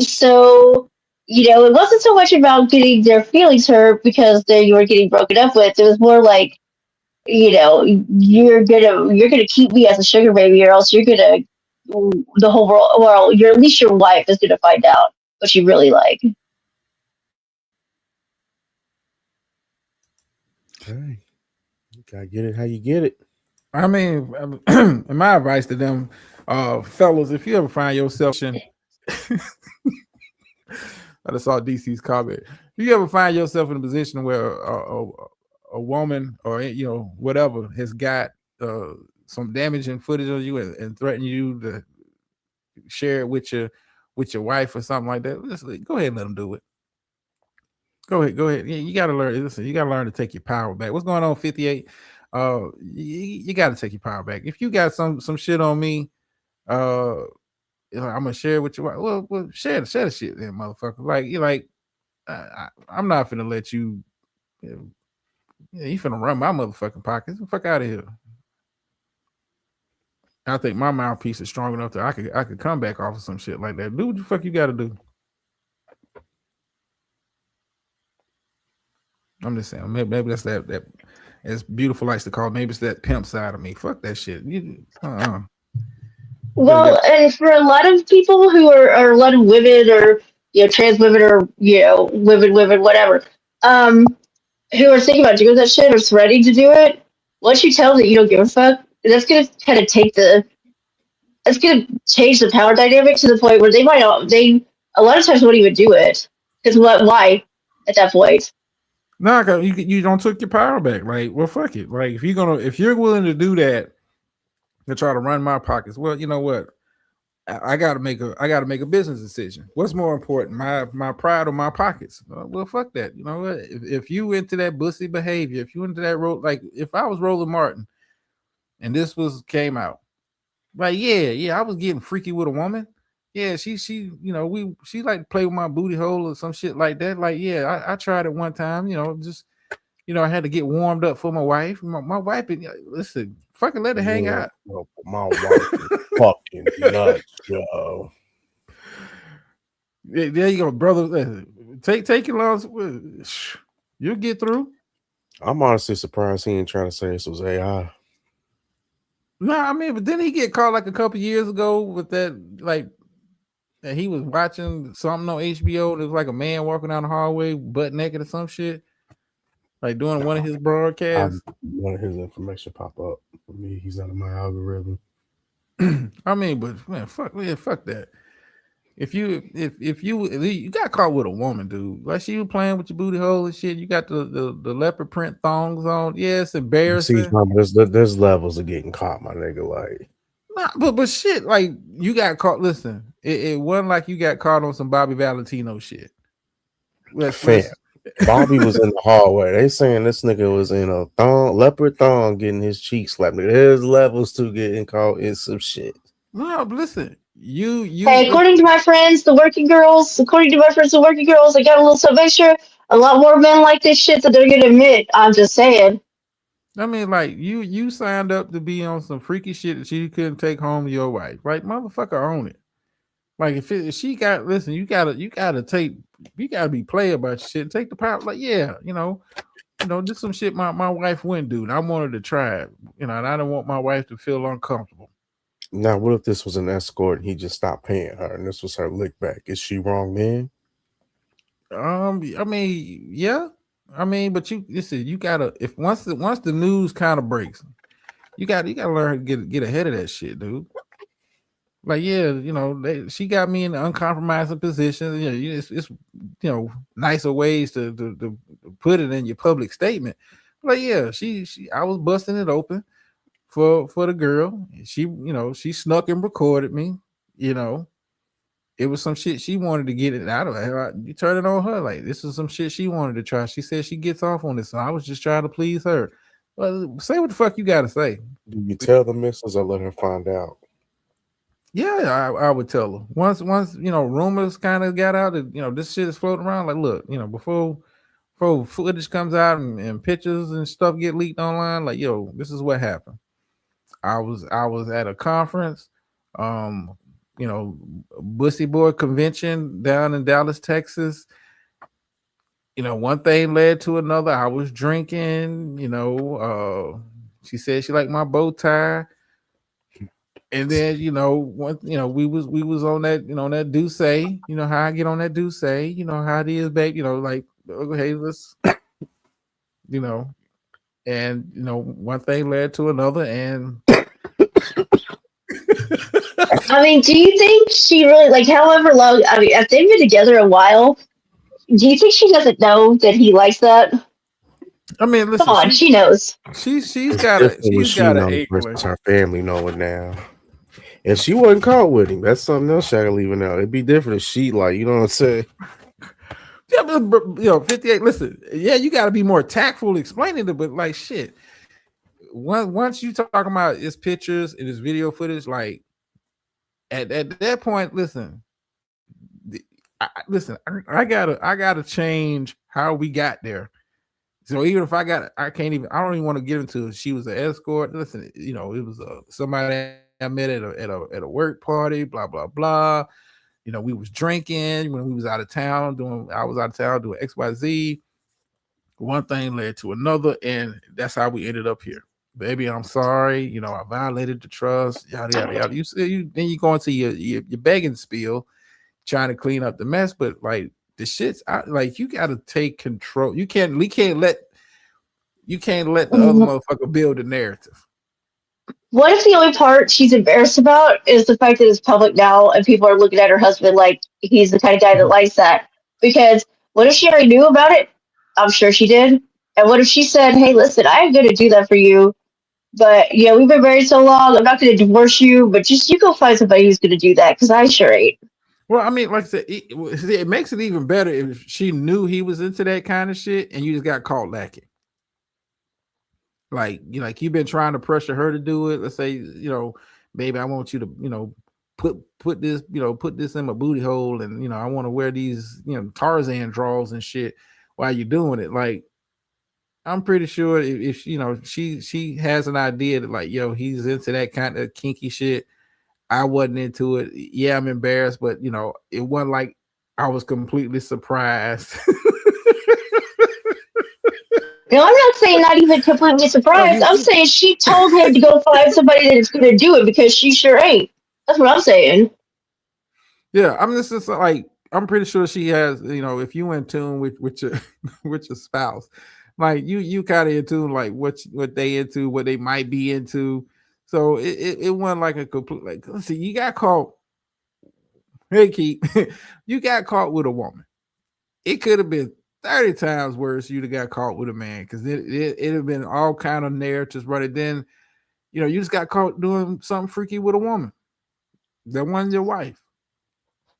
I: So, it wasn't so much about getting their feelings hurt because you were getting broken up with. It was more like, you're gonna keep me as a sugar baby, or else the whole world, at least your wife is gonna find out what you really like.
B: Okay. You gotta get it how you get it.
A: I mean, and my advice to them, fellas, if you ever find yourself I just saw DC's comment. If you ever find yourself in a position where a woman or whatever has got some damaging footage of you and threaten you to share it with your wife or something like that, listen, go ahead and let them do it. Go ahead. You gotta learn. Listen, you gotta learn to take your power back. What's going on, 58? You gotta take your power back. If you got some shit on me, I'm gonna share it with your wife. Well, share the shit, then, motherfucker. Like you're like, I'm not finna let you. You finna run my motherfucking pockets. Get the fuck out of here. I think my mouthpiece is strong enough that I could come back off of some shit like that. Do what the fuck you gotta do. I'm just saying, maybe that's that as Beautiful likes to call it, maybe it's that pimp side of me. Fuck that shit.
I: Well, and for a lot of people who are a lot of women, or trans women, or women, whatever, who are thinking about doing that shit or threatening to do it, once you tell them that you don't give a fuck, that's gonna kind of that's gonna change the power dynamic to the point where they a lot of times won't even do it, because why at that point?
A: No, you don't took your power back. Like, well, fuck it. Like, if you're willing to do that to try to run my pockets, well, you know what? I gotta make a business decision. What's more important, my pride or my pockets? Well, fuck that. You know what? If you into that bussy behavior, if you into that role, like if I was Roland Martin and this came out, like yeah, I was getting freaky with a woman. Yeah, she like to play with my booty hole or some shit like that. Like, yeah, I tried it one time, just I had to get warmed up for my wife. My wife, listen, fucking let it hang out.
B: My wife is fucking nuts, yo.
A: Yeah, there you go, brother. Take your lungs. You'll get through.
B: I'm honestly surprised he ain't trying to say this was AI.
A: No, I mean, but didn't he get caught like a couple years ago with that, like, that he was watching something on HBO? There's like a man walking down the hallway butt naked or some shit, like doing one of his broadcasts.
B: One of his information pop up for me. He's out of my algorithm.
A: I mean, but man, fuck that. If you got caught with a woman, dude, like she was playing with your booty hole and shit, you got the leopard print thongs on. Yeah, it's
B: See,
A: embarrassing.
B: there's levels of getting caught, my nigga. Like,
A: Nah, but shit, like you got caught. Listen, it wasn't like you got caught on some Bobby Valentino shit.
B: fam, Bobby was in the hallway. They saying this nigga was in a leopard thong, getting his cheek slapped. There's levels to getting caught in some shit.
A: No, but listen, you.
I: Hey, according to my friends, the working girls, I got a little something extra. A lot more men like this shit that they're gonna admit. I'm just saying.
A: I mean, like you signed up to be on some freaky shit that you couldn't take home to your wife, right? Motherfucker, own it. Like if she got listen, you gotta be player about your shit. Take the power. Like yeah, just some shit my wife wouldn't do, and I wanted to try it. And I don't want my wife to feel uncomfortable.
B: Now, what if this was an escort and he just stopped paying her, and this was her lick back? Is she wrong, man?
A: I mean, yeah. I mean, but you gotta if once the news kind of breaks, you gotta learn how to get ahead of that shit, dude. Like, yeah, she got me in an uncompromising position. It's nicer ways to put it in your public statement. Like, yeah, I was busting it open for the girl. She snuck and recorded me. It was some shit she wanted to get it out of her. You turn it on her. Like, this is some shit she wanted to try. She said she gets off on this, and I was just trying to please her. Well, say what the fuck you gotta say.
B: Do you tell the missus or let her find out?
A: Yeah, I would tell her. Once rumors kind of got out that this shit is floating around. Like, look, before footage comes out and pictures and stuff get leaked online, like, yo, this is what happened. I was at a conference, Bussy Boy convention down in Dallas, Texas. One thing led to another. I was drinking, she said she liked my bow tie. And then, we was on that, that Douce, how I get on that Douce, how it is, babe, like, okay, let's, and, one thing led to another. And
I: I mean, do you think she really, like, however long, I mean, if they've been together a while, do you think she doesn't know that he likes that?
A: I mean, listen,
I: come on, she knows.
A: She's got an inkling.
B: Her family know it now. And she wasn't caught with him. That's something else she gotta leave it out. It'd be different if she, like, you know what I'm saying?
A: Yeah, but 58. Listen, yeah, you got to be more tactful explaining it, but like shit. Once you talking about his pictures and his video footage, like at that point, listen, I gotta change how we got there. So even if I don't even want to get into it. She was an escort. Listen, it was somebody I met at a work party, blah blah blah. We was drinking when we was out of town doing XYZ. One thing led to another, and that's how we ended up here. Baby, I'm sorry. I violated the trust. Yada yada yada. Then you go into your begging spiel, trying to clean up the mess, but like the shit's like you got to take control. We can't let the other motherfucker build a narrative.
I: What if the only part she's embarrassed about is the fact that it's public now and people are looking at her husband like he's the kind of guy that likes that? Because what if she already knew about it? I'm sure she did. And what if she said, hey, listen, I ain't going to do that for you. But, we've been married so long. I'm not going to divorce you. But just you go find somebody who's going to do that because I sure ain't.
A: Well, I mean, like I said, it makes it even better if she knew he was into that kind of shit and you just got caught lacking. Like, you've been trying to pressure her to do it. Let's say, baby, I want you to, put this in my booty hole, and I want to wear these, Tarzan drawers and shit while you're doing it. Like, I'm pretty sure if she has an idea that like, yo, he's into that kind of kinky shit. I wasn't into it. Yeah, I'm embarrassed, but it wasn't like I was completely surprised.
I: No, I'm not saying not even completely surprised. I'm saying she told him to go find somebody that's going to do it because she sure ain't. That's what I'm saying.
A: Yeah, I mean, this is like, I'm pretty sure she has, if you in tune with your with your spouse, like you kind of in tune, like what they into, what they might be into. So it wasn't like a complete, like, let's see, you got caught. Hey, Keith, you got caught with a woman. It could have been 30 times worse. You'd have got caught with a man because it'd have been all kind of narratives. But then, you just got caught doing something freaky with a woman. That wasn't your wife.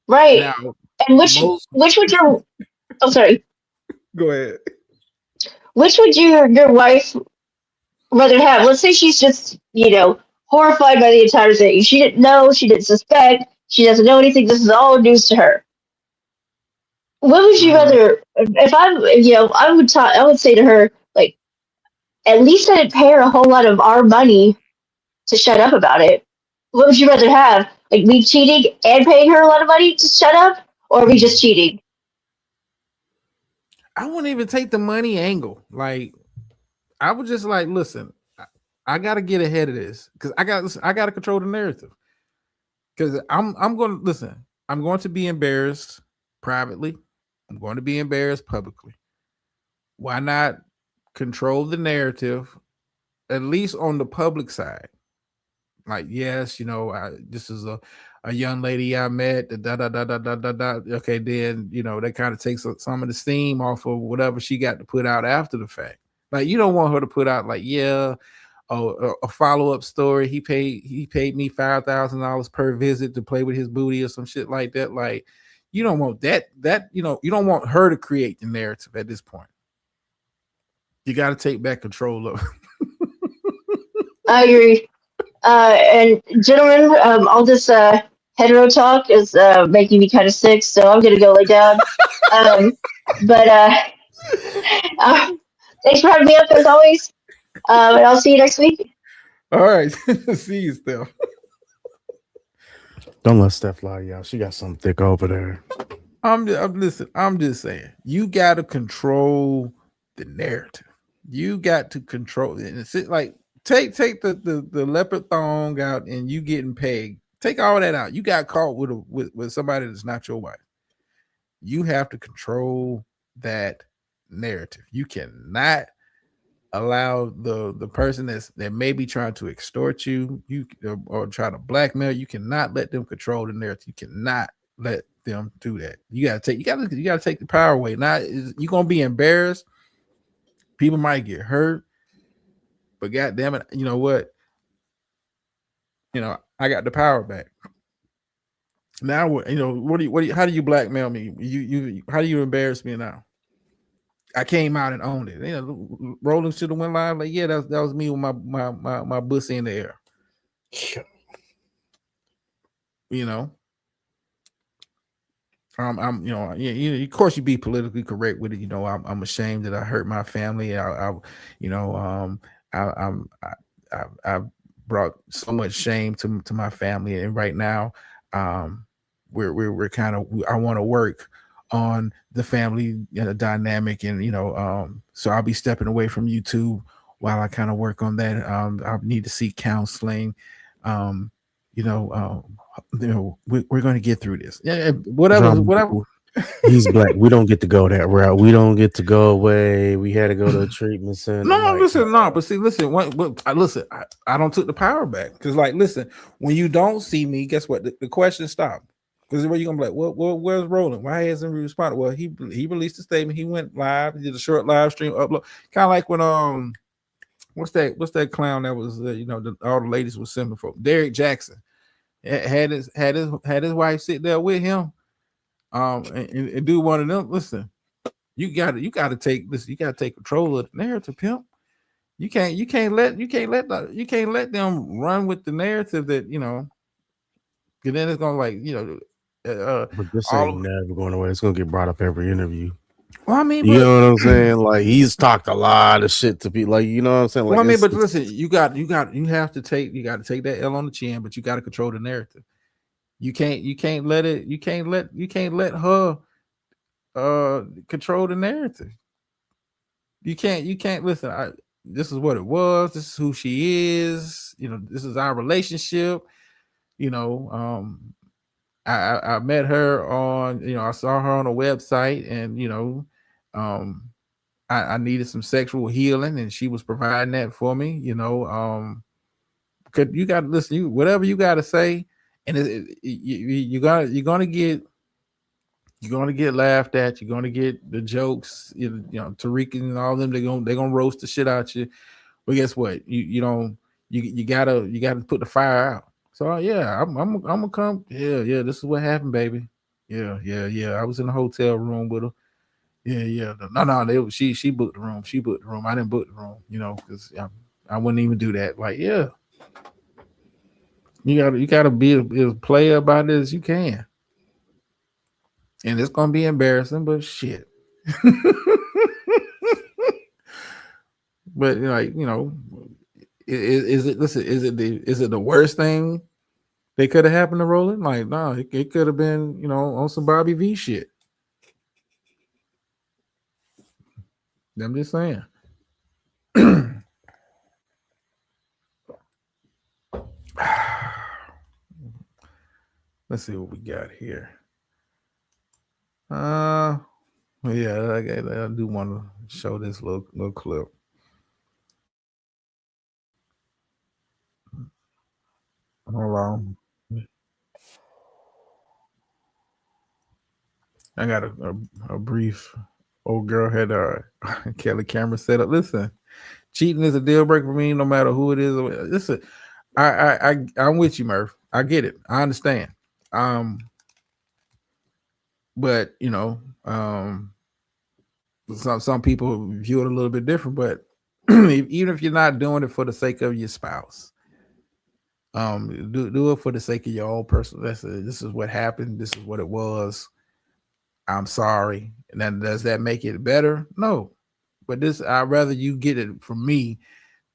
I: Right.
A: Now,
I: And which would your oh sorry.
A: Go ahead.
I: Which would your wife rather have? Let's say she's just, horrified by the entire thing. She didn't know, she didn't suspect, she doesn't know anything. This is all news to her. What would you rather? If I would say to her, like, at least I didn't pay her a whole lot of our money to shut up about it. What would you rather have? Like me cheating and paying her a lot of money to shut up, or me just cheating?
A: I wouldn't even take the money angle. Like, I would just like, listen, I got to get ahead of this because I got to control the narrative. Because I'm going to listen. I'm going to be embarrassed privately. I'm going to be embarrassed publicly. Why not control the narrative, at least on the public side? Like, yes, this is a young lady I met. Da da da da da da da. Okay, then that kind of takes some of the steam off of whatever she got to put out after the fact. Like, you don't want her to put out like, a follow-up story. He paid me $5,000 per visit to play with his booty or some shit like that. Like, you don't want that. You don't want her to create the narrative at this point. You got to take back control of it.
I: I agree. And gentlemen, all this hetero talk is making me kind of sick, so I'm gonna go lay down. But thanks for having me up as always. And I'll see you next week.
A: All right, see you, Steph.
B: Don't let Steph lie, y'all. She got something thick over there.
A: I'm just saying, you got to control the narrative. You got to control it. And it's like take the leopard thong out and you getting pegged. Take all that out. You got caught with somebody that's not your wife. You have to control that narrative. You cannot allow the person that may be trying to extort you, or try to blackmail. You cannot let them control the narrative. You cannot let them do that. You gotta take the power away. Now you're gonna be embarrassed. People might get hurt, but God damn it, you know what? I got the power back. Now how do you blackmail me? How do you embarrass me now? I came out and owned it. Roland should have went live. Like, yeah, that was me with my pussy in the air. Of course you be politically correct with it. I'm ashamed that I hurt my family. I brought so much shame to my family, and right now, we're kind of, I want to work on the family dynamic, and so I'll be stepping away from YouTube while I kind of work on that. I need to seek counseling. We're going to get through this. Yeah, whatever.
B: He's black. We don't get to go that route. We don't get to go away. We had to go to a treatment center.
A: Listen. I don't took the power back because, listen, when you don't see me, guess what? The question stopped. Because where you gonna be like, where's Roland? Why hasn't he responded? Well, he released a statement. He went live. He did a short live stream upload. Kind of like when what's that clown that was all the ladies were similar for? Derek Jackson had his wife sit there with him, and do one of them. Listen, you got to take control of the narrative, pimp. You can't let them run with the narrative that because then it's gonna
B: but this ain't never going away. It's gonna get brought up every interview.
A: Well, I mean,
B: you know what I'm saying? Like, he's talked a lot of shit to be like, you know what I'm saying? Like,
A: but listen, you got to take that L on the chin, but you got to control the narrative. You can't let her control the narrative. You can't listen. This is what it was. This is who she is. This is our relationship. I met her on, I saw her on a website, and I needed some sexual healing, and she was providing that for me. Could you got to listen? Whatever you got to say, and you're gonna get laughed at. You're gonna get the jokes. You know, Tariq and all them. They're gonna roast the shit out you. But guess what? You gotta put the fire out. So yeah, I'm gonna come. Yeah. This is what happened, baby. Yeah. I was in the hotel room with her. Yeah. No. She booked the room. She booked the room. I didn't book the room. You know, because I wouldn't even do that. Like, yeah, you gotta be as player about it as you can. And it's gonna be embarrassing, but shit. But like, you know, is it the worst thing that could have happened to Roland? Like, no, it could have been, you know, on some Bobby V shit. I'm just saying. Let's see what we got here. Yeah, I do want to show this little clip. Hold on. I got a brief. Old girl had Kelly camera set up. Listen, cheating is a deal breaker for me, no matter who it is. Listen, I'm with you, Murph. I get it. I understand. But you know, some people view it a little bit different. But even if you're not doing it for the sake of your spouse, do it for the sake of your own personal. This is what happened. This is what it was. I'm sorry. And then does that make it better? No. But this, I'd rather you get it from me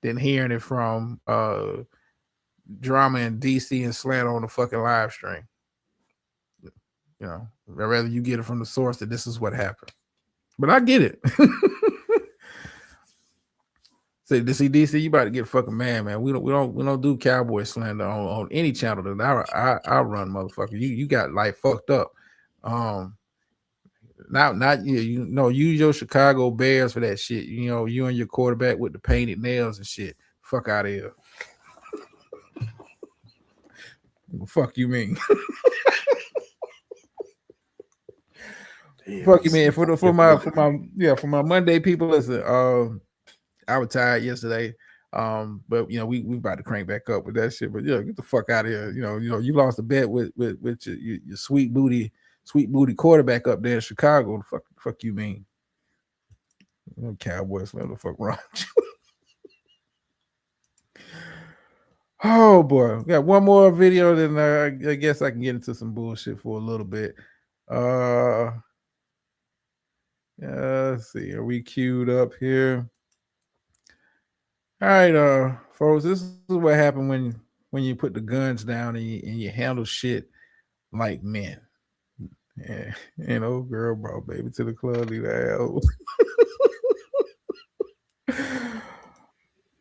A: than hearing it from Drama and DC and Slant on the fucking live stream. You know, I'd rather you get it from the source that this is what happened. But I get it. Say, DC, you about to get fucking mad, man. We don't do cowboy slander on any channel that I run, motherfucker. You got like fucked up. Not you know, use your Chicago Bears for that shit. You know, you and your quarterback with the painted nails and shit. Fuck out of here. Fuck you mean? Fuck you mean? For my Monday people, listen, I was tired yesterday. But you know, we about to crank back up with that shit. But yeah, get the fuck out of here. You know, you lost a bet with your sweet booty quarterback up there in Chicago. The fuck you mean? You know, Cowboys, what the fuck wrong with you? Oh boy, we got one more video, then I guess I can get into some bullshit for a little bit. Let's see, are we queued up here? All right, folks, this is what happened when you put the guns down and you handle shit like men. Yeah, and old girl brought baby to the club, leave the hell.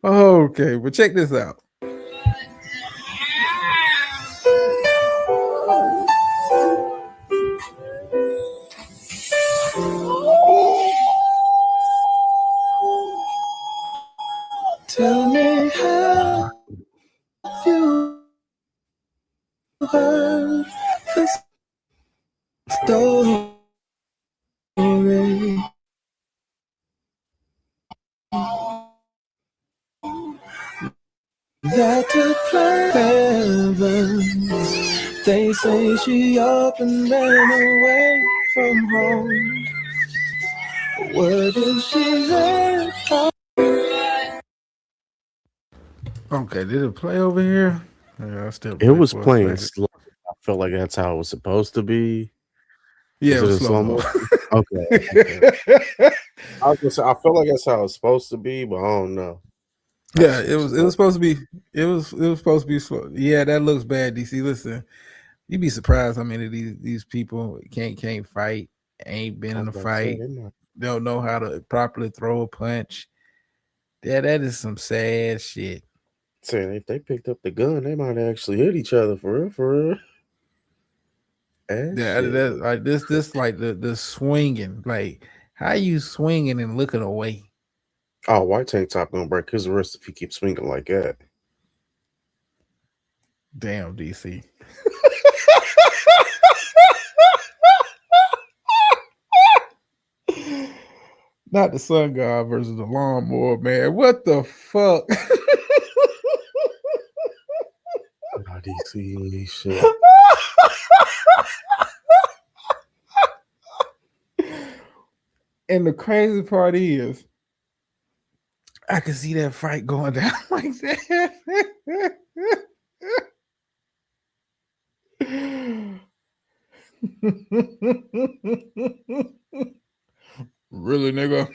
A: Okay, but check this out.
F: Tell me how you heard this story. That took place heaven. They say she up and ran away from home. Where did she live?
A: Okay, did it play over here? Yeah, I still.
B: It was playing slow. I felt like that's how it was supposed to be.
A: Yeah, it was slow.
B: Okay. I was gonna say, I felt like that's how it's supposed to be, but I don't know.
A: Yeah, it was supposed to be. It was supposed to be slow. Yeah, that looks bad, DC. Listen, you'd be surprised how many of these people can't fight, ain't been in a fight, don't know how to properly throw a punch. Yeah, that is some sad shit.
B: Saying if they picked up the gun, they might actually hit each other for real.
A: Yeah, that like this like the swinging, like how you swinging and looking away.
B: Oh, white tank top gonna break his wrist if he keeps swinging like that.
A: Damn, DC. Not the Sun God versus the Lawnmower Man. What the fuck?
B: DC shit.
A: And the crazy part is, I can see that fight going down like that. Really, nigga?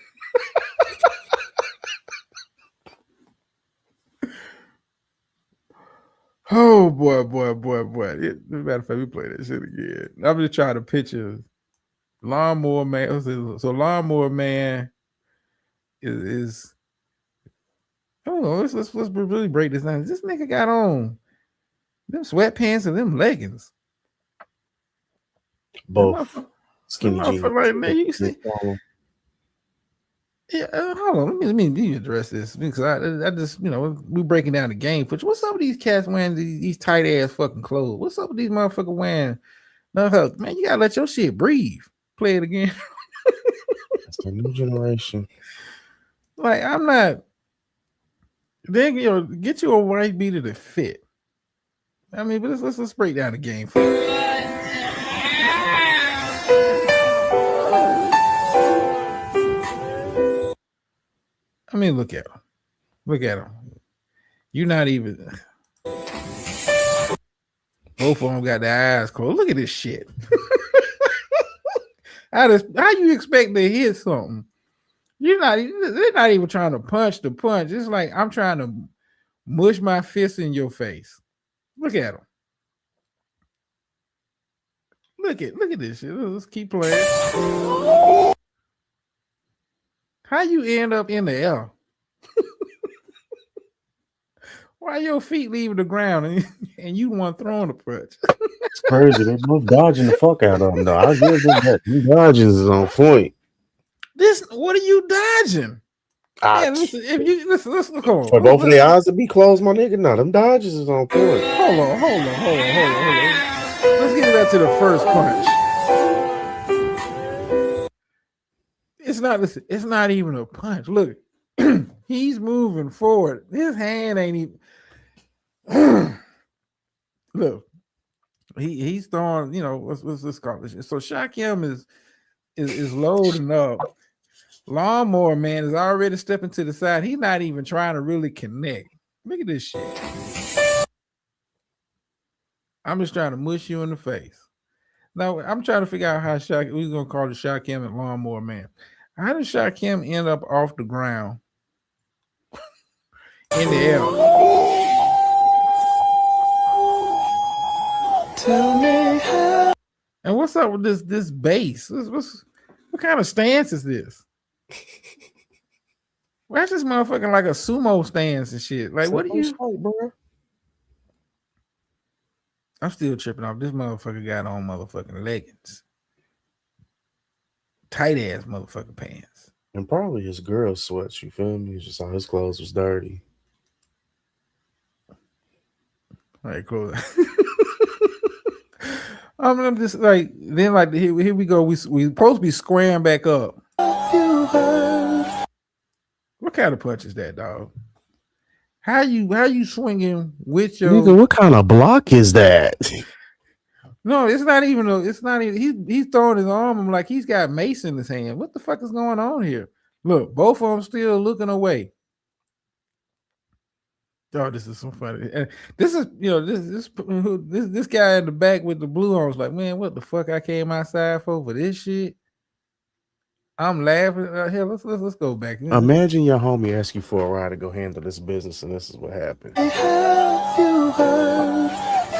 A: Oh boy. As a matter of fact, we play that shit again. I'm just trying to picture Lawnmower Man. So Lawnmower Man is I don't know. Let's really break this down. This nigga got on them sweatpants and them leggings.
B: Both skinny
A: Them
B: jeans.
A: motherfucker like, man, you see. Yeah, hold on. Let me address this because I just, we breaking down the game. But what's up with these cats wearing these tight ass fucking clothes? What's up with these motherfuckers wearing? No, man, you gotta let your shit breathe. Play it again.
B: It's the new generation.
A: Like, I'm not. Then get you a white beater to fit. I mean, but let's break down the game. I mean, look at him. Look at him. You're not even. Both of them got their eyes closed. Look at this shit. How you expect to hit something? They're not even trying to punch the punch. It's like I'm trying to mush my fist in your face. Look at him. Look at this shit. Let's keep playing. How you end up in the air? Why your feet leave the ground and you want throwing the punch?
B: It's crazy. They're both dodging the fuck out of them, though. I give them that. Them dodges is on point.
A: What are you dodging? Man, listen, if you listen, hold on.
B: For both of their eyes to be closed, my nigga. No, them dodges is on point.
A: Hold on. Let's get back to the first punch. It's not even a punch. Look, he's moving forward. His hand ain't even. Look, he's throwing. Let's call this. So Shaquem is loading up. Lawnmower Man is already stepping to the side. He's not even trying to really connect. Look at this shit. I'm just trying to mush you in the face. Now I'm trying to figure out how we're gonna call it Shaquem and Lawnmower Man. How did Shaquem end up off the ground in the air? Tell me how. And what's up with this base? What kind of stance is this? Why is this motherfucking like a sumo stance and shit? Like, what are you, bro? I'm still tripping off. This motherfucker got on motherfucking leggings, tight ass motherfucking pants,
B: and probably his girl sweats. You feel me? Just how his clothes was dirty.
A: All right, cool. I'm just like, then like here we go. We supposed to be squaring back up. What kind of punch is that, dog? How you swinging with your
B: nigga? What kind of block is that?
A: No, it's not even. He's throwing his arm like he's got mace in his hand. What the fuck is going on here? Look, both of them still looking away. Oh, this is so funny. And this is, this guy in the back with the blue on was like, man, what the fuck I came outside for this shit? I'm laughing. Hell, let's go back.
B: Imagine your homie ask you for a ride to go handle this business, and this is what happened.
F: Have you heard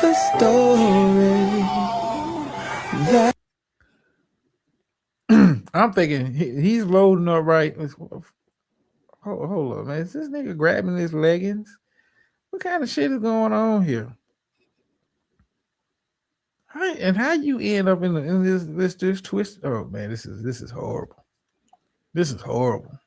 F: the story that
A: I'm thinking he's loading up right. Hold up, man. Is this nigga grabbing his leggings? What kind of shit is going on here? And how you end up in this twist? Oh man, this is horrible. This is horrible.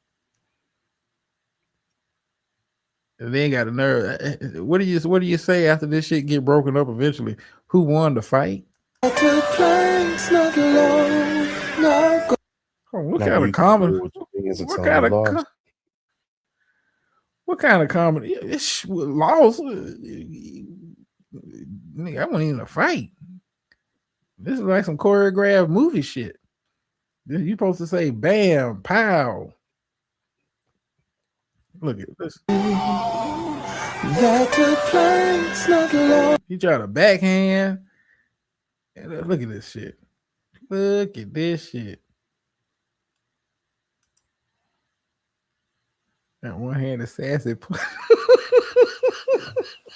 A: And they ain't got the nerve. What do you say after this shit get broken up eventually? Who won the fight?
F: what kind of comment?
B: Millions of
A: What
B: times
A: kind of
B: lost.
A: what kind of comedy? It's lost. Nigga, I wasn't even a fight. This is like some choreographed movie shit. You supposed to say bam, pow. Look at this. He tried to backhand. And look at this shit. Look at this shit. That one hand is sassy.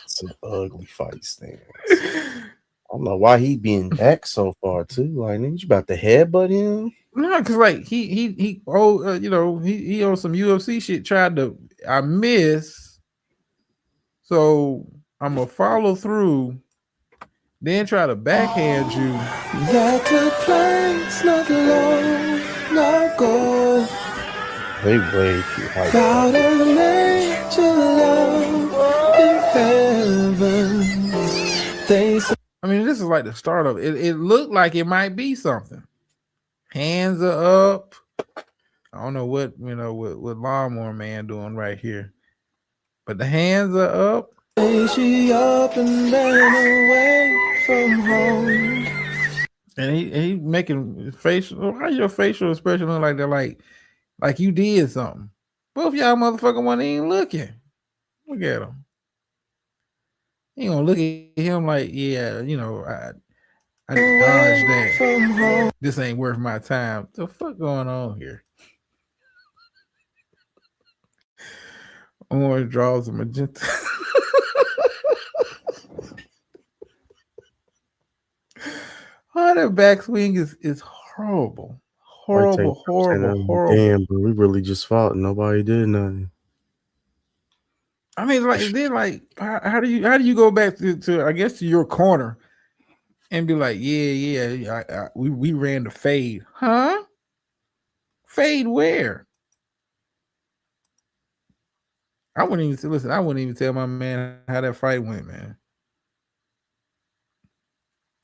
B: It's an ugly fight stance. I don't know why he being back so far too. Like, nigga, you about to headbutt him?
A: No, because like he he on some UFC shit. I miss, so I'm gonna follow through, then try to backhand you.
B: They way too high.
A: I mean, this is like the start of it. It looked like it might be something. Hands are up. I don't know what what Lawnmower Man doing right here, but the hands are up. She up and ran away from home. And he making facial. Why your facial expression look like that? Like you did something. Both y'all motherfucker wasn't even looking. Look at him. He gonna look at him like, yeah, I dodged that. This ain't worth my time. The fuck going on here? Orange draws a magenta. Oh, that backswing is horrible. Horrible.
B: Damn, but we really just fought. Nobody did nothing.
A: I mean, how do you go back to I guess to your corner and be like, we ran the fade, huh? Fade where? I wouldn't even tell my man how that fight went, man.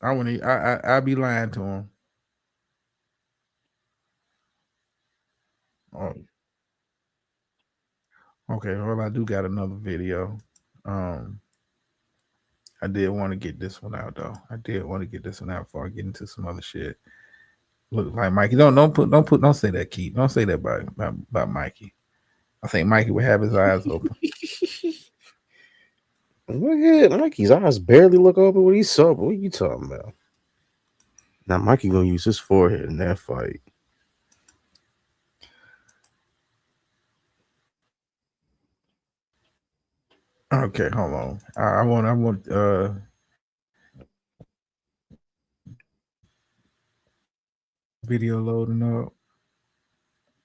A: I'd be lying to him. Oh. Okay, well, I do got another video. I did want to get this one out though. I did want to get this one out before I get into some other shit. Look like Mikey. Don't say that, Keith. Don't say that about Mikey. I think Mikey would have his eyes open.
B: Look at Mikey's eyes barely look open when he saw. What are you talking about? Now Mikey gonna use his forehead in that fight.
A: Okay, hold on. I want video loading up.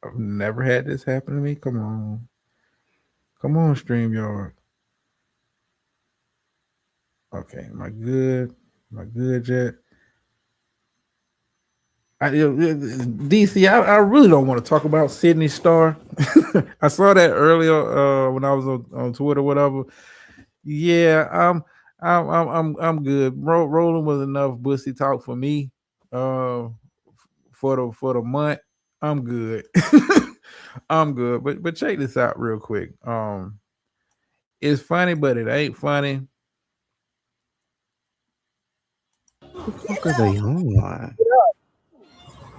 A: I've never had this happen to me. Come on, StreamYard. Okay, am I good? Jet? DC, I really don't want to talk about Sydney Star. I saw that earlier when I was on Twitter, whatever. Yeah, I'm good. Rolling was enough bussy talk for me. For the month, I'm good. I'm good. But check this out real quick. It's funny, but it ain't funny.
B: What the fuck are they on?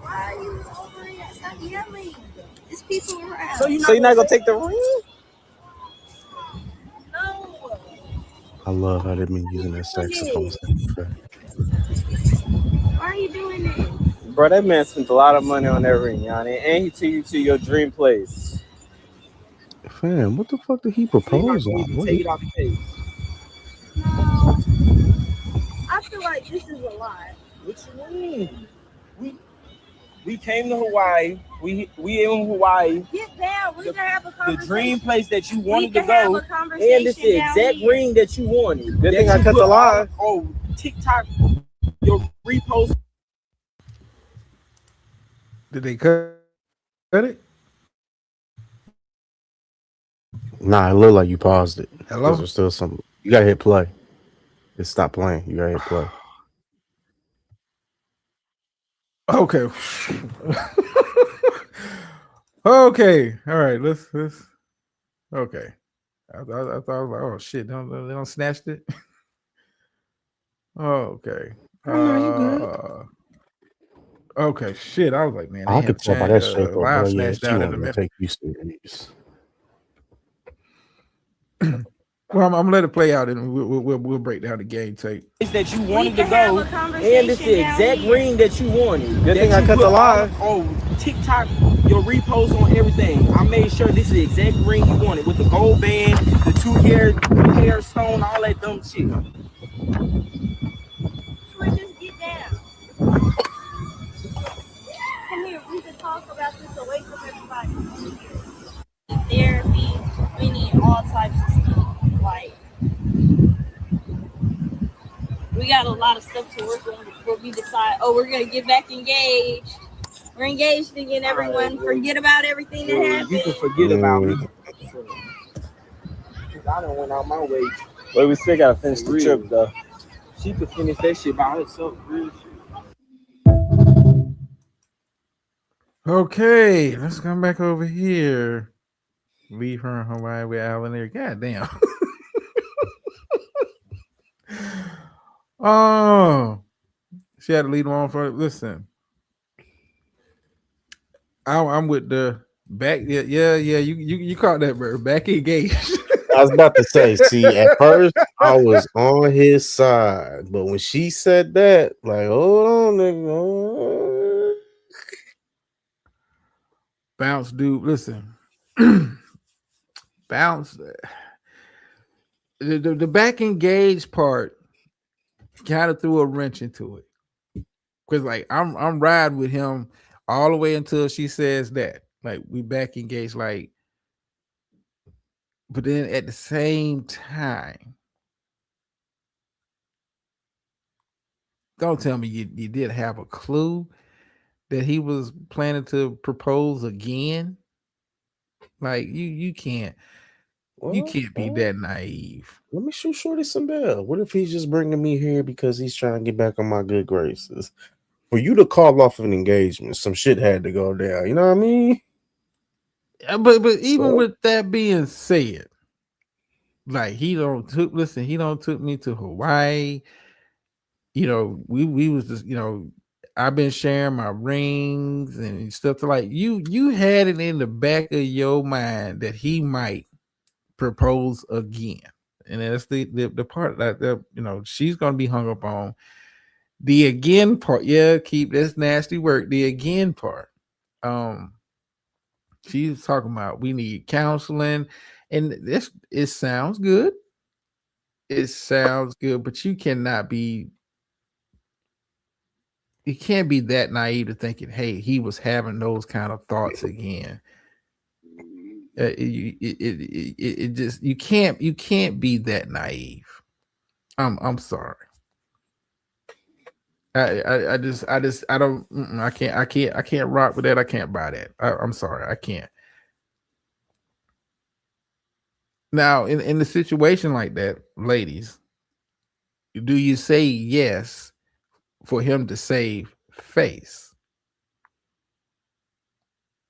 H: Why are you over here? Stop yelling. There's people around.
J: So you're not gonna take the ring?
H: No.
B: I love how they've been using that saxophone.
H: Why are you doing this?
J: Bro, that man spent a lot of money on that ring, Yanni, and he took you to your dream place.
B: Fam, what the fuck did he propose on? What
J: Take it off your face.
H: No. I feel like this is a lie.
J: What you mean? We came to Hawaii. We in Hawaii.
H: Get down. We can have a conversation.
J: The dream place that you wanted to
H: We can
J: go,
H: have a conversation
J: and it's the
H: down
J: exact
H: here.
J: ring that you wanted.
B: Good
J: That
B: thing I
J: you
B: cut the
J: put
B: line.
J: on TikTok, your repost.
A: Did they cut it?
B: Nah, it looked like you paused it.
A: Hello?
B: There's still some. You gotta hit play. It stopped playing. You gotta hit play.
A: Okay. Okay, all right. Let's. Okay, I thought I was like, oh shit, they don't snatched it. Okay.
B: No, you good.
A: Okay, shit. I was like, man, they
B: I
A: have
B: could tell by that shape of
A: live
B: her. Yeah,
A: snatch
B: she
A: down in
B: wasn't
A: the
B: gonna
A: middle.
B: take you serious.
A: Well, I'm gonna let it play out, and we'll break down the game tape.
J: It's that you wanted to go, and it's the exact ring that you wanted.
B: Good
J: that
B: thing I
J: you
B: cut
J: put
B: the live.
J: on TikTok, your repost on everything. I made sure this is the exact ring you wanted with the gold band, the two hair stone, all that dumb shit.
H: Just get down. Come here, we can talk about this away from everybody. Therapy, we need all types of stuff. Like, we got a lot of stuff to work on before we decide, oh, we're gonna get back engaged. We're engaged again, everyone. Forget about everything that happened.
J: You can forget about me. I done went out my way.
K: But we still gotta finish the trip though.
J: She could finish that shit by herself. Real shit.
A: Okay, let's come back over here. Leave her in Hawaii with Alan there. God damn. Oh, she had to lead him on for. Listen, I'm with the back. Yeah. You caught that, bro. Back engaged.
B: I was about to say, see, at first I was on his side, but when she said that, like, hold on, nigga.
A: Bounce, dude. Listen, Bounce. The back engaged part kind of threw a wrench into it, because like I'm riding with him all the way until she says that, like, we back engaged, like. But then at the same time, don't tell me you did have a clue that he was planning to propose again. Like, you can't be that naive.
B: Let me shoot Shorty some bell. What if he's just bringing me here because he's trying to get back on my good graces? For you to call off an engagement, some shit had to go down. You know what I mean?
A: But even with that being said, like, he don't took me to Hawaii. You know, we was just, you know, I've been sharing my rings and stuff. Like, you had it in the back of your mind that he might propose again. And that's the part that you know, she's gonna be hung up on. The again part, yeah, keep this nasty work. The again part. She's talking about we need counseling, and it sounds good. It sounds good, but you can't be that naive to thinking, hey, he was having those kind of thoughts again. It just, you can't be that naive. I'm sorry. I can't rock with that. I can't buy that. I'm sorry, I can't. Now, in the situation like that, ladies, do you say yes for him to save face?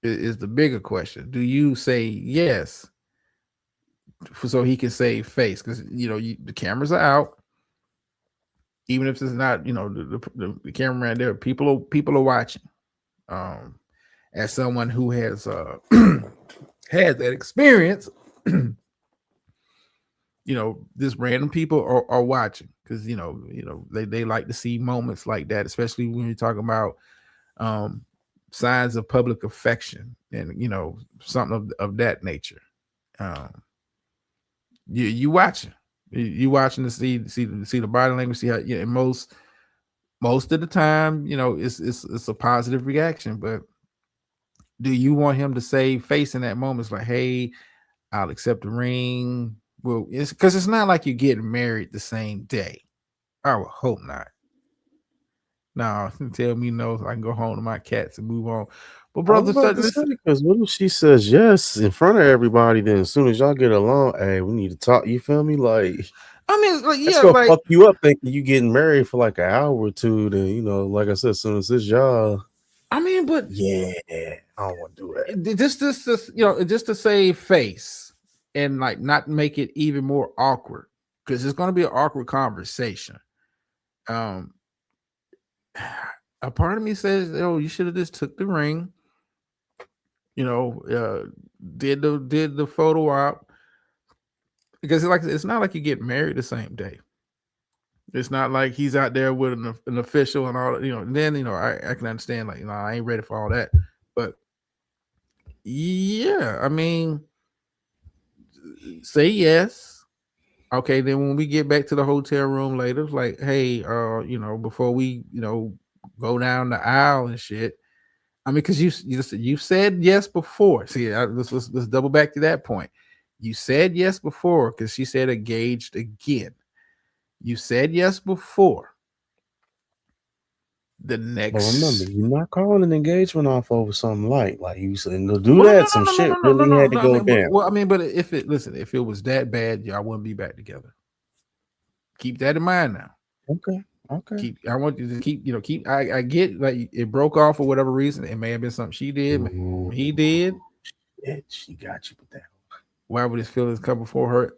A: Is the bigger question. Do you say yes so he can save face? Because, you know, the cameras are out. Even if it's not, you know, the cameraman there, people are watching. As someone who has had that experience, you know, this random people are watching, because you know they like to see moments like that, especially when you're talking about signs of public affection and, you know, something of that nature. You watching. You watching to see the body language, see how, you know, most of the time, you know, it's a positive reaction. But do you want him to save face in that moment? It's like, hey, I'll accept the ring. Well, it's because it's not like you're getting married the same day. I would hope not. No, tell me no, so I can go home to my cats and move on. But brother,
B: because what if she says yes in front of everybody? Then as soon as y'all get along, hey, we need to talk. You feel me? Like,
A: I mean, like,
B: it's
A: yeah,
B: gonna
A: like,
B: fuck you up thinking you getting married for like an hour or two. Then, you know, like I said, as soon as it's y'all,
A: I mean, but
B: yeah, I don't want to do that.
A: Just to save face and like not make it even more awkward, because it's going to be an awkward conversation. A part of me says, "Oh, you should have just took the ring. Did the photo op, because it's not like you get married the same day. It's not like he's out there with an official and all. Then I can understand, like, I ain't ready for all that. But yeah, I mean, say yes. Okay, then when we get back to the hotel room later, it's like, hey, before we go down the aisle and shit. I mean, because you said yes before. See, let's double back to that point. You said yes before because she said engaged again. You said yes before. The next,
B: but remember, you're not calling an engagement off over something like you said. No, do that. Some shit really had to go down.
A: But if it was that bad, y'all wouldn't be back together. Keep that in mind now.
B: Okay.
A: I want you to keep. I get like it broke off for whatever reason. It may have been something she did. He did.
B: Shit, she got you with that.
A: Why would his feelings come before her?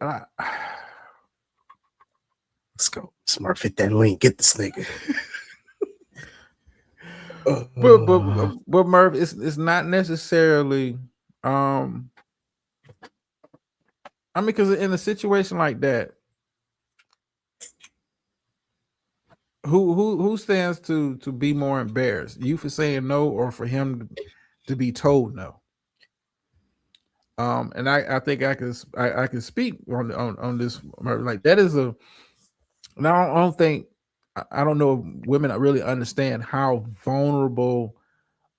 B: Let's go. Smart, fit that link. Get this nigga.
A: But Murph, it's not necessarily. I mean, because in a situation like that, who stands to be more embarrassed? You for saying no, or for him to be told no? And I think I can speak on this. Like, that is a. Now I don't know if women really understand how vulnerable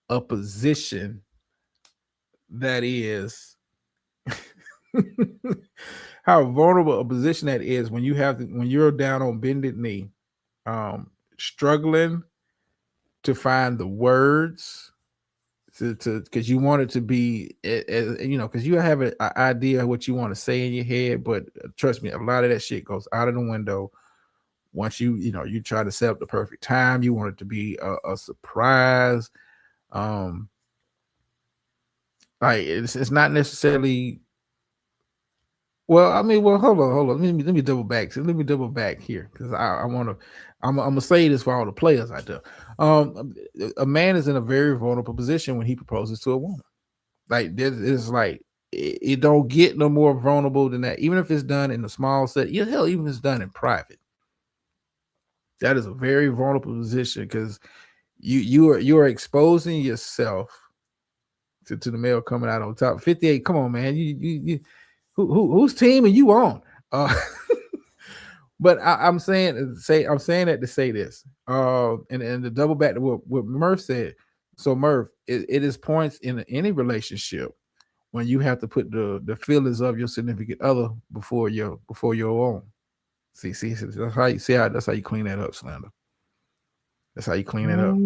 A: a position that is. How vulnerable a position that is when you're down on bended knee, struggling to find the words to because you want it to be, because you have an idea of what you want to say in your head, but trust me, a lot of that shit goes out of the window once you try to set up the perfect time. You want it to be a surprise. Like, it's not necessarily. Well, I mean, hold on. Let me double back. So let me double back here, because I'm gonna say this for all the players out there. A man is in a very vulnerable position when he proposes to a woman. Like, it's like it don't get no more vulnerable than that. Even if it's done in a small set, hell, even if it's done in private, that is a very vulnerable position, because you are exposing yourself to the male coming out on top. 58. Come on, man. You whose team are you on? But I'm saying that to say this. And to double back to what Murph said. So Murph, it is points in any relationship when you have to put the feelings of your significant other before your own. See, that's how you clean that up, Slander. That's how you clean it up.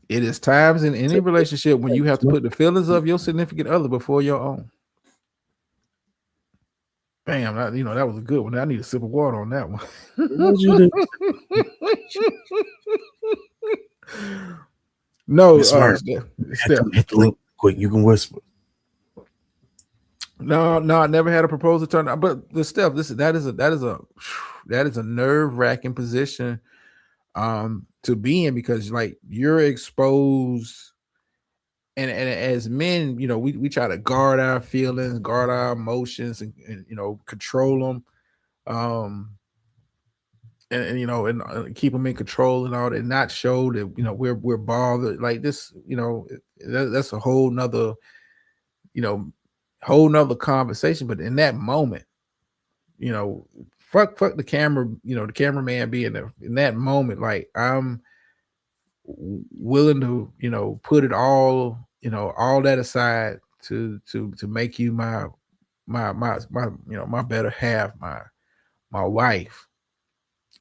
A: It is times in any relationship when you have to put the feelings of your significant other before your own. Bam, that was a good one. I need a sip of water on that one.
B: What'd you do?
A: No,
B: Steph, hit the link quick. You can whisper.
A: No, I never had a proposal turn out. But the Steph, that is a nerve-wracking position to be in, because like you're exposed. And as men, we try to guard our feelings, guard our emotions, and control them, and keep them in control and all that, and not show that we're bothered like this. That's a whole nother conversation. But in that moment, fuck the camera, the cameraman being there in that moment. Like, I'm willing to put it all that aside to make you my better half, my wife.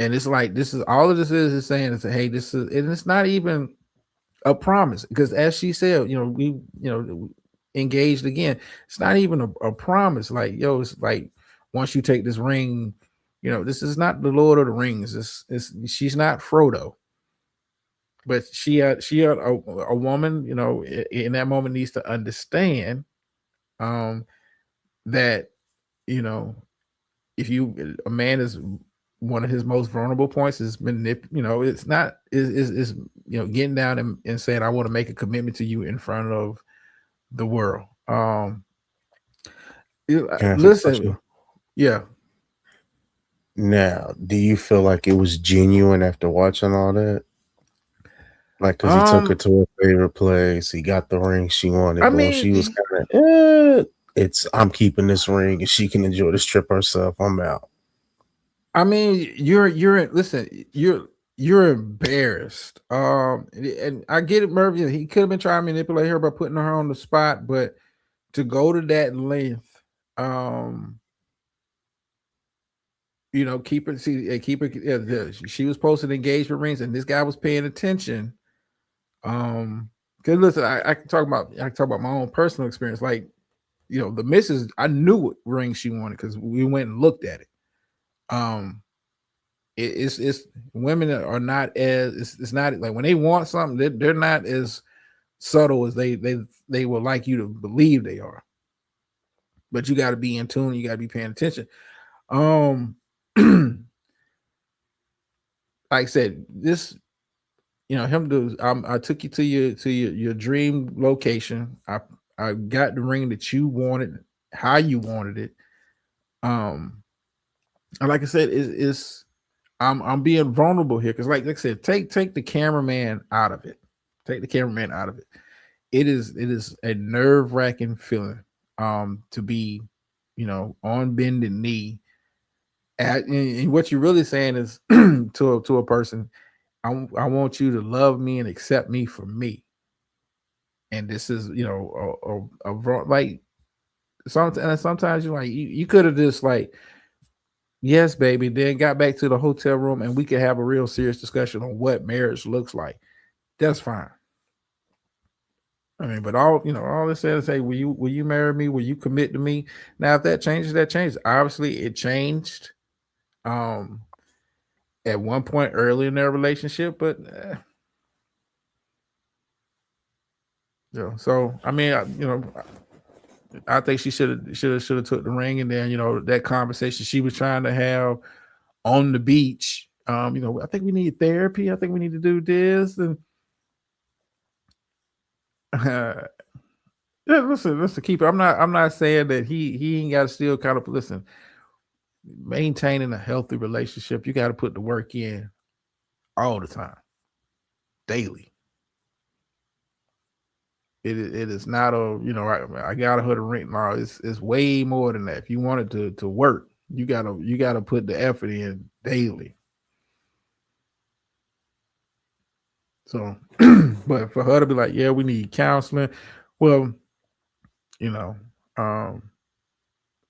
A: And it's like, this is all of this is saying is, hey, this is, and it's not even a promise, because as she said, we engaged again. It's not even a promise. Like, it's like, once you take this ring, this is not the Lord of the Rings. She's not Frodo. but a woman, you know, in that moment needs to understand that, you know, if a man is one of his most vulnerable points is you know, it's not is you know, getting down and saying I want to make a commitment to you in front of the world. Listen, yeah.
B: Now, do you feel like it was genuine after watching all that? Like, because he took her to her favorite place, he got the ring she wanted.
A: I
B: But
A: mean,
B: she was kind of, I'm keeping this ring, and she can enjoy this trip herself. I'm out.
A: I mean, you're embarrassed. And I get it, Merv. He could have been trying to manipulate her by putting her on the spot, but to go to that length, you know, keep her. She was posting engagement rings, and this guy was paying attention. Because listen, I can talk about my own personal experience. Like, you know, the missus, I knew what ring she wanted because we went and looked at it. It's women are not as it's not like when they want something, they're not as subtle as they would like you to believe they are. But you got to be in tune, you got to be paying attention. Like I said, this, you know, I took you to your dream location. I got the ring that you wanted, how you wanted it. And like I said, I'm being vulnerable here because, like I said, take the cameraman out of it. Take the cameraman out of it. It is a nerve-wracking feeling to be, you know, on bended knee. And what you're really saying is to a person, I want you to love me and accept me for me. And this is, you know, like sometimes you're like, you could have just like, yes, baby, then got back to the hotel room and we could have a real serious discussion on what marriage looks like. That's fine. I mean, but all this said is, hey, will you marry me? Will you commit to me? Now, if that changes, that changes. Obviously, it changed at one point early in their relationship, but so I mean, I think she should have took the ring, and then, you know, that conversation she was trying to have on the beach. You know, I think we need therapy. I think we need to do this. And listen, keep it. I'm not saying that he ain't got to still kind of listen. Maintaining a healthy relationship, you got to put the work in all the time, daily. It is not a, you know, I gotta put a ring. No, it's way more than that. If you want it to work, you gotta put the effort in daily. So, but for her to be like, yeah, we need counseling. Well, you know,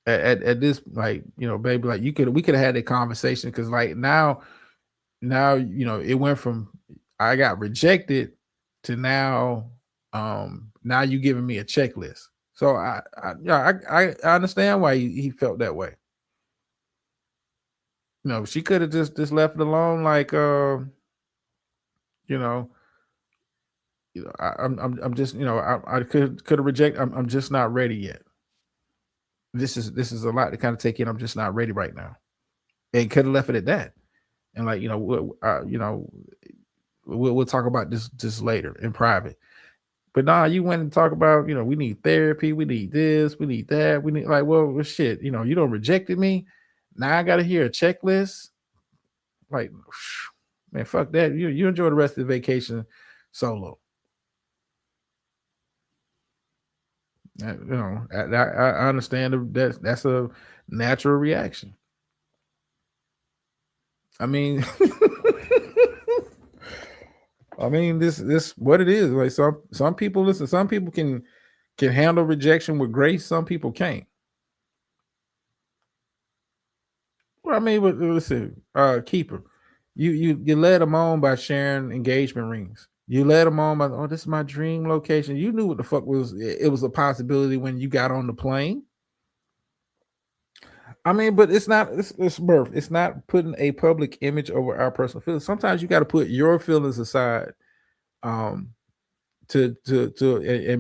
A: at this, like, you know, baby, like we could have had that conversation, because like now, you know, it went from I got rejected to now you giving me a checklist. So I understand why he felt that way. You know, she could have just left it alone, like you know, I'm just, you know, I could have rejected. I'm just not ready yet. This is a lot to kind of take in. I'm just not ready right now, and could have left it at that. And like, you know, we'll talk about this later in private. But nah, you went and talk about, you know, we need therapy, we need this, we need that, we need, like, well, shit, you know, you don't rejected me. Now I gotta hear a checklist. Like, man, fuck that. You enjoy the rest of the vacation solo. You know, I understand that's a natural reaction. I mean, I mean, this what it is. Like some people, listen, some people can handle rejection with grace. Some people can't. Well, I mean, but listen, Keeper, you led them on by sharing engagement rings. You led them on by, oh, this is my dream location. You knew what the fuck it was a possibility when you got on the plane. I mean, but it's not, it's birth. It's not putting a public image over our personal feelings. Sometimes you got to put your feelings aside and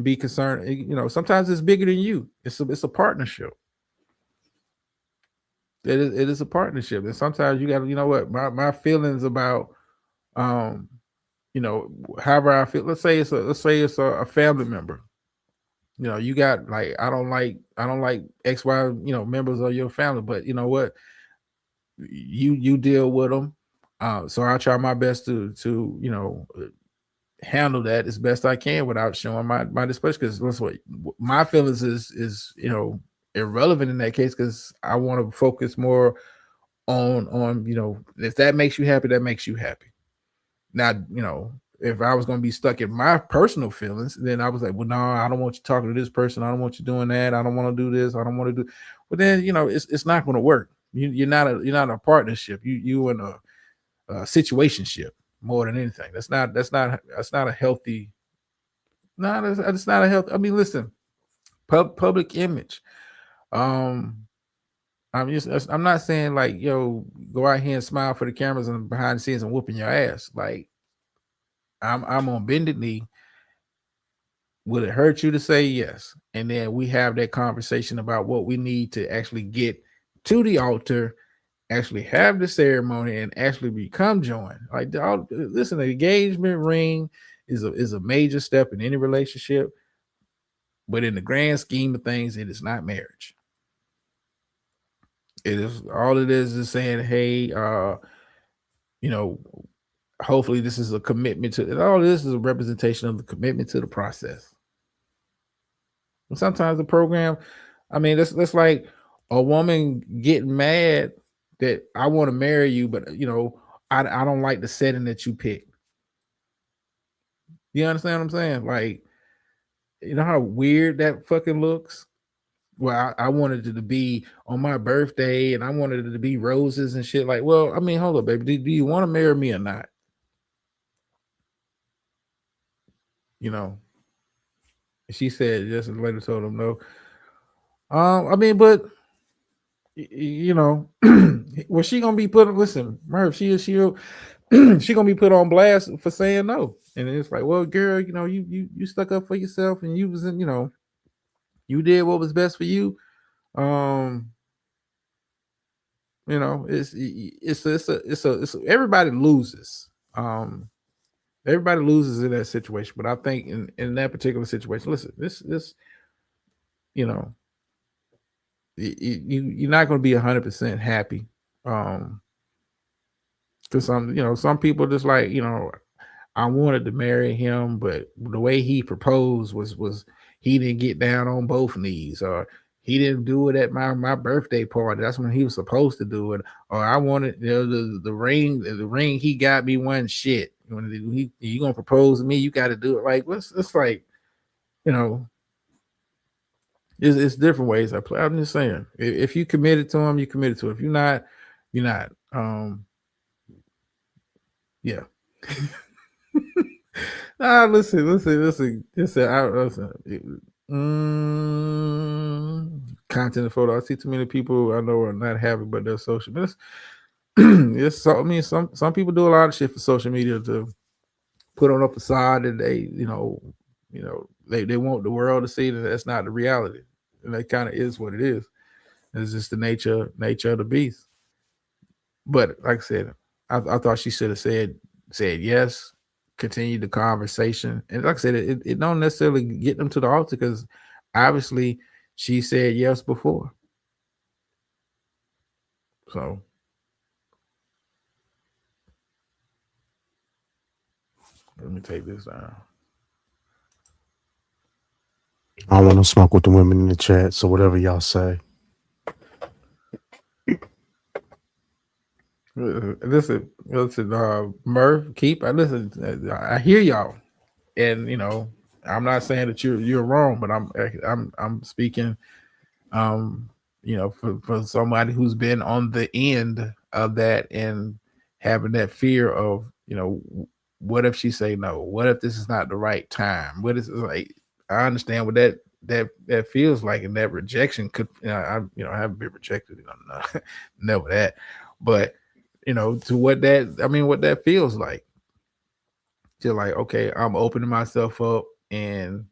A: be concerned. You know, sometimes it's bigger than you. It's a partnership. It is a partnership, and sometimes you got to, you know what, my feelings about, you know, however I feel. Let's say it's a family member. You know, you got like I don't like XY, you know, members of your family, but you know what, you deal with them. So I try my best to you know, handle that as best I can without showing my displeasure. Because that's what my feelings is you know, irrelevant in that case, because I want to focus more on you know, if that makes you happy, that makes you happy. Now, you know, if I was going to be stuck in my personal feelings, then I was like, well, no, I don't want you talking to this person. I don't want you doing that. I don't want to do this. I don't want to do. But then, you know, it's not going to work. You're not a partnership. You in a situationship more than anything. That's not a healthy. No, that's not a healthy. I mean, listen, public image. I'm not saying like, yo, go out here and smile for the cameras and behind the scenes and whooping your ass. Like, I'm on bended knee. Will it hurt you to say yes? And then we have that conversation about what we need to actually get to the altar, actually have the ceremony, and actually become joined. Like, listen, the engagement ring is a major step in any relationship, but in the grand scheme of things, it is not marriage. It is all it is saying, hey, you know, hopefully this is a commitment to it. All this is a representation of the commitment to the process. And sometimes the program, I mean, that's like a woman getting mad that I want to marry you, but you know, I don't like the setting that you picked. You understand what I'm saying? Like, you know how weird that fucking looks? Well, I wanted it to be on my birthday and I wanted it to be roses and shit. Like, well, I mean, hold up, baby. Do you want to marry me or not? You know, she said yes, and later told him no. I mean, but you know, well, she gonna be put. Listen, Murph, she gonna be put on blast for saying no. And it's like, well, girl, you know, you stuck up for yourself, and you was in, you know, you did what was best for you. You know, it's everybody loses. Everybody loses in that situation, but I think in that particular situation, listen, this, you know, you're not going to be 100% happy. Because some people just like, you know, I wanted to marry him, but the way he proposed was he didn't get down on both knees, or he didn't do it at my birthday party. That's when he was supposed to do it. Or I wanted, you know, the ring he got me one shit. When you gonna propose to me, you got to do it. Like, it's like, you know, it's different ways I play. I'm just saying, if you committed to him, you committed to it. If you're not, you're not. Yeah. Nah, listen. Content and photo. I see too many people I know are not happy, but they're social. But it's so, I mean, some people do a lot of shit for social media to put on a facade that they, you know, they want the world to see that that's not the reality, and that kind of is what it is. It's just the nature of the beast. But like I said, I thought she should have said yes, continue the conversation, and like I said, it don't necessarily get them to the altar, because obviously she said yes before. So let me take this down.
B: I don't want to smoke with the women in the chat, so whatever y'all say.
A: Listen, Murph, keep. I hear y'all, and you know, I'm not saying that you're wrong, but I'm speaking, you know, for somebody who's been on the end of that and having that fear of, you know, what if she say no? What if this is not the right time? What is it like? I understand what that feels like, and that rejection could, I haven't been rejected, you know, never that, but you know, to what that feels like. to like, okay, I'm opening myself up, and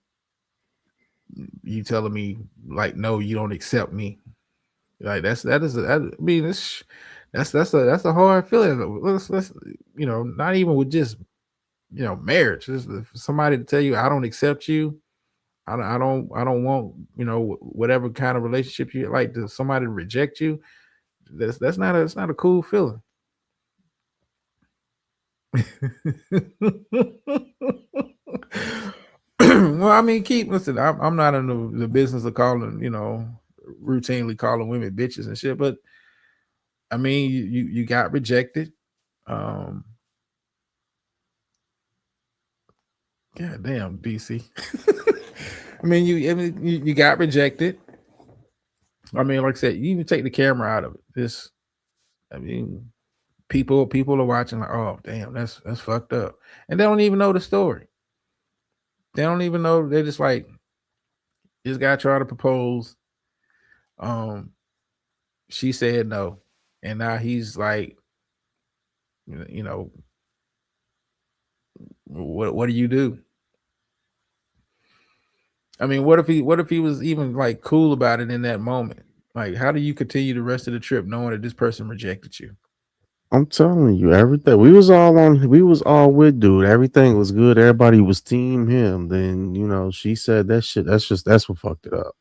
A: you telling me like, no, you don't accept me. Like that's a hard feeling. Let's not even with just marriage. Just somebody to tell you I don't accept you. I don't want whatever kind of relationship you like, to somebody to reject you. That's not a cool feeling. Well, I mean, listen. I'm not in the business of routinely calling women bitches and shit, but I mean, you got rejected. God damn, DC. I mean, you got rejected. I mean, like I said, you even take the camera out of it. People are watching like, oh damn, that's fucked up, and they don't even know the story. They don't even know. They're just like, this guy tried to propose. She said no, and now he's like, what do you do? I mean, what if he was even like cool about it in that moment? Like, how do you continue the rest of the trip knowing that this person rejected you?
B: I'm telling you, everything we was all with dude. Everything was good. Everybody was team him. Then she said that shit. That's what fucked it up.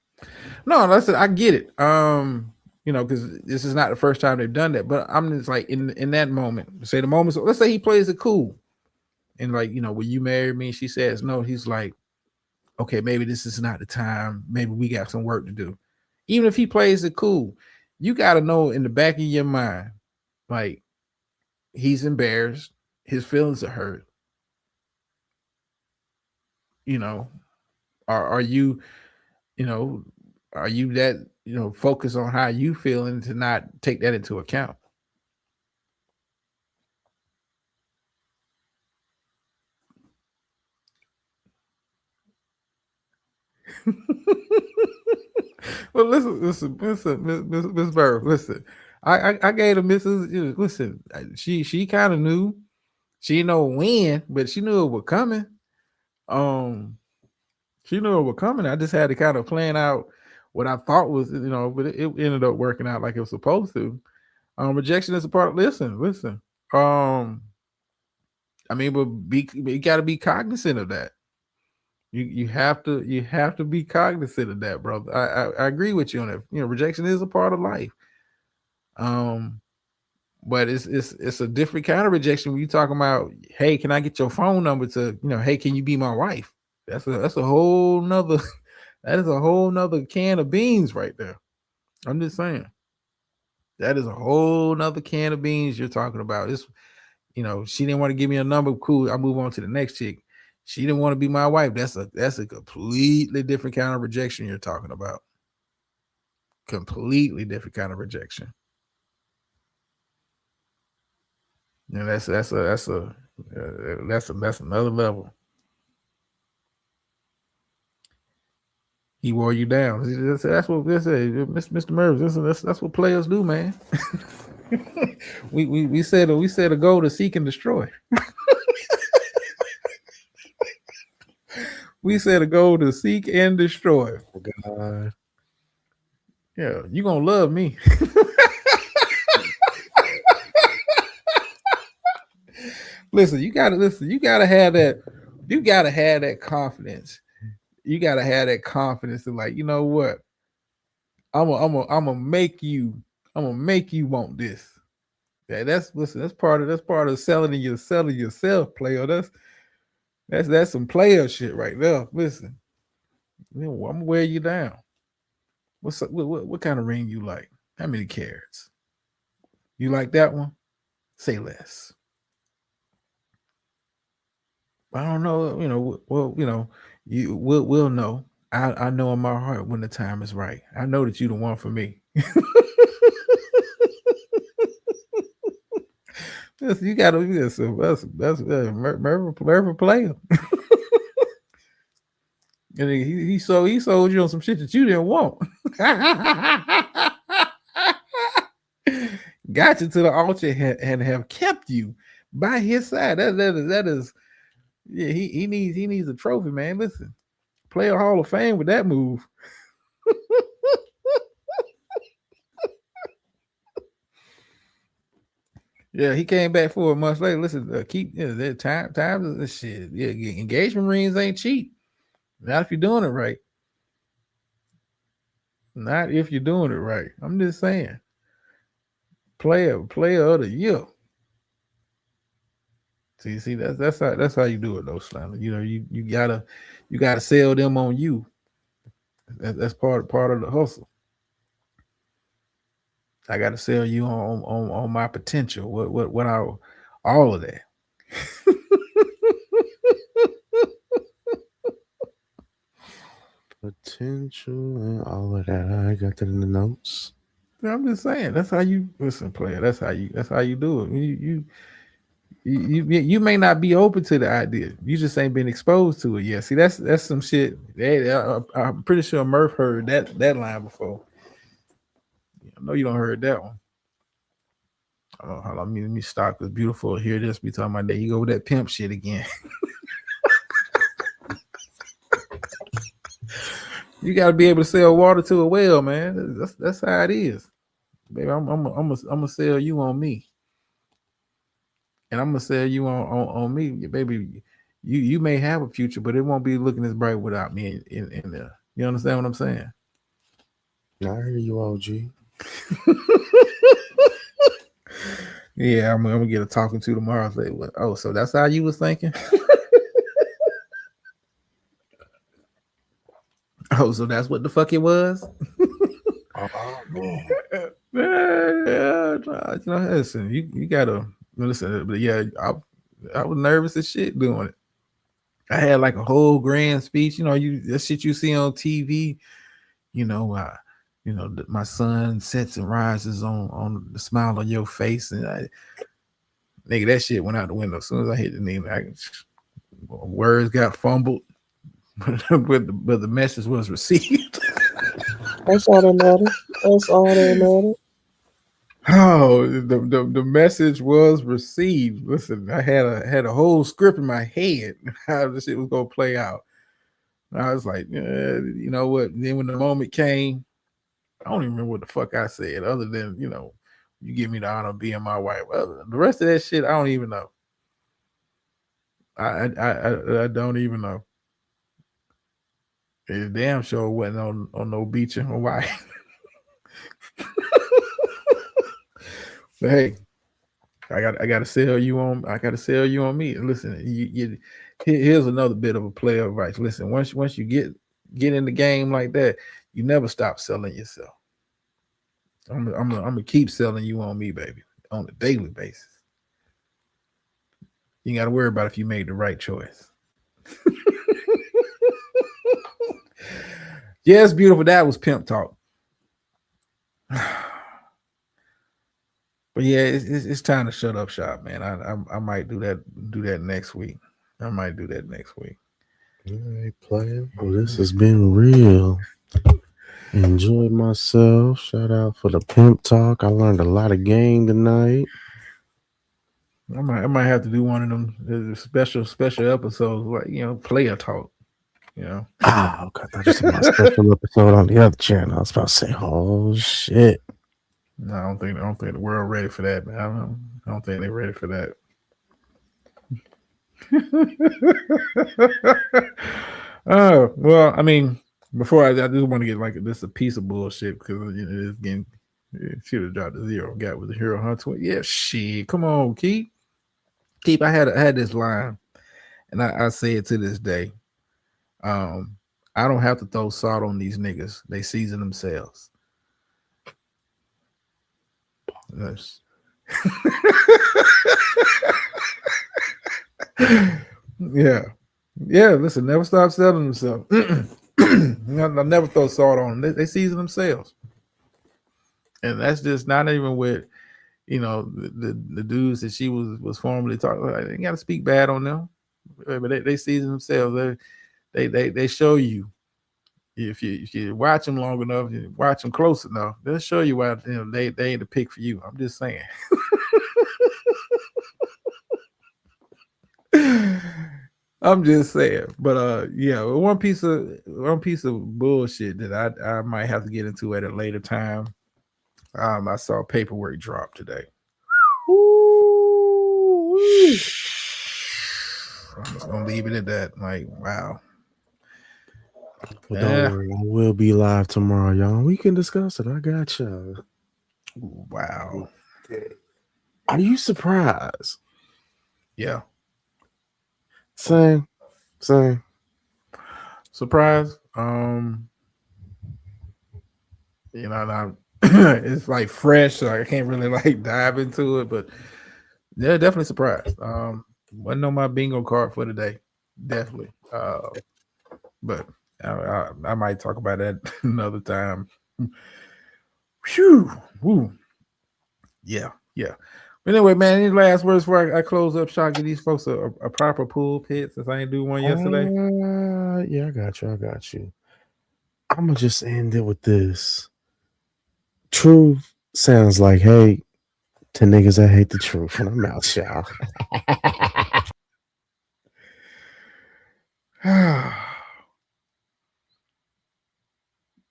A: No, I get it. Because this is not the first time they've done that. But I'm just like in that moment. Say the moment. So let's say he plays it cool, and like, will you marry me? She says no. He's like, okay, maybe this is not the time. Maybe we got some work to do. Even if he plays it cool, you got to know in the back of your mind, like, he's embarrassed. His feelings are hurt. Are you that, focused on how you feeling to not take that into account? Well, listen, Miss Burr, listen. I gave the missus, listen, she kind of knew. She didn't know when, but she knew it was coming. She knew it was coming. I just had to kind of plan out what I thought was, but it ended up working out like it was supposed to. Rejection is a part of, listen. I mean, but you got to be cognizant of that. You have to be cognizant of that, brother. I agree with you on that. Rejection is a part of life. But it's a different kind of rejection when you talking about, hey, can I get your phone number to, hey, can you be my wife? That's a whole nother that is a whole nother can of beans right there. I'm just saying. That is a whole nother can of beans you're talking about. It's, she didn't want to give me a number. Cool. I move on to the next chick. She didn't want to be my wife. That's a completely different kind of rejection you're talking about. Completely different kind of rejection. And that's another level. He wore you down. That's what this is, Mr. Mervis. That's what players do, man. we said a goal to seek and destroy. We said a goal to seek and destroy.
B: Oh, God.
A: Yeah, you gonna love me. Listen, you gotta have that. You gotta have that confidence. You gotta have that confidence to, like, you know what? I'm gonna make you want this. Yeah, that's part of selling yourself, player. That's some player shit right there. Listen, I'm gonna wear you down. What kind of ring you like? How many carats? You like that one? Say less. I don't know. We'll know. I know in my heart when the time is right. I know that you the one for me. You gotta be that's Merv player. And he sold you on some shit that you didn't want. Got you to the altar and have kept you by his side. That is Yeah, he needs a trophy, man. Listen, player Hall of Fame with that move. Yeah, he came back 4 months later. Listen, keep that time is shit. Yeah, engagement rings ain't cheap. Not if you're doing it right. Not if you're doing it right. I'm just saying. Player of the year. See, that's how you do it though, Slammer. You know, you gotta sell them on you. That's part of the hustle. I gotta sell you on my potential. What all of that.
B: Potential and all of that. I got that in the notes.
A: I'm just saying that's how you listen, player. That's how you do it. You may not be open to the idea. You just ain't been exposed to it yet. See, that's some shit. I'm pretty sure Murph heard that line before. I know you don't heard that one. Oh, hold on, let me stop because beautiful. Hear this? Be talking about that. You go with that pimp shit again. You got to be able to sell water to a well, man. That's how it is, baby. I'm gonna sell you on me, and I'm gonna sell you on me, baby. You may have a future, but it won't be looking as bright without me in there. You understand what I'm saying?
B: I hear you, OG.
A: Yeah, I'm gonna get a talking to tomorrow. Say, oh, so that's how you was thinking? Oh, so that's what the fuck it was?
B: Oh man.
A: Listen, you gotta listen. But yeah, I was nervous as shit doing it. I had like a whole grand speech. You know, that shit you see on TV. My sun sets and rises on the smile on your face, and nigga, that shit went out the window as soon as I hit the knee. Words got fumbled, but the message was received.
B: That's all that matters. That's all that matters.
A: Oh, the message was received. Listen, I had a whole script in my head how the shit was gonna play out. I was like, you know what? And then when the moment came, I don't even remember what the fuck I said, other than you give me the honor of being my wife. The rest of that shit, I don't even know. I don't even know. It damn sure wasn't on no beach in Hawaii. But hey, I got to sell you on. I got to sell you on me. Listen, here's another bit of a player advice. Listen, once you get in the game like that, you never stop selling yourself. I'm gonna keep selling you on me, baby, on a daily basis. You got to worry about if you made the right choice. Yes, beautiful. That was pimp talk. But yeah, it's time to shut up shop, man. I might do that next week. I might do that next week.
B: All right, player. Well, this has been real. Enjoyed myself. Shout out for the pimp talk. I learned a lot of game tonight.
A: I might have to do one of them special episodes, like player talk. Okay.
B: I thought you said my special episode on the other channel. I was about to say, oh shit.
A: No, I don't think the world ready for that, man. I don't think they're ready for that. Oh, well, I mean, before I just want to get like this a piece of bullshit because it's getting should have dropped the zero. Got with the Hero Hunter. Yeah, shit. Come on, Keep. I had this line, and I say it to this day. I don't have to throw salt on these niggas. They season themselves. Yes. Yeah. Listen, never stop selling themselves. I never throw salt on them. They season themselves, and that's just not even with the dudes that she was formerly talking about. They got to speak bad on them, but they season themselves. They show you. If you watch them long enough, you watch them close enough, they'll show you why they ain't the pick for you. I'm just saying. I'm just saying. But yeah, one piece of bullshit that I might have to get into at a later time. I saw paperwork drop today. I'm just gonna leave it at that. Like, wow.
B: But don't worry, I will be live tomorrow, y'all. We can discuss it. I got you.
A: Wow.
B: Are you surprised?
A: Yeah.
B: Same.
A: Surprise. Now it's like fresh, so I can't really like dive into it, but yeah, definitely surprised. Wasn't on my bingo card for today. Definitely. But I might talk about that another time. Whew. Woo. Yeah. But anyway, man, any last words before I close up shop? Give these folks a proper pool pit since I didn't do one yesterday.
B: Yeah, I got you. I'm gonna just end it with this. Truth sounds like hate to niggas that hate the truth, and I'm out, y'all.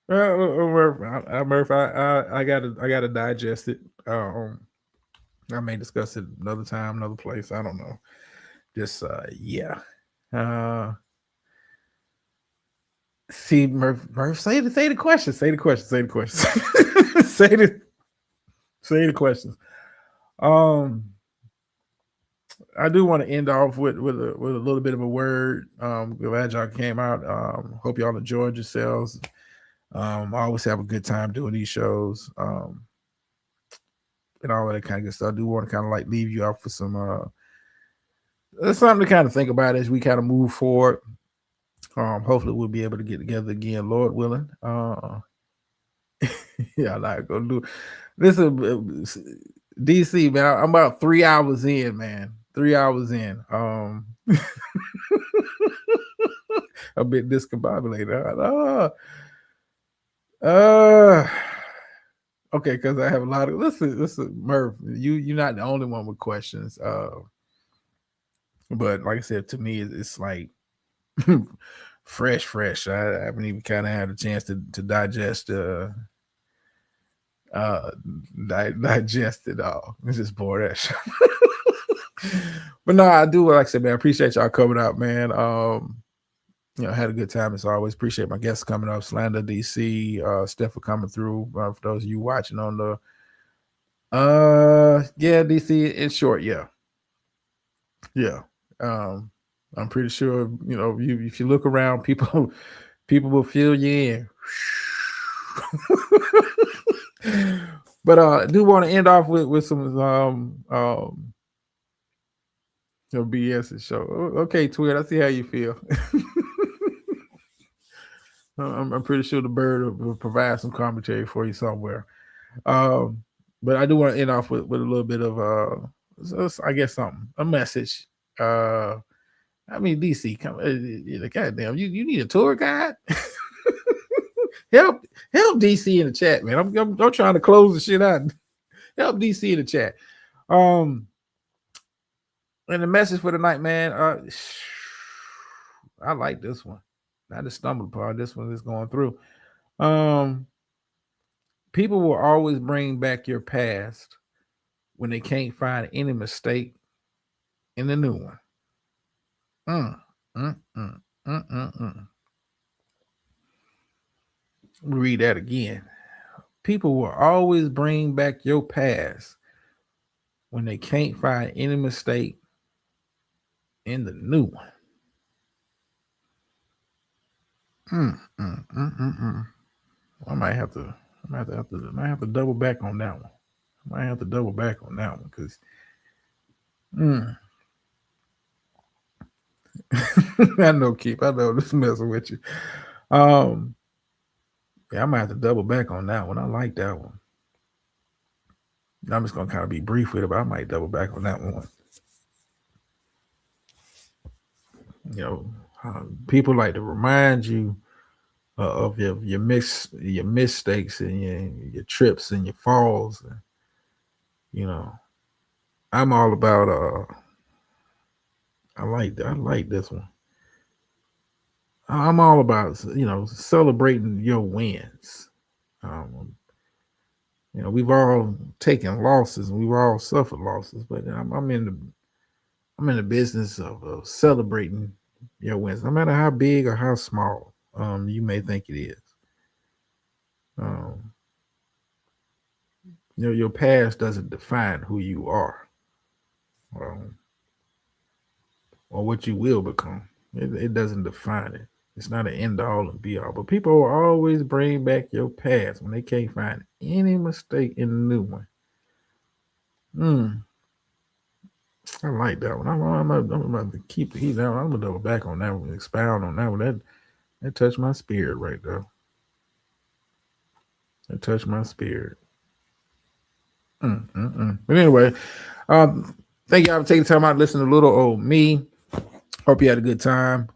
B: Murph, I gotta digest it. I may discuss it another time, another place. I don't know. Just yeah. See, Murph, say the question. Say the question. say the questions. I do want to end off with a little bit of a word. Glad y'all came out. Hope y'all enjoyed yourselves. I always have a good time doing these shows. And all that kind of good stuff. I do want to kind of like leave you out for some something to kind of think about as we kind of move forward. Hopefully we'll be able to get together again, Lord willing. Yeah, I'm not gonna do this. DC, man, I'm about 3 hours in, man. 3 hours in. A bit discombobulated. Okay, because I have a lot of listen, Murph, you're not the only one with questions. But like I said, to me, it's like fresh. I haven't even kind of had a chance to digest digest it all. It's just bored ass. But no, I do, like I said, man, I appreciate y'all coming out, man. I had a good time as always. Appreciate my guests coming up, Slander DC, Steph for coming through. For those of you watching on the DC, in short, yeah. I'm pretty sure, if you look around, people will fill you in. But I do want to end off with some BS show. Okay, Twit, I see how you feel. I'm pretty sure the bird will provide some commentary for you somewhere. But I do want to end off with a little bit of I guess a message. I mean, DC, come, goddamn, you need a tour guide. help DC in the chat, man. I'm trying to close the shit out. Help DC in the chat. And the message for tonight, man. I like this one. I just stumbled upon this one that's going through. People will always bring back your past when they can't find any mistake in the new one. Read that again. People will always bring back your past when they can't find any mistake in the new one. I might have to double back on that one. Because I know, Keep. I know this messing with you. Yeah, I might have to double back on that one. I like that one. I'm just gonna kind of be brief with it, but I might double back on that one. People like to remind you of your mistakes and your trips and your falls. I'm all about I like this one.
A: I'm all about celebrating your wins. We've all taken losses and we've all suffered losses, but I'm in the business of celebrating your wins, no matter how big or how small you may think it is. Your past doesn't define who you are, or what you will become. It doesn't define it. It's not an end all and be all. But people will always bring back your past when they can't find any mistake in the new one. I like that one. I'm about to keep the heat down. I'm gonna double back on that one, expound on that one. That touched my spirit right there. It touched my spirit. But anyway, thank y'all for taking time out to listen to little old me. Hope you had a good time.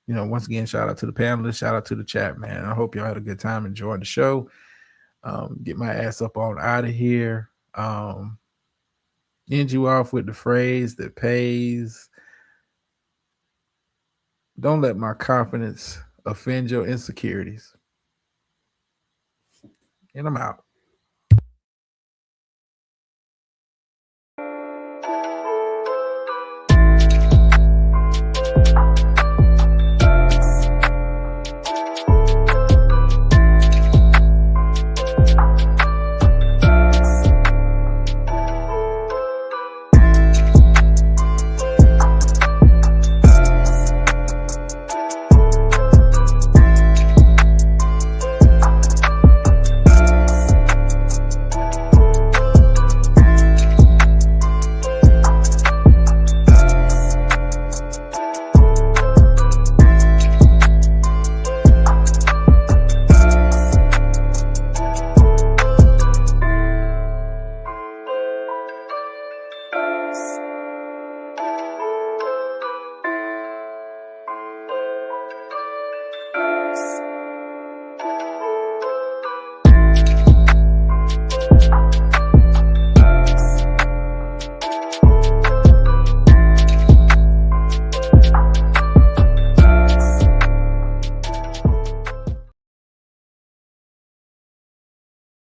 A: Once again, shout out to the panelists, shout out to the chat, man. I hope y'all had a good time enjoying the show. Get my ass up on out of here. End you off with the phrase that pays. Don't let my confidence offend your insecurities. And I'm out.